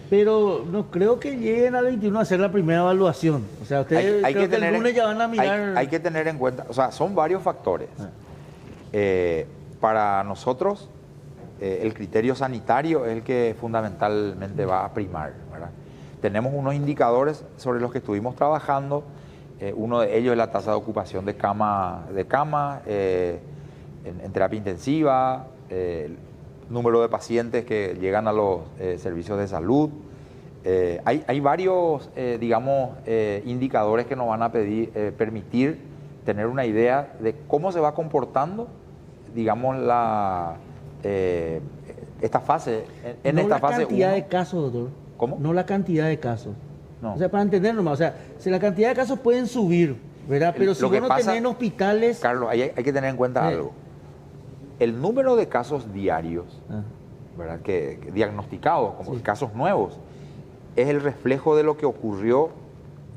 Pero no creo que lleguen al 21 a hacer la primera evaluación. O sea, ustedes creo que el lunes ya van a mirar... Hay que tener en cuenta, o sea, son varios factores. Para nosotros, el criterio sanitario es el que fundamentalmente va a primar, ¿verdad? Tenemos unos indicadores sobre los que estuvimos trabajando. Uno de ellos es la tasa de ocupación de cama en terapia intensiva, el número de pacientes que llegan a los servicios de salud. Hay varios, indicadores que nos van a permitir tener una idea de cómo se va comportando, digamos, esta fase, en no esta la fase cantidad 1. de casos, doctor. ¿Cómo? No la cantidad de casos. No. O sea, para entender nomás, o sea, si la cantidad de casos pueden subir, ¿verdad? Pero si Lo que vos no pasa, tenés en hospitales... Carlos, hay que tener en cuenta algo. El número de casos diarios, ¿verdad? Que diagnosticados como casos nuevos, es el reflejo de lo que ocurrió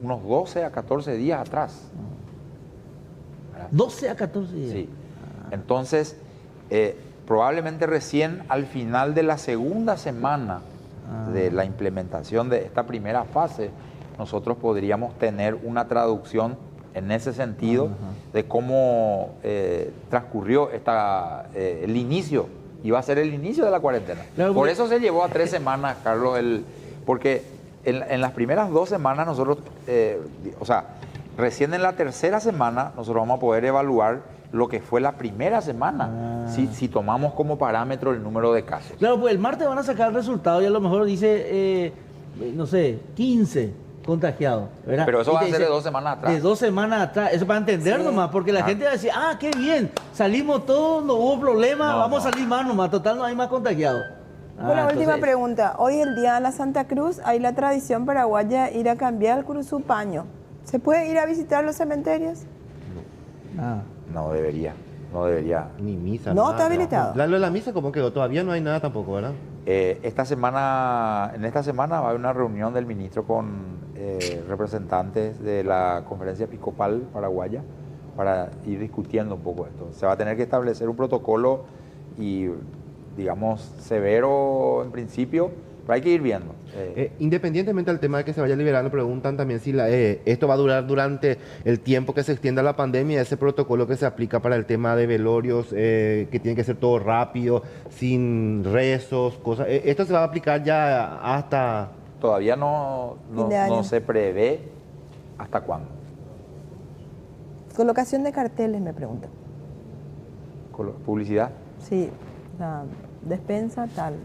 unos 12 a 14 días atrás. ¿Verdad? 12 a 14 días. Sí. Entonces, probablemente recién al final de la segunda semana de la implementación de esta primera fase, nosotros podríamos tener una traducción en ese sentido de cómo transcurrió el inicio, iba a ser el inicio de la cuarentena. Claro, Por eso se llevó a 3 semanas, Carlos, porque en las primeras 2 semanas nosotros, recién en la tercera semana nosotros vamos a poder evaluar lo que fue la primera semana, si tomamos como parámetro el número de casos. Claro, pues el martes van a sacar el resultado y a lo mejor dice, no sé, 15 contagiados, ¿verdad? Pero eso Y va a te ser de dice, 2 semanas atrás. De 2 semanas atrás, eso para entender nomás, porque la gente va a decir, qué bien, salimos todos, no hubo problema, vamos a salir más nomás, total no hay más contagiados. Una última pregunta. Hoy el día de la Santa Cruz hay la tradición paraguaya ir a cambiar su paño. ¿Se puede ir a visitar los cementerios? No debería. Ni misa. No, nada, está habilitado. Lo de la misa, como quedó? Todavía no hay nada tampoco, ¿verdad? En esta semana va a haber una reunión del ministro con representantes de la Conferencia Episcopal Paraguaya para ir discutiendo un poco esto. Se va a tener que establecer un protocolo y, digamos, severo en principio, pero hay que ir viendo. Independientemente del tema de que se vaya liberando, preguntan también si esto va a durar durante el tiempo que se extienda la pandemia, ese protocolo que se aplica para el tema de velorios, que tiene que ser todo rápido, sin rezos, cosas. ¿Esto se va a aplicar ya hasta...? Todavía no se prevé hasta cuándo. Colocación de carteles, me preguntan. Publicidad. Sí, la despensa tal.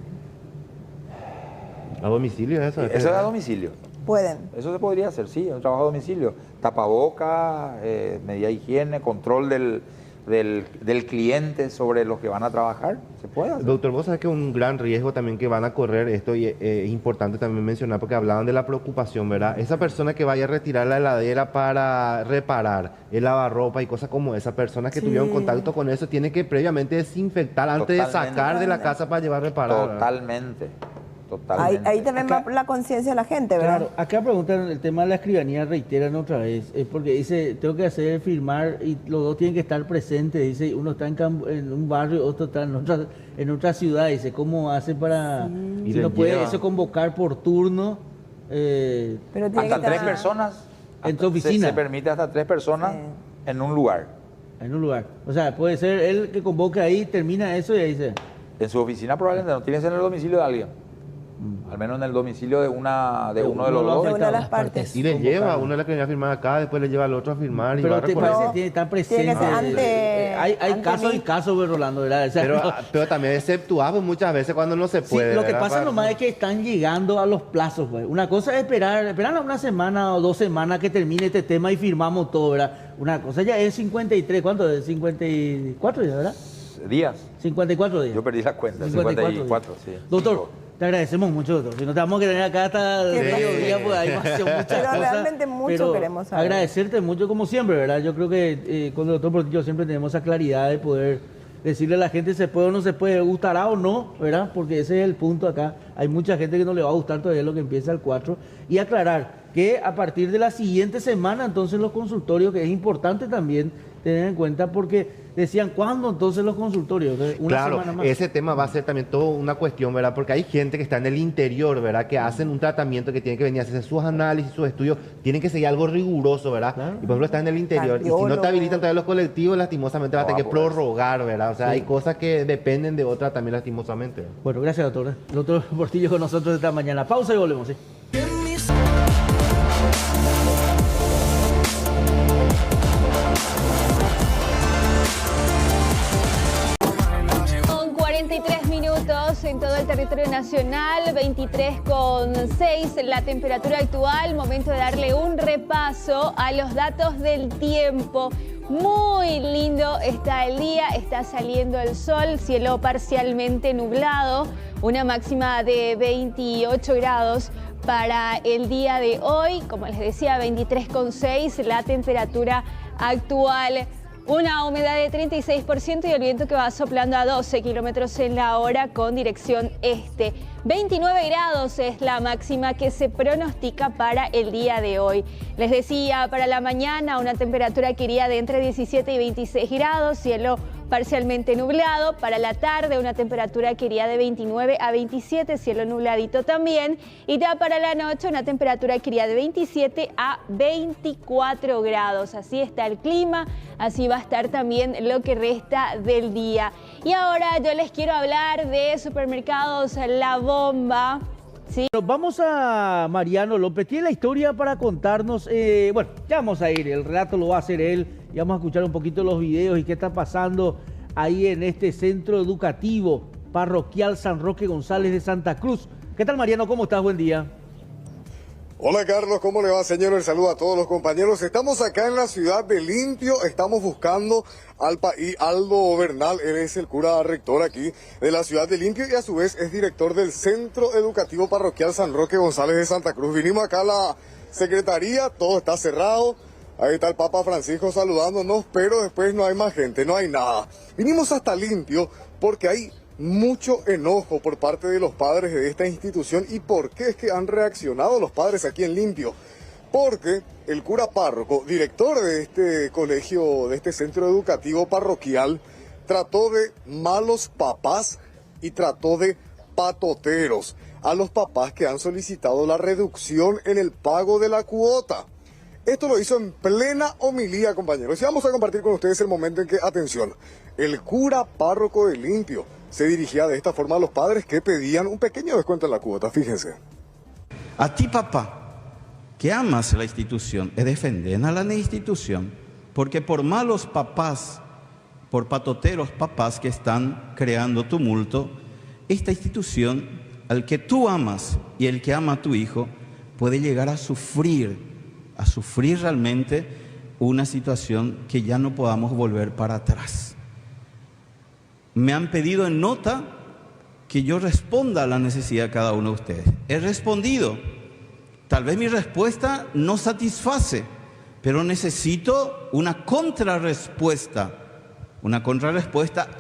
¿A domicilio eso? Eso es a domicilio. Pueden. Eso se podría hacer, sí, es un trabajo a domicilio. Tapaboca, medida de higiene, control del cliente sobre los que van a trabajar, se puede hacer. Doctor, vos sabés que un gran riesgo también que van a correr esto, y es importante también mencionar, porque hablaban de la preocupación, ¿verdad? Esa persona que vaya a retirar la heladera para reparar el lavarropa y cosas como esa, personas que tuvieron contacto con eso, tiene que previamente desinfectar antes de sacar de la casa para llevar a reparar. Totalmente. Ahí también va la conciencia de la gente, ¿verdad? Claro, acá preguntan el tema de la escribanía, reiteran otra vez, porque dice, tengo que hacer firmar y los dos tienen que estar presentes, dice, uno está en un barrio, otro está en otra ciudad, dice, ¿cómo hace para, si no puede eso convocar por turno? Pero hasta 3 personas, en tu oficina. Se permite hasta 3 personas en un lugar. En un lugar, o sea, puede ser él que convoque ahí, termina eso y ahí se... En su oficina probablemente no, tiene que ser en el domicilio de alguien. Al menos en el domicilio de uno de los dos. De una de las partes. Y le lleva, uno le quería firmar acá, después le lleva al otro a firmar. Pero y te parece que está presente. Tiene que ser hay casos y casos, Rolando, ¿verdad? O sea, pero también exceptuamos muchas veces cuando no se puede. Sí, lo que ¿verdad? pasa nomás es que están llegando a los plazos, pues. Una cosa es esperar una semana o 2 semanas que termine este tema y firmamos todo, ¿verdad? Una cosa ya es 53, ¿cuánto es? 54 días, ¿verdad? Días. 54 días. Yo perdí la cuenta, 54, sí. Doctor, te agradecemos mucho, doctor. Si no te vamos a quedar acá hasta mediodía, pues hay muchas cosas. Pero realmente mucho queremos saber. Agradecerte mucho como siempre, ¿verdad? Yo creo que con el doctor Portillo siempre tenemos esa claridad de poder decirle a la gente se puede o no se puede, gustará o no, ¿verdad? Porque ese es el punto acá. Hay mucha gente que no le va a gustar todavía lo que empieza el 4. Y aclarar que a partir de la siguiente semana, entonces los consultorios, que es importante también tener en cuenta, porque decían, ¿cuándo entonces los consultorios? Una semana más. Ese tema va a ser también toda una cuestión, ¿verdad? Porque hay gente que está en el interior, ¿verdad? Que hacen un tratamiento que tiene que venir a hacer sus análisis, sus estudios, tienen que seguir algo riguroso, ¿verdad? Claro. Y por ejemplo está en el interior. Y si no te habilitan todavía los colectivos, lastimosamente va a tener que prorrogar, ¿verdad? O sea, hay cosas que dependen de otras también lastimosamente. Bueno, gracias, doctor. Doctor Portillo con nosotros esta mañana. Pausa y volvemos, ¿sí? Con 43 minutos en todo el territorio nacional, 23,6 la temperatura actual. Momento de darle un repaso a los datos del tiempo. Muy lindo está el día, está saliendo el sol, cielo parcialmente nublado, una máxima de 28 grados para el día de hoy. Como les decía, 23,6 la temperatura actual. Una humedad de 36% y el viento que va soplando a 12 kilómetros en la hora con dirección este. 29 grados es la máxima que se pronostica para el día de hoy. Les decía, para la mañana una temperatura que iría de entre 17 y 26 grados, cielo parcialmente nublado. Para la tarde una temperatura que iría de 29 a 27, cielo nubladito también. Y ya para la noche una temperatura que iría de 27 a 24 grados. Así está el clima, así va a estar también lo que resta del día. Y ahora yo les quiero hablar de Supermercados La Bomba. ¿Sí? Vamos a Mariano López, tiene la historia para contarnos, bueno, ya vamos a ir, el relato lo va a hacer él y vamos a escuchar un poquito los videos y qué está pasando ahí en este centro educativo parroquial San Roque González de Santa Cruz. ¿Qué tal, Mariano? ¿Cómo estás? Buen día. Hola Carlos, ¿cómo le va, señor? El saludo a todos los compañeros. Estamos acá en la ciudad de Limpio, estamos buscando al país Aldo Bernal, él es el cura rector aquí de la ciudad de Limpio y a su vez es director del Centro Educativo Parroquial San Roque González de Santa Cruz. Vinimos acá a la secretaría, todo está cerrado, ahí está el Papa Francisco saludándonos, pero después no hay más gente, no hay nada. Vinimos hasta Limpio porque hay mucho enojo por parte de los padres de esta institución. ¿Y por qué es que han reaccionado los padres aquí en Limpio? Porque el cura párroco, director de este colegio, de este centro educativo parroquial, trató de malos papás y trató de patoteros a los papás que han solicitado la reducción en el pago de la cuota. Esto lo hizo en plena homilía, compañeros. Y vamos a compartir con ustedes el momento en que, atención, el cura párroco de Limpio se dirigía de esta forma a los padres que pedían un pequeño descuento en la cuota. Fíjense. A ti, papá, que amas la institución y defendes a la institución, porque por malos papás, por patoteros papás que están creando tumulto, esta institución, al que tú amas y el que ama a tu hijo, puede llegar a sufrir realmente una situación que ya no podamos volver para atrás. Me han pedido en nota que yo responda a la necesidad de cada uno de ustedes. He respondido. Tal vez mi respuesta no satisface, pero necesito una contrarrespuesta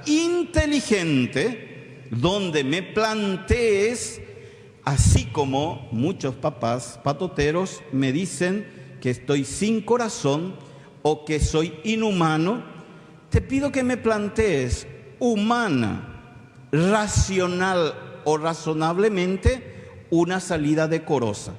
inteligente, donde me plantees, así como muchos papás patoteros me dicen que estoy sin corazón o que soy inhumano. Te pido que me plantees humana, racional o razonablemente una salida decorosa.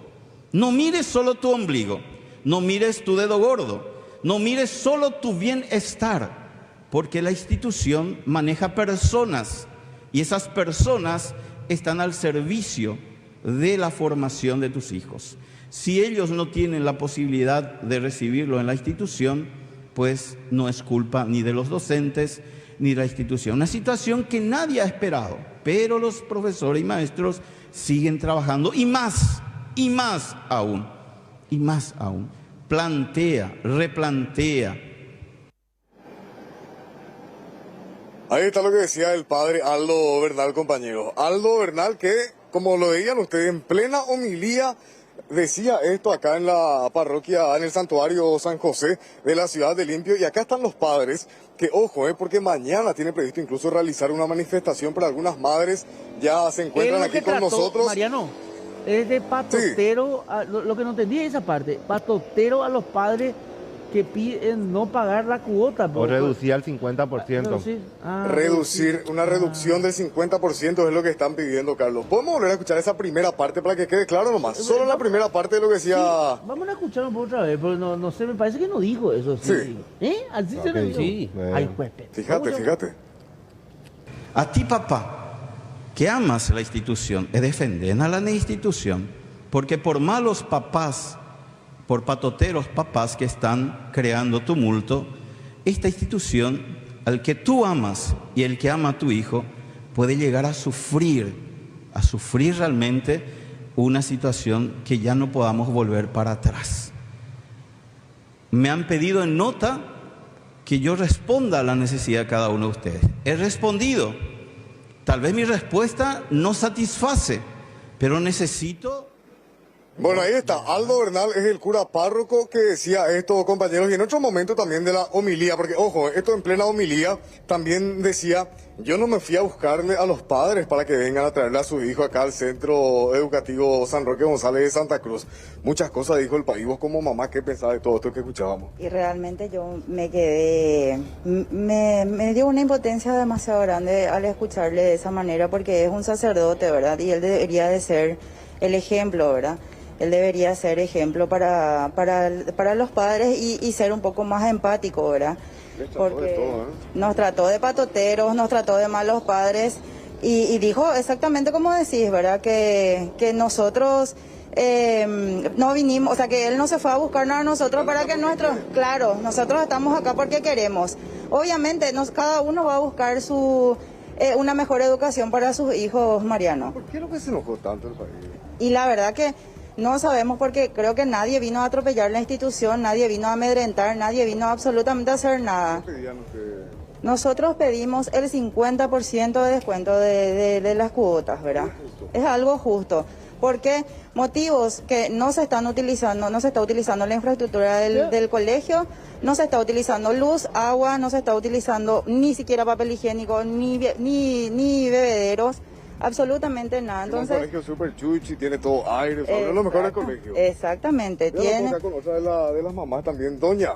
No mires solo tu ombligo, no mires tu dedo gordo, no mires solo tu bienestar, porque la institución maneja personas y esas personas están al servicio de la formación de tus hijos. Si ellos no tienen la posibilidad de recibirlo en la institución, pues no es culpa ni de los docentes ni de la institución. Una situación que nadie ha esperado, pero los profesores y maestros siguen trabajando y más aún, plantea, replantea. Ahí está lo que decía el padre Aldo Bernal, compañero. Aldo Bernal, que, como lo veían ustedes, en plena homilía decía esto acá en la parroquia, en el santuario San José de la ciudad de Limpio. Y acá están los padres, que ojo, porque mañana tiene previsto incluso realizar una manifestación para algunas madres. Ya se encuentran aquí con nosotros. Mariano, es de patotero, sí. Lo que no entendí es esa parte, patotero a los padres que piden no pagar la cuota. O reducir al 50%. Reducir, una reducción del 50% es lo que están pidiendo, Carlos. ¿Podemos volver a escuchar esa primera parte para que quede claro nomás? Solo la primera parte de lo que decía... Sí, vamos a escucharlo otra vez, pero no sé, me parece que no dijo eso. Sí. Así se lo dijo. Sí. Ay, pues, fíjate. A ti, papá, que amas la institución, defenden a la institución, porque por malos papás, por patoteros papás que están creando tumulto, esta institución, al que tú amas y el que ama a tu hijo, puede llegar a sufrir realmente una situación que ya no podamos volver para atrás. Me han pedido en nota que yo responda a la necesidad de cada uno de ustedes. He respondido. Tal vez mi respuesta no satisface, pero necesito... Bueno, ahí está. Aldo Bernal es el cura párroco que decía esto, compañeros, y en otro momento también de la homilía, porque ojo, esto en plena homilía también decía, yo no me fui a buscarle a los padres para que vengan a traerle a su hijo acá al Centro Educativo San Roque González de Santa Cruz. Muchas cosas dijo el país. Vos como mamá, ¿qué pensás de todo esto que escuchábamos? Y realmente yo me quedé, me dio una impotencia demasiado grande al escucharle de esa manera, porque es un sacerdote, ¿verdad? Y él debería de ser el ejemplo, ¿verdad? Él debería ser ejemplo para los padres y ser un poco más empático, ¿verdad? Porque nos trató de patoteros, nos trató de malos padres y dijo exactamente como decís, ¿verdad? Que nosotros no vinimos, o sea, que él no se fue a buscarnos a nosotros para que claro, nosotros estamos acá porque queremos. Obviamente, cada uno va a buscar una mejor educación para sus hijos, Mariano. ¿Por qué es lo que se enojó tanto el país? Y la verdad que no sabemos, porque creo que nadie vino a atropellar la institución, nadie vino a amedrentar, nadie vino a absolutamente a hacer nada. Nosotros pedimos el 50% de descuento de las cuotas, ¿verdad? Es algo justo. Porque motivos que no se están utilizando, no se está utilizando la infraestructura del colegio, no se está utilizando luz, agua, no se está utilizando ni siquiera papel higiénico, ni bebederos. Absolutamente nada. Entonces, es un colegio súper chuchi, tiene todo aire, es lo mejor del colegio. Exactamente. Tiene... con otra de las mamás también, doña,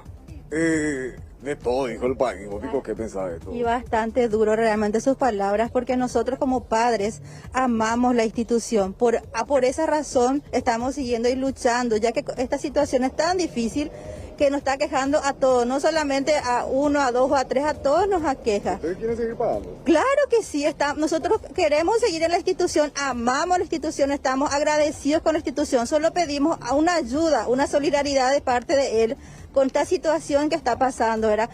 de todo dijo el país. ¿Vos dijo qué pensás de esto? Y bastante duro realmente sus palabras, porque nosotros como padres amamos la institución. Por esa razón estamos siguiendo y luchando, ya que esta situación es tan difícil que nos está quejando a todos, no solamente a uno, a dos o a tres, a todos nos aqueja. ¿Ustedes quieren seguir pagando? Claro que sí, nosotros queremos seguir en la institución, amamos la institución, estamos agradecidos con la institución, solo pedimos una ayuda, una solidaridad de parte de él con esta situación que está pasando, ¿verdad?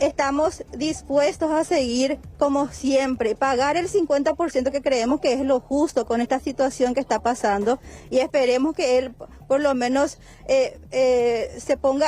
Estamos dispuestos a seguir como siempre, pagar el 50% que creemos que es lo justo con esta situación que está pasando y esperemos que él por lo menos se ponga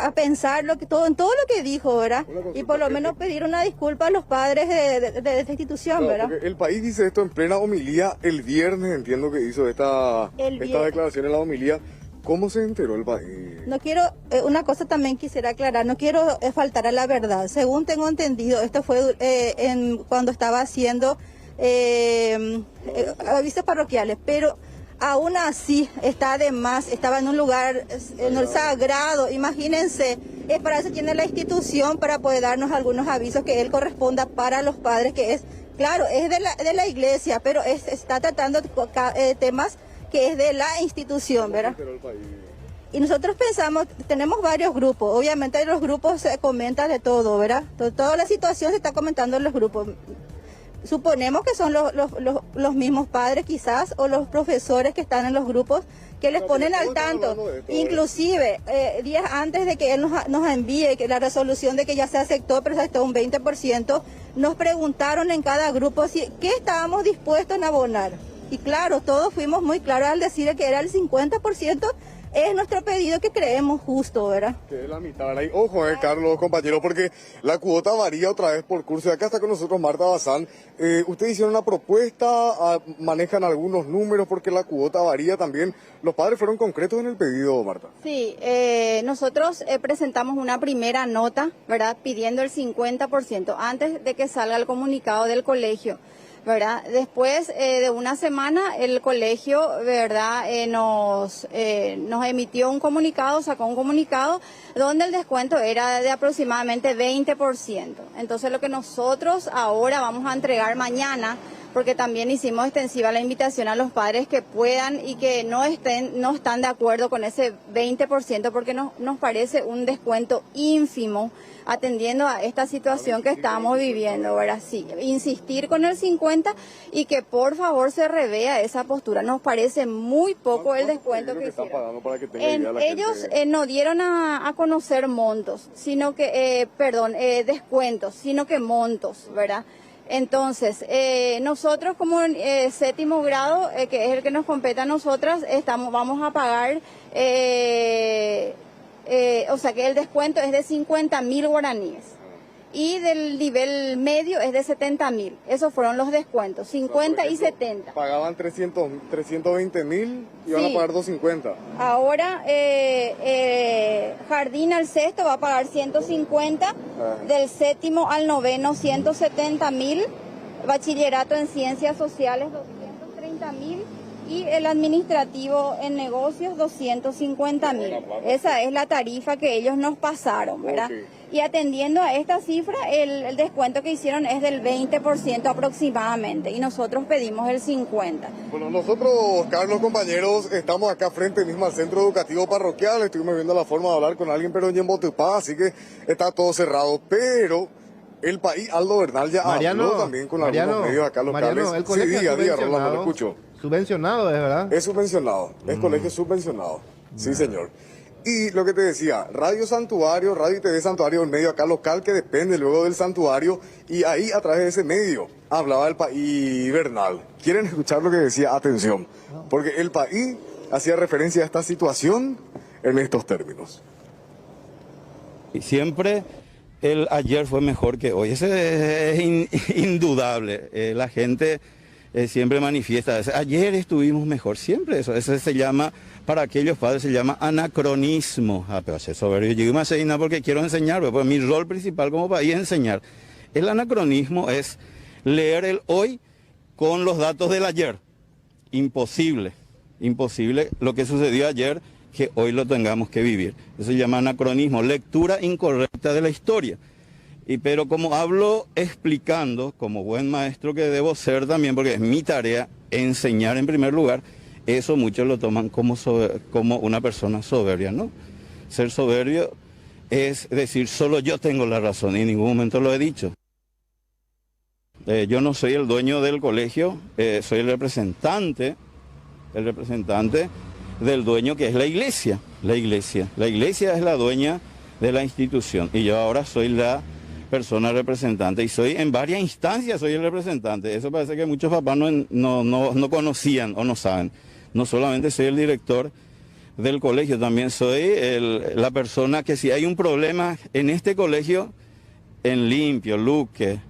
a pensar en todo lo que dijo, ¿verdad? Y por lo menos pedir una disculpa a los padres de esta institución, ¿verdad? Porque el país dice esto en plena homilía el viernes, entiendo que hizo esta declaración en la homilía. ¿Cómo se enteró el país? No quiero, una cosa también quisiera aclarar, no quiero faltar a la verdad. Según tengo entendido, esto fue cuando estaba haciendo avisos parroquiales, pero aún así está de más, estaba en un lugar en el sagrado, imagínense, para eso tiene la institución para poder darnos algunos avisos que él corresponda para los padres, que es, claro, es de la iglesia, pero está tratando temas que es de la institución, ¿verdad? Y nosotros pensamos, tenemos varios grupos, obviamente en los grupos se comenta de todo, ¿verdad? Toda la situación se está comentando en los grupos. Suponemos que son los mismos padres quizás o los profesores que están en los grupos que les ponen al tanto. Inclusive, días antes de que él nos envíe que la resolución de que ya se aceptó, pero se aceptó un 20%, nos preguntaron en cada grupo qué estábamos dispuestos a abonar. Y claro, todos fuimos muy claros al decir que era el 50%, es nuestro pedido que creemos justo, ¿verdad? Que es la mitad, ¿verdad? Y ojo, Carlos, compañero, porque la cuota varía otra vez por curso. Y acá está con nosotros Marta Bazán. Ustedes hicieron una propuesta, manejan algunos números porque la cuota varía también. ¿Los padres fueron concretos en el pedido, Marta? Sí, nosotros presentamos una primera nota, ¿verdad? Pidiendo el 50% antes de que salga el comunicado del colegio, ¿verdad? Después de una semana el colegio, ¿verdad? Nos emitió un comunicado, sacó un comunicado donde el descuento era de aproximadamente 20%. Entonces lo que nosotros ahora vamos a entregar mañana, porque también hicimos extensiva la invitación a los padres que puedan y que no están de acuerdo con ese 20%, porque nos parece un descuento ínfimo atendiendo a esta situación que estamos viviendo, ¿verdad? Sí, insistir con el 50% y que por favor se revea esa postura. Nos parece muy poco el descuento que hicieron. Ellos no dieron a conocer montos, sino que, descuentos, sino que montos, ¿verdad? Entonces, nosotros como séptimo grado, que es el que nos compete a nosotras, vamos a pagar, o sea que el descuento es de 50.000 guaraníes y del nivel medio es de 70.000. Esos fueron los descuentos, 50 y 70. Pagaban 320.000 y van a pagar 250. Ahora, jardín al sexto va a pagar 150, del séptimo al noveno 170.000, bachillerato en ciencias sociales 230.000 y el administrativo en negocios 250.000. Esa es la tarifa que ellos nos pasaron, ¿verdad? Okay. Y atendiendo a esta cifra, el descuento que hicieron es del 20% aproximadamente y nosotros pedimos el 50%. Bueno, nosotros, Carlos, compañeros, estamos acá frente mismo al centro educativo parroquial, estuvimos viendo la forma de hablar con alguien, pero en Botupá, así que está todo cerrado, pero el país, Aldo Bernal ya habló también con algunos medios acá locales. El colegio diga, Rolando, lo escucho. Subvencionado, ¿es verdad? Es subvencionado, es colegio subvencionado, sí señor. Y lo que te decía, Radio Santuario, Radio y TV Santuario, un medio acá local que depende luego del santuario, y ahí a través de ese medio hablaba el país Bernal. ¿Quieren escuchar lo que decía? Atención, porque el país hacía referencia a esta situación en estos términos. Y siempre el ayer fue mejor que hoy, ese es indudable, la gente siempre manifiesta, ayer estuvimos mejor, siempre eso se llama... Para aquellos padres se llama anacronismo. Pero es soberbio. Yo me enseñar porque quiero enseñar, pues mi rol principal como país es enseñar. El anacronismo es leer el hoy con los datos del ayer. Imposible lo que sucedió ayer, que hoy lo tengamos que vivir. Eso se llama anacronismo, lectura incorrecta de la historia. Pero como hablo explicando, como buen maestro que debo ser también, porque es mi tarea enseñar en primer lugar, eso muchos lo toman como una persona soberbia, ¿no? ser soberbio es decir, solo yo tengo la razón, y en ningún momento lo he dicho. Yo no soy el dueño del colegio, soy el representante del dueño, que es la iglesia. La iglesia es la dueña de la institución, y yo ahora soy la persona representante, y soy en varias instancias, soy el representante. Eso parece que muchos papás no conocían o no saben. No solamente soy el director del colegio, también soy la persona que, si hay un problema en este colegio, en Limpio, Luque,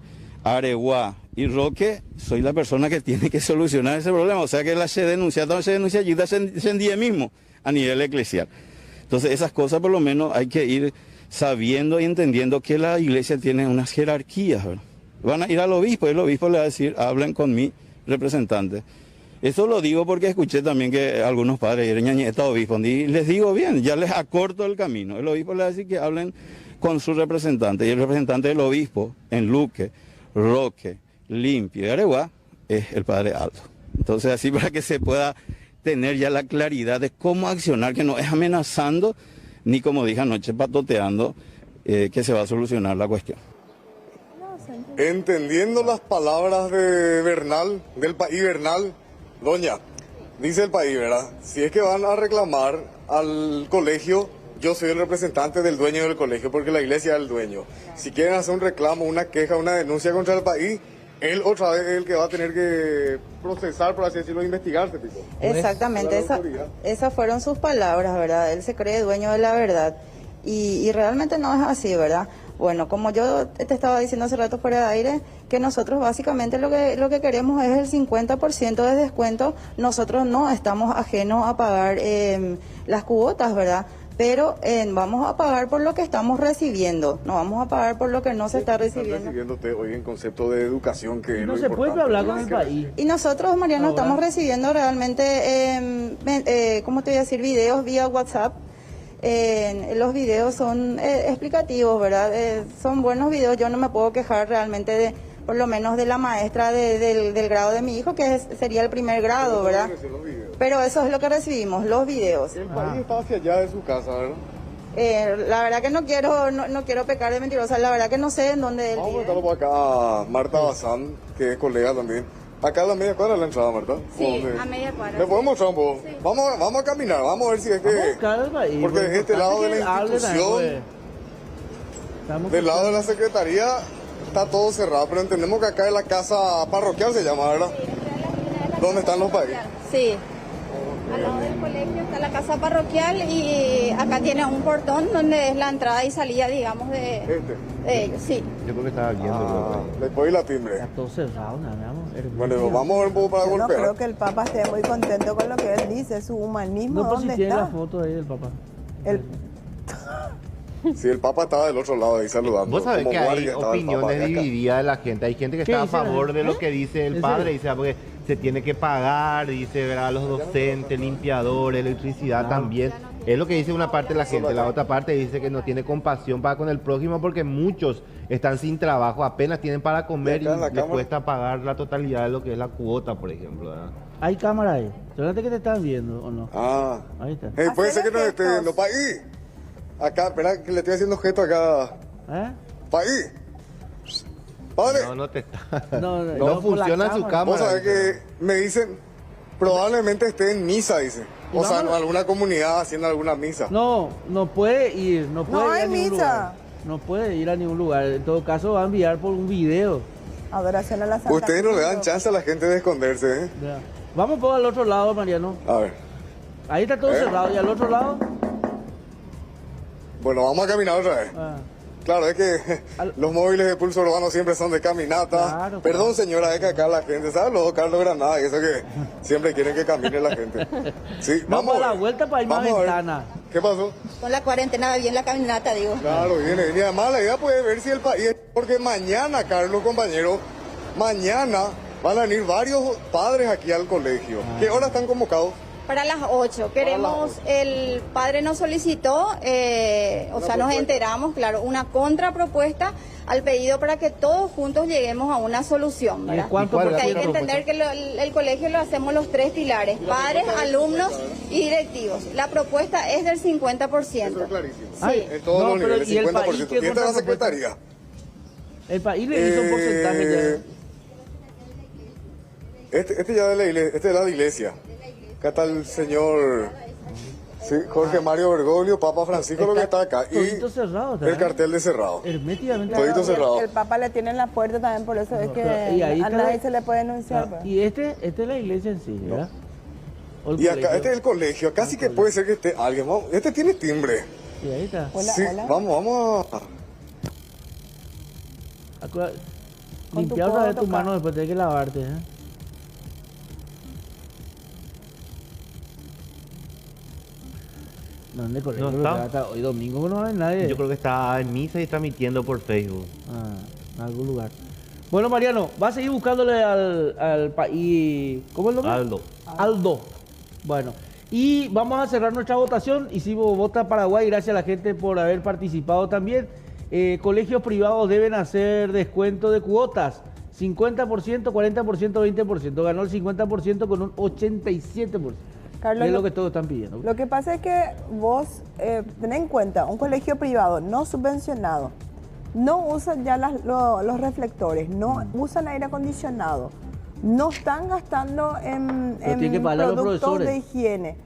Areguá y Roque, soy la persona que tiene que solucionar ese problema. O sea que se denuncia allí, se día mismo a nivel eclesial. Entonces esas cosas por lo menos hay que ir sabiendo y entendiendo que la iglesia tiene unas jerarquías, ¿verdad? Van a ir al obispo y el obispo le va a decir, hablen con mi representante. Eso lo digo porque escuché también que algunos padres eran ñañeta obispo, y les digo bien, ya les acorto el camino. El obispo le va a decir que hablen con su representante, y el representante del obispo en Luque, Roque, Limpio y Areguá es el padre Aldo. Entonces así, para que se pueda tener ya la claridad de cómo accionar, que no es amenazando, ni como dije anoche, patoteando, que se va a solucionar la cuestión. Entendiendo las palabras de Bernal, del país Bernal, doña, dice el país, ¿verdad? Si es que van a reclamar al colegio, yo soy el representante del dueño del colegio, porque la iglesia es el dueño. Si quieren hacer un reclamo, una queja, una denuncia contra el país, él otra vez es el que va a tener que procesar, por así decirlo, investigarse, tipo. Exactamente, esas fueron sus palabras, ¿verdad? Él se cree dueño de la verdad, y realmente no es así, ¿verdad? Bueno, como yo te estaba diciendo hace rato fuera de aire, que nosotros básicamente lo que queremos es el 50% de descuento. Nosotros no estamos ajenos a pagar las cuotas, ¿verdad? Pero vamos a pagar por lo que estamos recibiendo, no vamos a pagar por lo que no se está recibiendo. Está recibiendo usted hoy en concepto de educación, que no se puede hablar con el país. Y nosotros, Mariano, estamos recibiendo realmente, ¿cómo te voy a decir? Videos vía WhatsApp. Los videos son explicativos, ¿verdad? Son buenos videos. Yo no me puedo quejar realmente por lo menos de la maestra del grado de mi hijo, que sería el primer grado, ¿verdad? Pero eso es lo que recibimos, los videos. El país está hacia allá de su casa, ¿verdad? La verdad que no quiero pecar de mentirosa, la verdad que no sé en dónde él vive. Vamos a estar por acá a Marta Bazán, que es colega también. Acá a la media cuadra la entrada, Marta. Sí, a media cuadra. ¿Le podemos mostrar un poco? Sí. Vamos a caminar, vamos a ver si es que... Porque de este lado de la institución, del lado de la secretaría, está todo cerrado, pero entendemos que acá es la casa parroquial, se llama, ¿verdad? ¿Dónde están los países? Sí. Al lado del colegio está la casa parroquial, y acá tiene un portón donde es la entrada y salida, digamos, de ellos, sí. Yo creo que estaba viendo. Después de la timbre. Está todo cerrado, Bueno, vamos a ver un poco para golpear. No creo que el Papa esté muy contento con lo que él dice, su humanismo. No, pues ¿dónde si tiene está? la foto ahí del Papa. Sí, el Papa estaba del otro lado ahí saludando. Vos sabés como que hay guardia estaba el Papa opiniones acá. divididas de la gente. Hay gente que está a favor de lo que dice el padre, dice, porque se tiene que pagar, dice, ¿verdad? Los docentes, limpiadores, electricidad también. Es lo que dice una parte de la gente. La otra parte dice que no tiene compasión para con el prójimo, porque muchos están sin trabajo, apenas tienen para comer y les cuesta pagar la totalidad de lo que es la cuota, por ejemplo, ¿verdad? Hay cámara ahí. ¿Seguramente que te están viendo o no? Ah. Ahí está. Puede ser que nos esté viendo. País. Acá, espera, que le estoy haciendo gesto acá. País. Padre. No te está. No funciona su cámara. Vos sabés que me dicen, probablemente esté en misa, dice. O sea, en alguna comunidad haciendo alguna misa. No puede ir, no puede ir hay a ningún misa. lugar. No puede ir a ningún lugar. En todo caso va a enviar por un video. Adoración a la Santa Ustedes no Cruz. le dan chance a la gente de esconderse, ¿eh? Ya. Vamos por al otro lado, Mariano. A ver. Ahí está todo cerrado. ¿Y al otro lado? Bueno, vamos a caminar otra vez. Claro, es que los móviles de Pulso Urbano siempre son de caminata. Claro, Perdón, señora, es que acá la gente, ¿sabes? Los Carlos Granada, y eso que siempre quieren que camine la gente. Sí, vamos a la vuelta para ir más ventana. ¿Qué pasó? Con la cuarentena va bien la caminata, digo. Claro, viene. Y además la idea puede ver si el país... Porque mañana, Carlos, compañero, mañana van a venir varios padres aquí al colegio. ¿Qué hora están convocados? Para las 8. Queremos, el padre nos solicitó, nos enteramos, claro, una contrapropuesta al pedido para que todos juntos lleguemos a una solución, ¿verdad? Porque hay que entender que el colegio lo hacemos los 3 pilares, padres, alumnos y directivos. La propuesta es del 50%. Eso es clarísimo. Sí. En todos los niveles, 50%. ¿Y esta es la secretaría? El país le hizo un porcentaje ya. Este ya de la iglesia, este de la iglesia. Acá está el señor Jorge Mario Bergoglio, Papa Francisco, lo que está acá. Y cerrado, el cartel de cerrado. Herméticamente. Todito cerrado. El Papa le tiene en la puerta también, por eso es que a nadie se le puede denunciar. Pues. Y este es la iglesia en sí, ¿verdad? Y acá, este es el colegio. Acá sí que puede ser que esté alguien. Este tiene timbre. Y ahí está. Hola, Sí, hola. vamos a... Limpiar otra vez tus manos después de que lavarte, ¿Dónde colegio? No está. Hoy domingo no hay nadie. Yo creo que está en misa y transmitiendo por Facebook. En algún lugar. Bueno, Mariano, va a seguir buscándole al país. ¿Cómo es el nombre? Aldo. Bueno, y vamos a cerrar nuestra votación. Hicimos Vota Paraguay, gracias a la gente por haber participado también. Colegios privados deben hacer descuento de cuotas. 50%, 40%, 20%. Ganó el 50% con un 87%. Carlos, es lo que todos están pidiendo. Lo que pasa es que vos, ten en cuenta, un colegio privado no subvencionado, no usan ya los reflectores, no usan aire acondicionado, no están gastando en productos de higiene.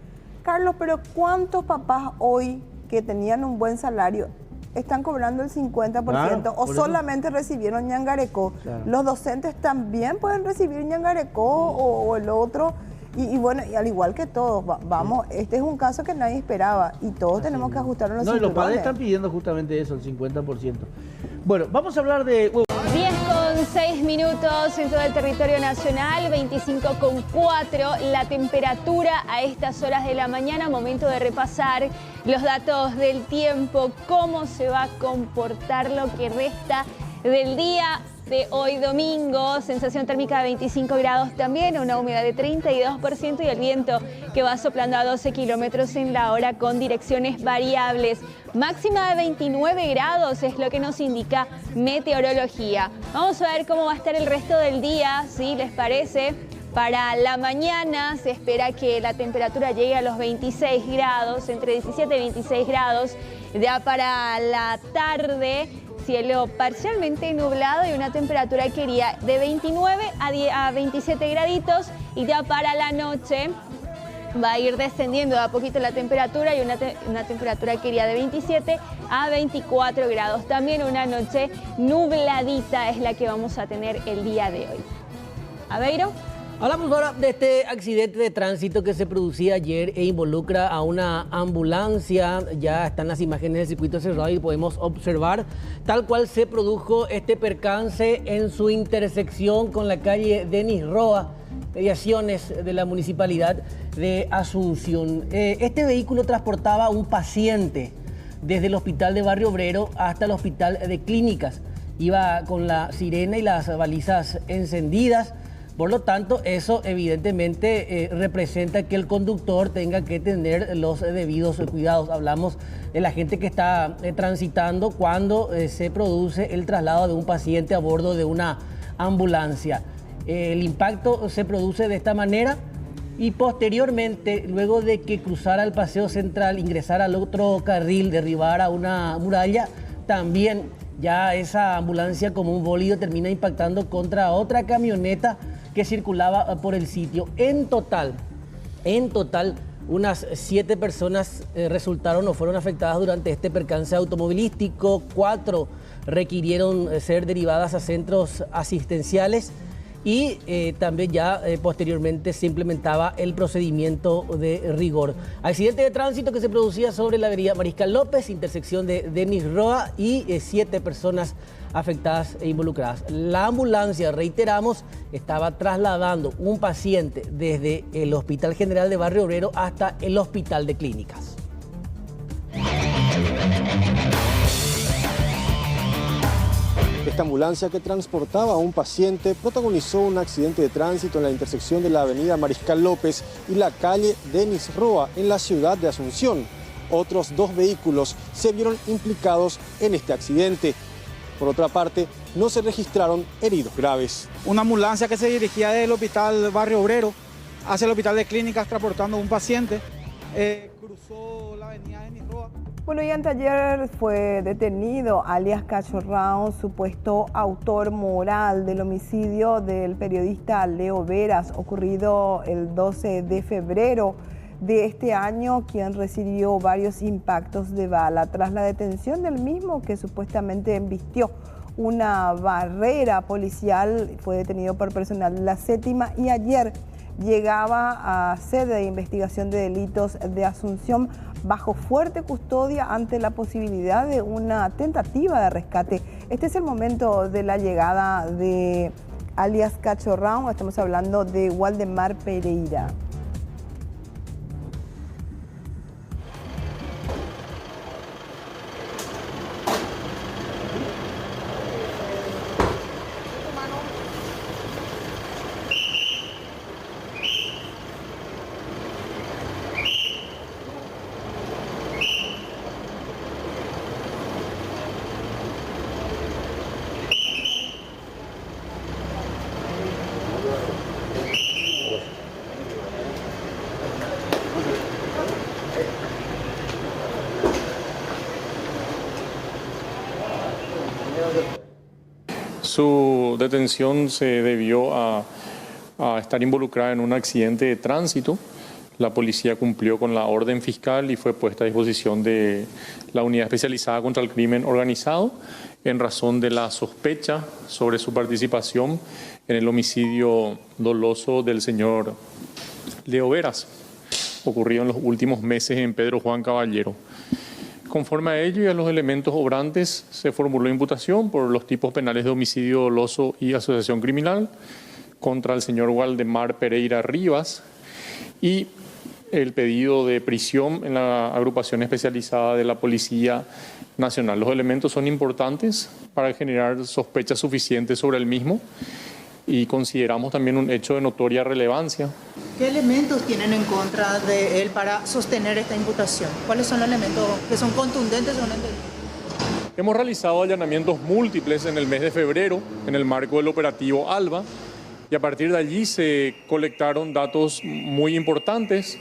Carlos, pero ¿cuántos papás hoy que tenían un buen salario están cobrando el 50%? Claro, o solamente recibieron ñangarecó? Claro. Los docentes también pueden recibir ñangarecó o el otro. Y bueno, y al igual que todos, vamos, este es un caso que nadie esperaba y todos tenemos que ajustarnos los cinturones. Los padres están pidiendo justamente eso, el 50%. Bueno, vamos a hablar de... 10:06 en todo el territorio nacional, 25:04 la temperatura a estas horas de la mañana. Momento de repasar los datos del tiempo, cómo se va a comportar lo que resta del día de hoy domingo. Sensación térmica de 25 grados también, una humedad de 32% y el viento que va soplando a 12 kilómetros en la hora con direcciones variables. Máxima de 29 grados es lo que nos indica meteorología. Vamos a ver cómo va a estar el resto del día, si les parece. Para la mañana se espera que la temperatura llegue a los 26 grados, entre 17 y 26 grados. Ya para la tarde, cielo parcialmente nublado y una temperatura que iría de 29 a 27 graditos. Y ya para la noche va a ir descendiendo de a poquito la temperatura y una temperatura que iría de 27 a 24 grados. También una noche nubladita es la que vamos a tener el día de hoy. Aveiro. Hablamos ahora de este accidente de tránsito que se producía ayer e involucra a una ambulancia. Ya están las imágenes del circuito cerrado y podemos observar tal cual se produjo este percance en su intersección con la calle Denis Roa, mediaciones de la Municipalidad de Asunción. Este vehículo transportaba a un paciente desde el hospital de Barrio Obrero hasta el hospital de Clínicas. Iba con la sirena y las balizas encendidas. Por lo tanto, eso evidentemente representa que el conductor tenga que tener los debidos cuidados. Hablamos de la gente que está transitando cuando se produce el traslado de un paciente a bordo de una ambulancia. El impacto se produce de esta manera y posteriormente, luego de que cruzara el paseo central, ingresara al otro carril, derribara una muralla, también ya esa ambulancia como un bólido termina impactando contra otra camioneta que circulaba por el sitio. En total, unas 7 personas resultaron o fueron afectadas durante este percance automovilístico. 4 requirieron ser derivadas a centros asistenciales y también ya posteriormente se implementaba el procedimiento de rigor. Accidente de tránsito que se producía sobre la avenida Mariscal López, intersección de Denis Roa, y 7 personas afectadas e involucradas. La ambulancia, reiteramos, estaba trasladando un paciente desde el Hospital General de Barrio Obrero hasta el Hospital de Clínicas. Esta ambulancia que transportaba a un paciente protagonizó un accidente de tránsito en la intersección de la avenida Mariscal López y la calle Denis Roa en la ciudad de Asunción. Otros 2 vehículos se vieron implicados en este accidente. Por otra parte, no se registraron heridos graves. Una ambulancia que se dirigía del hospital Barrio Obrero hacia el hospital de Clínicas transportando a un paciente, cruzó la avenida Denis Roa. Bueno, y anteayer fue detenido alias Cachorrao, supuesto autor moral del homicidio del periodista Leo Veras, ocurrido el 12 de febrero de este año, quien recibió varios impactos de bala. Tras la detención del mismo, que supuestamente embistió una barrera policial, fue detenido por personal de la Séptima y ayer llegaba a sede de investigación de delitos de Asunción bajo fuerte custodia ante la posibilidad de una tentativa de rescate. Este es el momento de la llegada de alias Cachorrao, estamos hablando de Waldemar Pereira. Su detención se debió a estar involucrada en un accidente de tránsito. La policía cumplió con la orden fiscal y fue puesta a disposición de la Unidad Especializada contra el Crimen Organizado en razón de la sospecha sobre su participación en el homicidio doloso del señor Leo Veras, ocurrido en los últimos meses en Pedro Juan Caballero. Conforme a ello y a los elementos obrantes, se formuló imputación por los tipos penales de homicidio doloso y asociación criminal contra el señor Waldemar Pereira Rivas y el pedido de prisión en la agrupación especializada de la Policía Nacional. Los elementos son importantes para generar sospechas suficientes sobre el mismo y consideramos también un hecho de notoria relevancia. ¿Qué elementos tienen en contra de él para sostener esta imputación? ¿Cuáles son los elementos que son contundentes o no entendidos? Hemos realizado allanamientos múltiples en el mes de febrero en el marco del operativo ALBA y a partir de allí se colectaron datos muy importantes,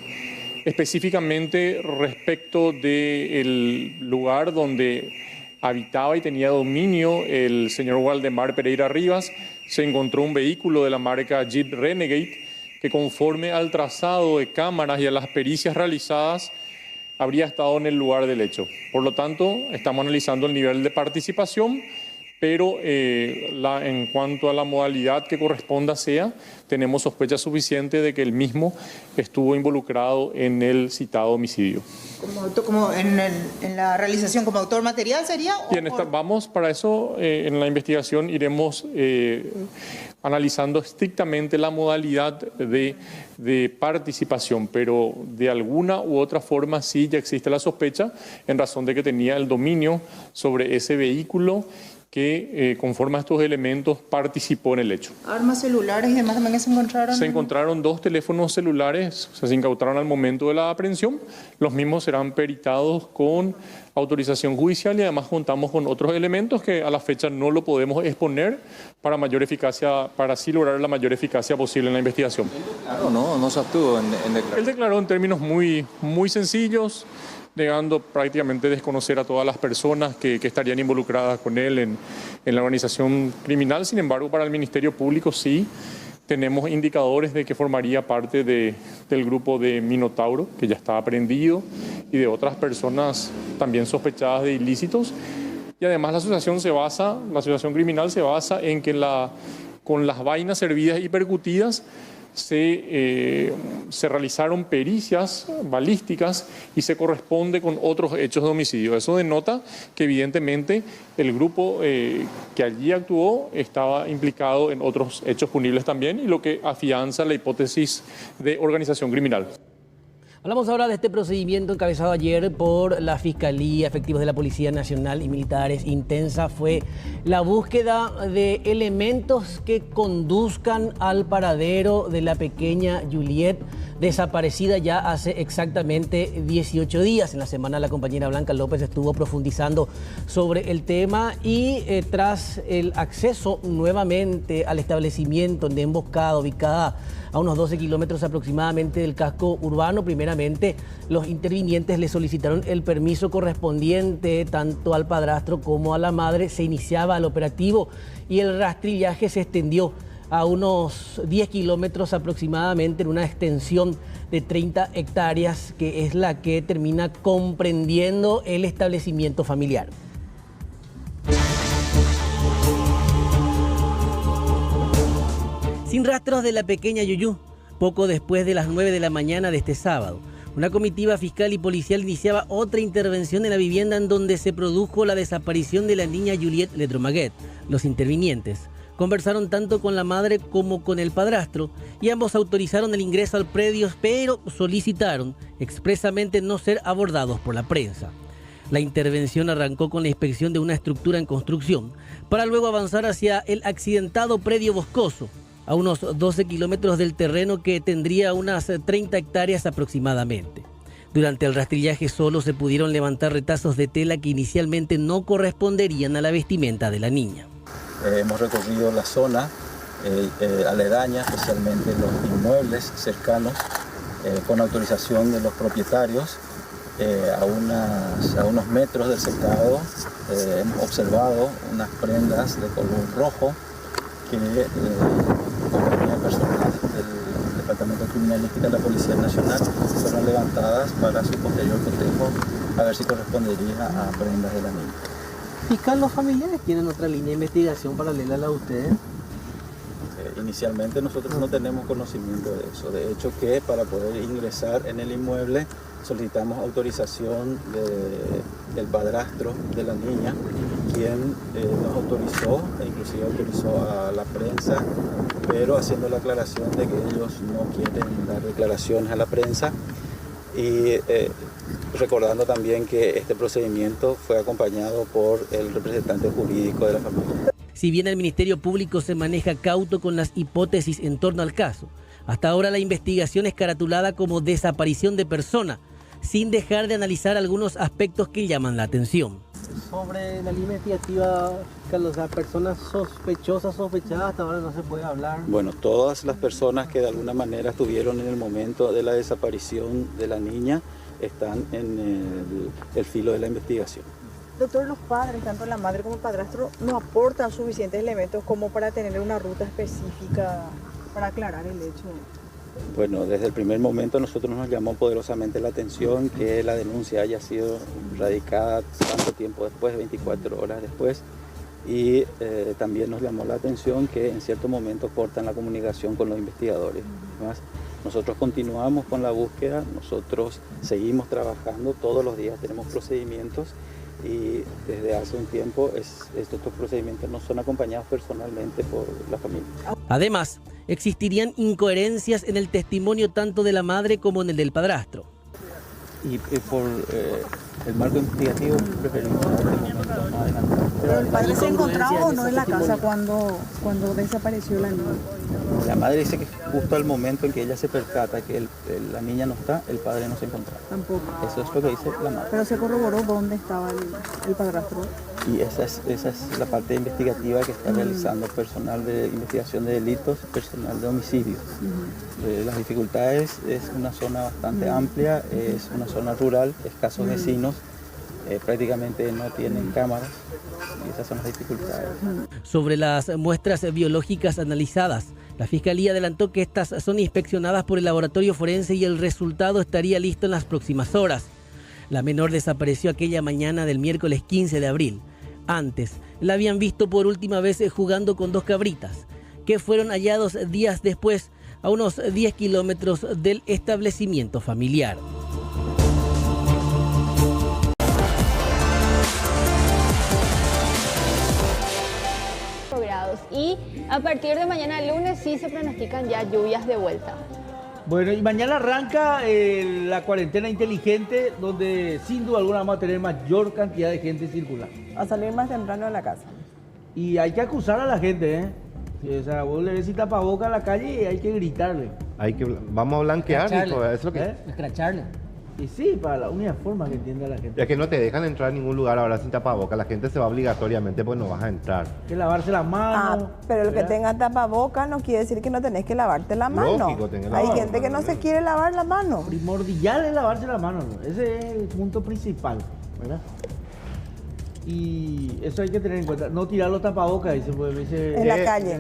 específicamente respecto del lugar donde habitaba y tenía dominio el señor Waldemar Pereira Rivas. Se encontró un vehículo de la marca Jeep Renegade que, conforme al trazado de cámaras y a las pericias realizadas, habría estado en el lugar del hecho. Por lo tanto, estamos analizando el nivel de participación, pero en cuanto a la modalidad que corresponda tenemos sospecha suficiente de que el mismo estuvo involucrado en el citado homicidio. ¿Como en la realización como autor material sería? Bien, vamos para eso, en la investigación iremos analizando estrictamente la modalidad de participación, pero de alguna u otra forma sí ya existe la sospecha en razón de que tenía el dominio sobre ese vehículo que conforme a estos elementos participó en el hecho. ¿Armas celulares y demás también se encontraron? Se encontraron 2 teléfonos celulares, se incautaron al momento de la aprehensión. Los mismos serán peritados con autorización judicial y además contamos con otros elementos que a la fecha no lo podemos exponer para mayor eficacia, para así lograr la mayor eficacia posible en la investigación. Claro, no se abstuvo en declarar. Él declaró en términos muy sencillos, negando prácticamente desconocer a todas las personas que estarían involucradas con él en la organización criminal. Sin embargo, para el Ministerio Público sí tenemos indicadores de que formaría parte del grupo de Minotauro, que ya está aprehendido, y de otras personas también sospechadas de ilícitos. Y además la asociación criminal se basa en que con las vainas servidas y percutidas se realizaron pericias balísticas y se corresponde con otros hechos de homicidio. Eso denota que evidentemente el grupo que allí actuó estaba implicado en otros hechos punibles también y lo que afianza la hipótesis de organización criminal. Hablamos ahora de este procedimiento encabezado ayer por la Fiscalía, efectivos de la Policía Nacional y militares. Intensa fue la búsqueda de elementos que conduzcan al paradero de la pequeña Juliet, desaparecida ya hace exactamente 18 días. En la semana la compañera Blanca López estuvo profundizando sobre el tema y tras el acceso nuevamente al establecimiento de emboscada ubicada a unos 12 kilómetros aproximadamente del casco urbano, primeramente los intervinientes le solicitaron el permiso correspondiente tanto al padrastro como a la madre. Se iniciaba el operativo y el rastrillaje se extendió a unos 10 kilómetros aproximadamente en una extensión de 30 hectáreas, que es la que termina comprendiendo el establecimiento familiar. Sin rastros de la pequeña Yuyú, poco después de las 9 de la mañana de este sábado, una comitiva fiscal y policial iniciaba otra intervención en la vivienda en donde se produjo la desaparición de la niña Juliet Ledromaguet. Los intervinientes conversaron tanto con la madre como con el padrastro y ambos autorizaron el ingreso al predio, pero solicitaron expresamente no ser abordados por la prensa. La intervención arrancó con la inspección de una estructura en construcción, para luego avanzar hacia el accidentado predio boscoso, a unos 12 kilómetros del terreno que tendría unas 30 hectáreas aproximadamente. Durante el rastrillaje solo se pudieron levantar retazos de tela que inicialmente no corresponderían a la vestimenta de la niña. Hemos recorrido la zona aledaña, especialmente los inmuebles cercanos, con autorización de los propietarios. A unos metros del cercado hemos observado unas prendas de color rojo que compañía personal del Departamento de Criminalística de la Policía Nacional fueron levantadas para su posterior cotejo a ver si correspondería a prendas de la niña. Fiscal, ¿los familiares tienen otra línea de investigación paralela a la de ustedes? Inicialmente nosotros no tenemos conocimiento de eso. De hecho, que para poder ingresar en el inmueble solicitamos autorización del padrastro de la niña, quien nos autorizó e inclusive autorizó a la prensa, pero haciendo la aclaración de que ellos no quieren dar declaraciones a la prensa y recordando también que este procedimiento fue acompañado por el representante jurídico de la familia. Si bien el Ministerio Público se maneja cauto con las hipótesis en torno al caso, hasta ahora la investigación es caratulada como desaparición de persona, sin dejar de analizar algunos aspectos que llaman la atención. Sobre la línea investigativa, Carlos, las personas sospechosas, sospechadas, hasta ahora no se puede hablar. Bueno, todas las personas que de alguna manera estuvieron en el momento de la desaparición de la niña están en el filo de la investigación. Doctor, los padres, tanto la madre como el padrastro, no aportan suficientes elementos como para tener una ruta específica para aclarar el hecho. Bueno, desde el primer momento a nosotros nos llamó poderosamente la atención que la denuncia haya sido radicada tanto tiempo después, 24 horas después, y también nos llamó la atención que en cierto momento cortan la comunicación con los investigadores. Además, nosotros continuamos con la búsqueda, nosotros seguimos trabajando, todos los días tenemos procedimientos y desde hace un tiempo estos procedimientos no son acompañados personalmente por la familia. Además, existirían incoherencias en el testimonio tanto de la madre como en el del padrastro. Y por el marco investigativo preferimos en este momento no adelantar. ¿Pero el padre se encontraba o no en la casa cuando desapareció la niña? La madre dice que justo al momento en que ella se percata que la niña no está, el padre no se encontraba. Tampoco. Eso es lo que dice la madre. Pero se corroboró dónde estaba el padrastro. Y esa es la parte investigativa que está realizando personal de investigación de delitos, personal de homicidios. Las dificultades, es una zona bastante amplia, es una zona rural, escasos vecinos, prácticamente no tienen cámaras y esas son las dificultades. Sobre las muestras biológicas analizadas, la Fiscalía adelantó que estas son inspeccionadas por el laboratorio forense y el resultado estaría listo en las próximas horas. La menor desapareció aquella mañana del miércoles 15 de abril. Antes, la habían visto por última vez jugando con 2 cabritas, que fueron hallados días después a unos 10 kilómetros del establecimiento familiar. Y a partir de mañana lunes sí se pronostican ya lluvias de vuelta. Bueno, y mañana arranca la cuarentena inteligente, donde sin duda alguna vamos a tener mayor cantidad de gente circulando. A salir más temprano de la casa. Y hay que acusar a la gente, ¿eh? Sí, o sea, vos le ves sin tapaboca a la calle y hay que gritarle. Vamos a blanquear, hijo, eso es lo que... Escracharle. Y sí, para la única forma que entienda la gente. Es que no te dejan entrar a ningún lugar ahora sin tapaboca. La gente se va obligatoriamente porque no vas a entrar. Hay que lavarse las manos. Pero el que tenga tapabocas no quiere decir que no tenés que lavarte la mano. Lógico, tenés que Hay lavar gente que no se quiere lavar la mano. Primordial es lavarse las manos, ¿no? Ese es el punto principal, ¿verdad? Y eso hay que tener en cuenta. No tirar los tapabocas, dice, pues, dice en la calle.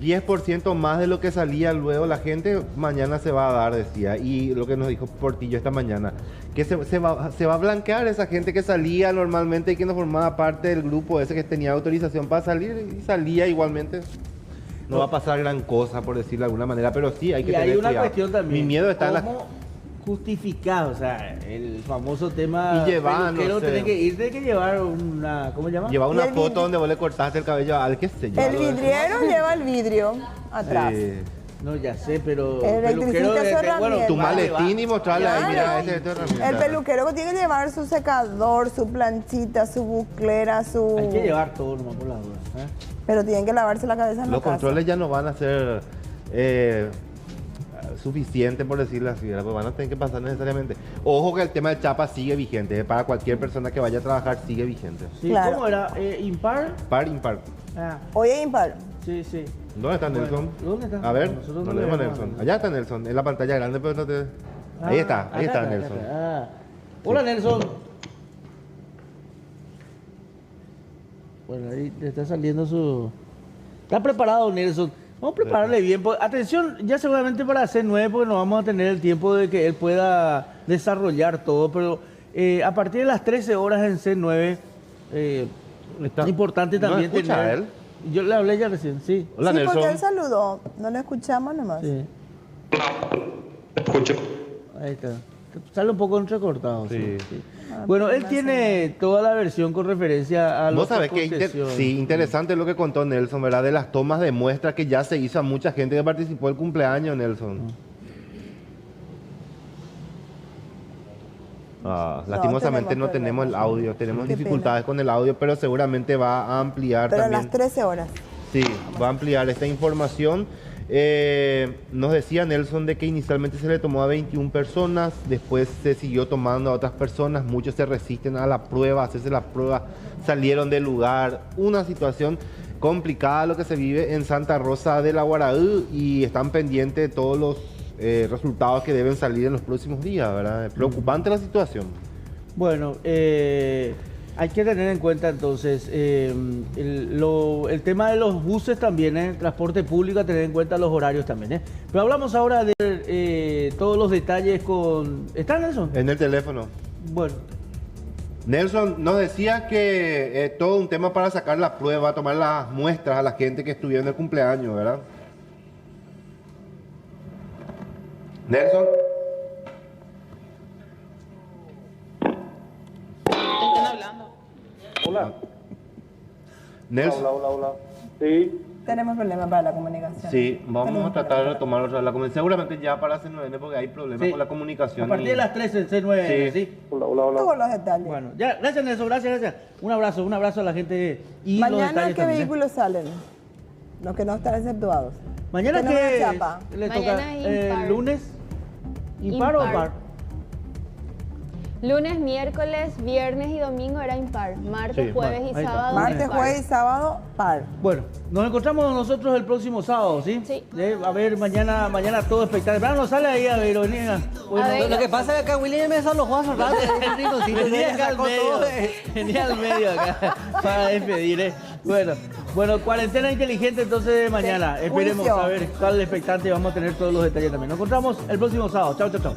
10% más de lo que salía luego la gente mañana se va a dar, decía. Y lo que nos dijo Portillo esta mañana, que se va a blanquear esa gente que salía normalmente y que no formaba parte del grupo ese que tenía autorización para salir y salía igualmente. No va a pasar gran cosa, por decirlo de alguna manera, pero sí hay que tener cuidado. Y hay una cuestión también. Mi miedo está en la... justificado, o sea, el famoso tema. Y llevar, no sé. Tiene que llevar una, ¿cómo se llama? Lleva una foto donde vos le cortaste el cabello al que sé yo. El vidriero lleva el vidrio atrás. No, ya sé, pero el electricista es su herramienta. Tu maletín y mostrarle ahí, mira, esta es tu herramienta. El peluquero que tiene que llevar su secador, su planchita, su buclera, su... Hay que llevar todo nomás por las dudas, ¿eh? Pero tienen que lavarse la cabeza en la Los casa. controles ya no van a ser suficientes, por decirlo así, pues van a tener que pasar necesariamente. Ojo que el tema del chapa sigue vigente, para cualquier persona que vaya a trabajar sigue vigente. Sí, claro. ¿Cómo era? ¿Impar? Par, impar. Hoy es impar. Sí, sí. ¿Dónde está Nelson? ¿Dónde está? A ver, Nosotros no le vemos a Nelson. Allá está Nelson, en la pantalla grande, pero no te... ahí está Nelson. Hola, sí. Nelson. Bueno, ahí te está saliendo su... Está preparado, Nelson. Vamos a prepararle bien. Atención, ya seguramente para C9, porque no vamos a tener el tiempo de que él pueda desarrollar todo, pero a partir de las 13 horas en C9, es importante también ¿No escucha tener... él? Yo le hablé ya recién, sí. Hola, sí, Nelson. porque él saludó. No lo escuchamos nomás. Sí. Escucho. Ahí está. Sale un poco entrecortado. Sí. Sí. Bueno, él tiene toda la versión con referencia a los... Vos sabés que sí, interesante lo que contó Nelson, ¿verdad? De las tomas de muestra que ya se hizo a mucha gente que participó del cumpleaños, Nelson. Lastimosamente no tenemos el audio, tenemos dificultades con el audio, pero seguramente va a ampliar pero también. A las 13 horas. Sí, va a ampliar esta información. Nos decía Nelson de que inicialmente se le tomó a 21 personas, después se siguió tomando a otras personas, muchos se resisten a la prueba, a hacerse la prueba, salieron del lugar, una situación complicada lo que se vive en Santa Rosa de la Guaraú y están pendientes de todos los resultados que deben salir en los próximos días, ¿verdad? Preocupante la situación. Bueno, hay que tener en cuenta entonces el tema de los buses también, el transporte público, a tener en cuenta los horarios también. Pero hablamos ahora de todos los detalles con... ¿Está Nelson? En el teléfono. Bueno. Nelson nos decía que todo un tema para sacar la prueba, tomar las muestras a la gente que estuvo en el cumpleaños, ¿verdad? Nelson. Están hablando. Hola. Nelson. Hola. Sí. Tenemos problemas para la comunicación. Sí, vamos a tratar de retomar otra vez la comunicación. Seguramente ya para C9, porque hay problemas con la comunicación. A partir de las 13 en C9, ¿sí? Hola. Todos los detalles. Bueno, ya, gracias Nelson, gracias. Un abrazo a la gente y mañana, los detalles ¿qué también, vehículos salen? Los que no están exceptuados. Mañana que le mañana toca lunes, impar o par. Lunes, miércoles, viernes y domingo era impar. Martes, jueves y sábado. Martes, jueves y sábado, par. Bueno, nos encontramos nosotros el próximo sábado, ¿sí? Sí. A ver, mañana todo espectacular. Pero no sale ahí a ver, venía. Bueno, lo que pasa es que acá William me desalojó hace rato. Venía al medio acá para despedir, Bueno, cuarentena inteligente entonces mañana. Esperemos a ver cuál expectante vamos a tener todos los detalles también. Nos encontramos el próximo sábado. Chao.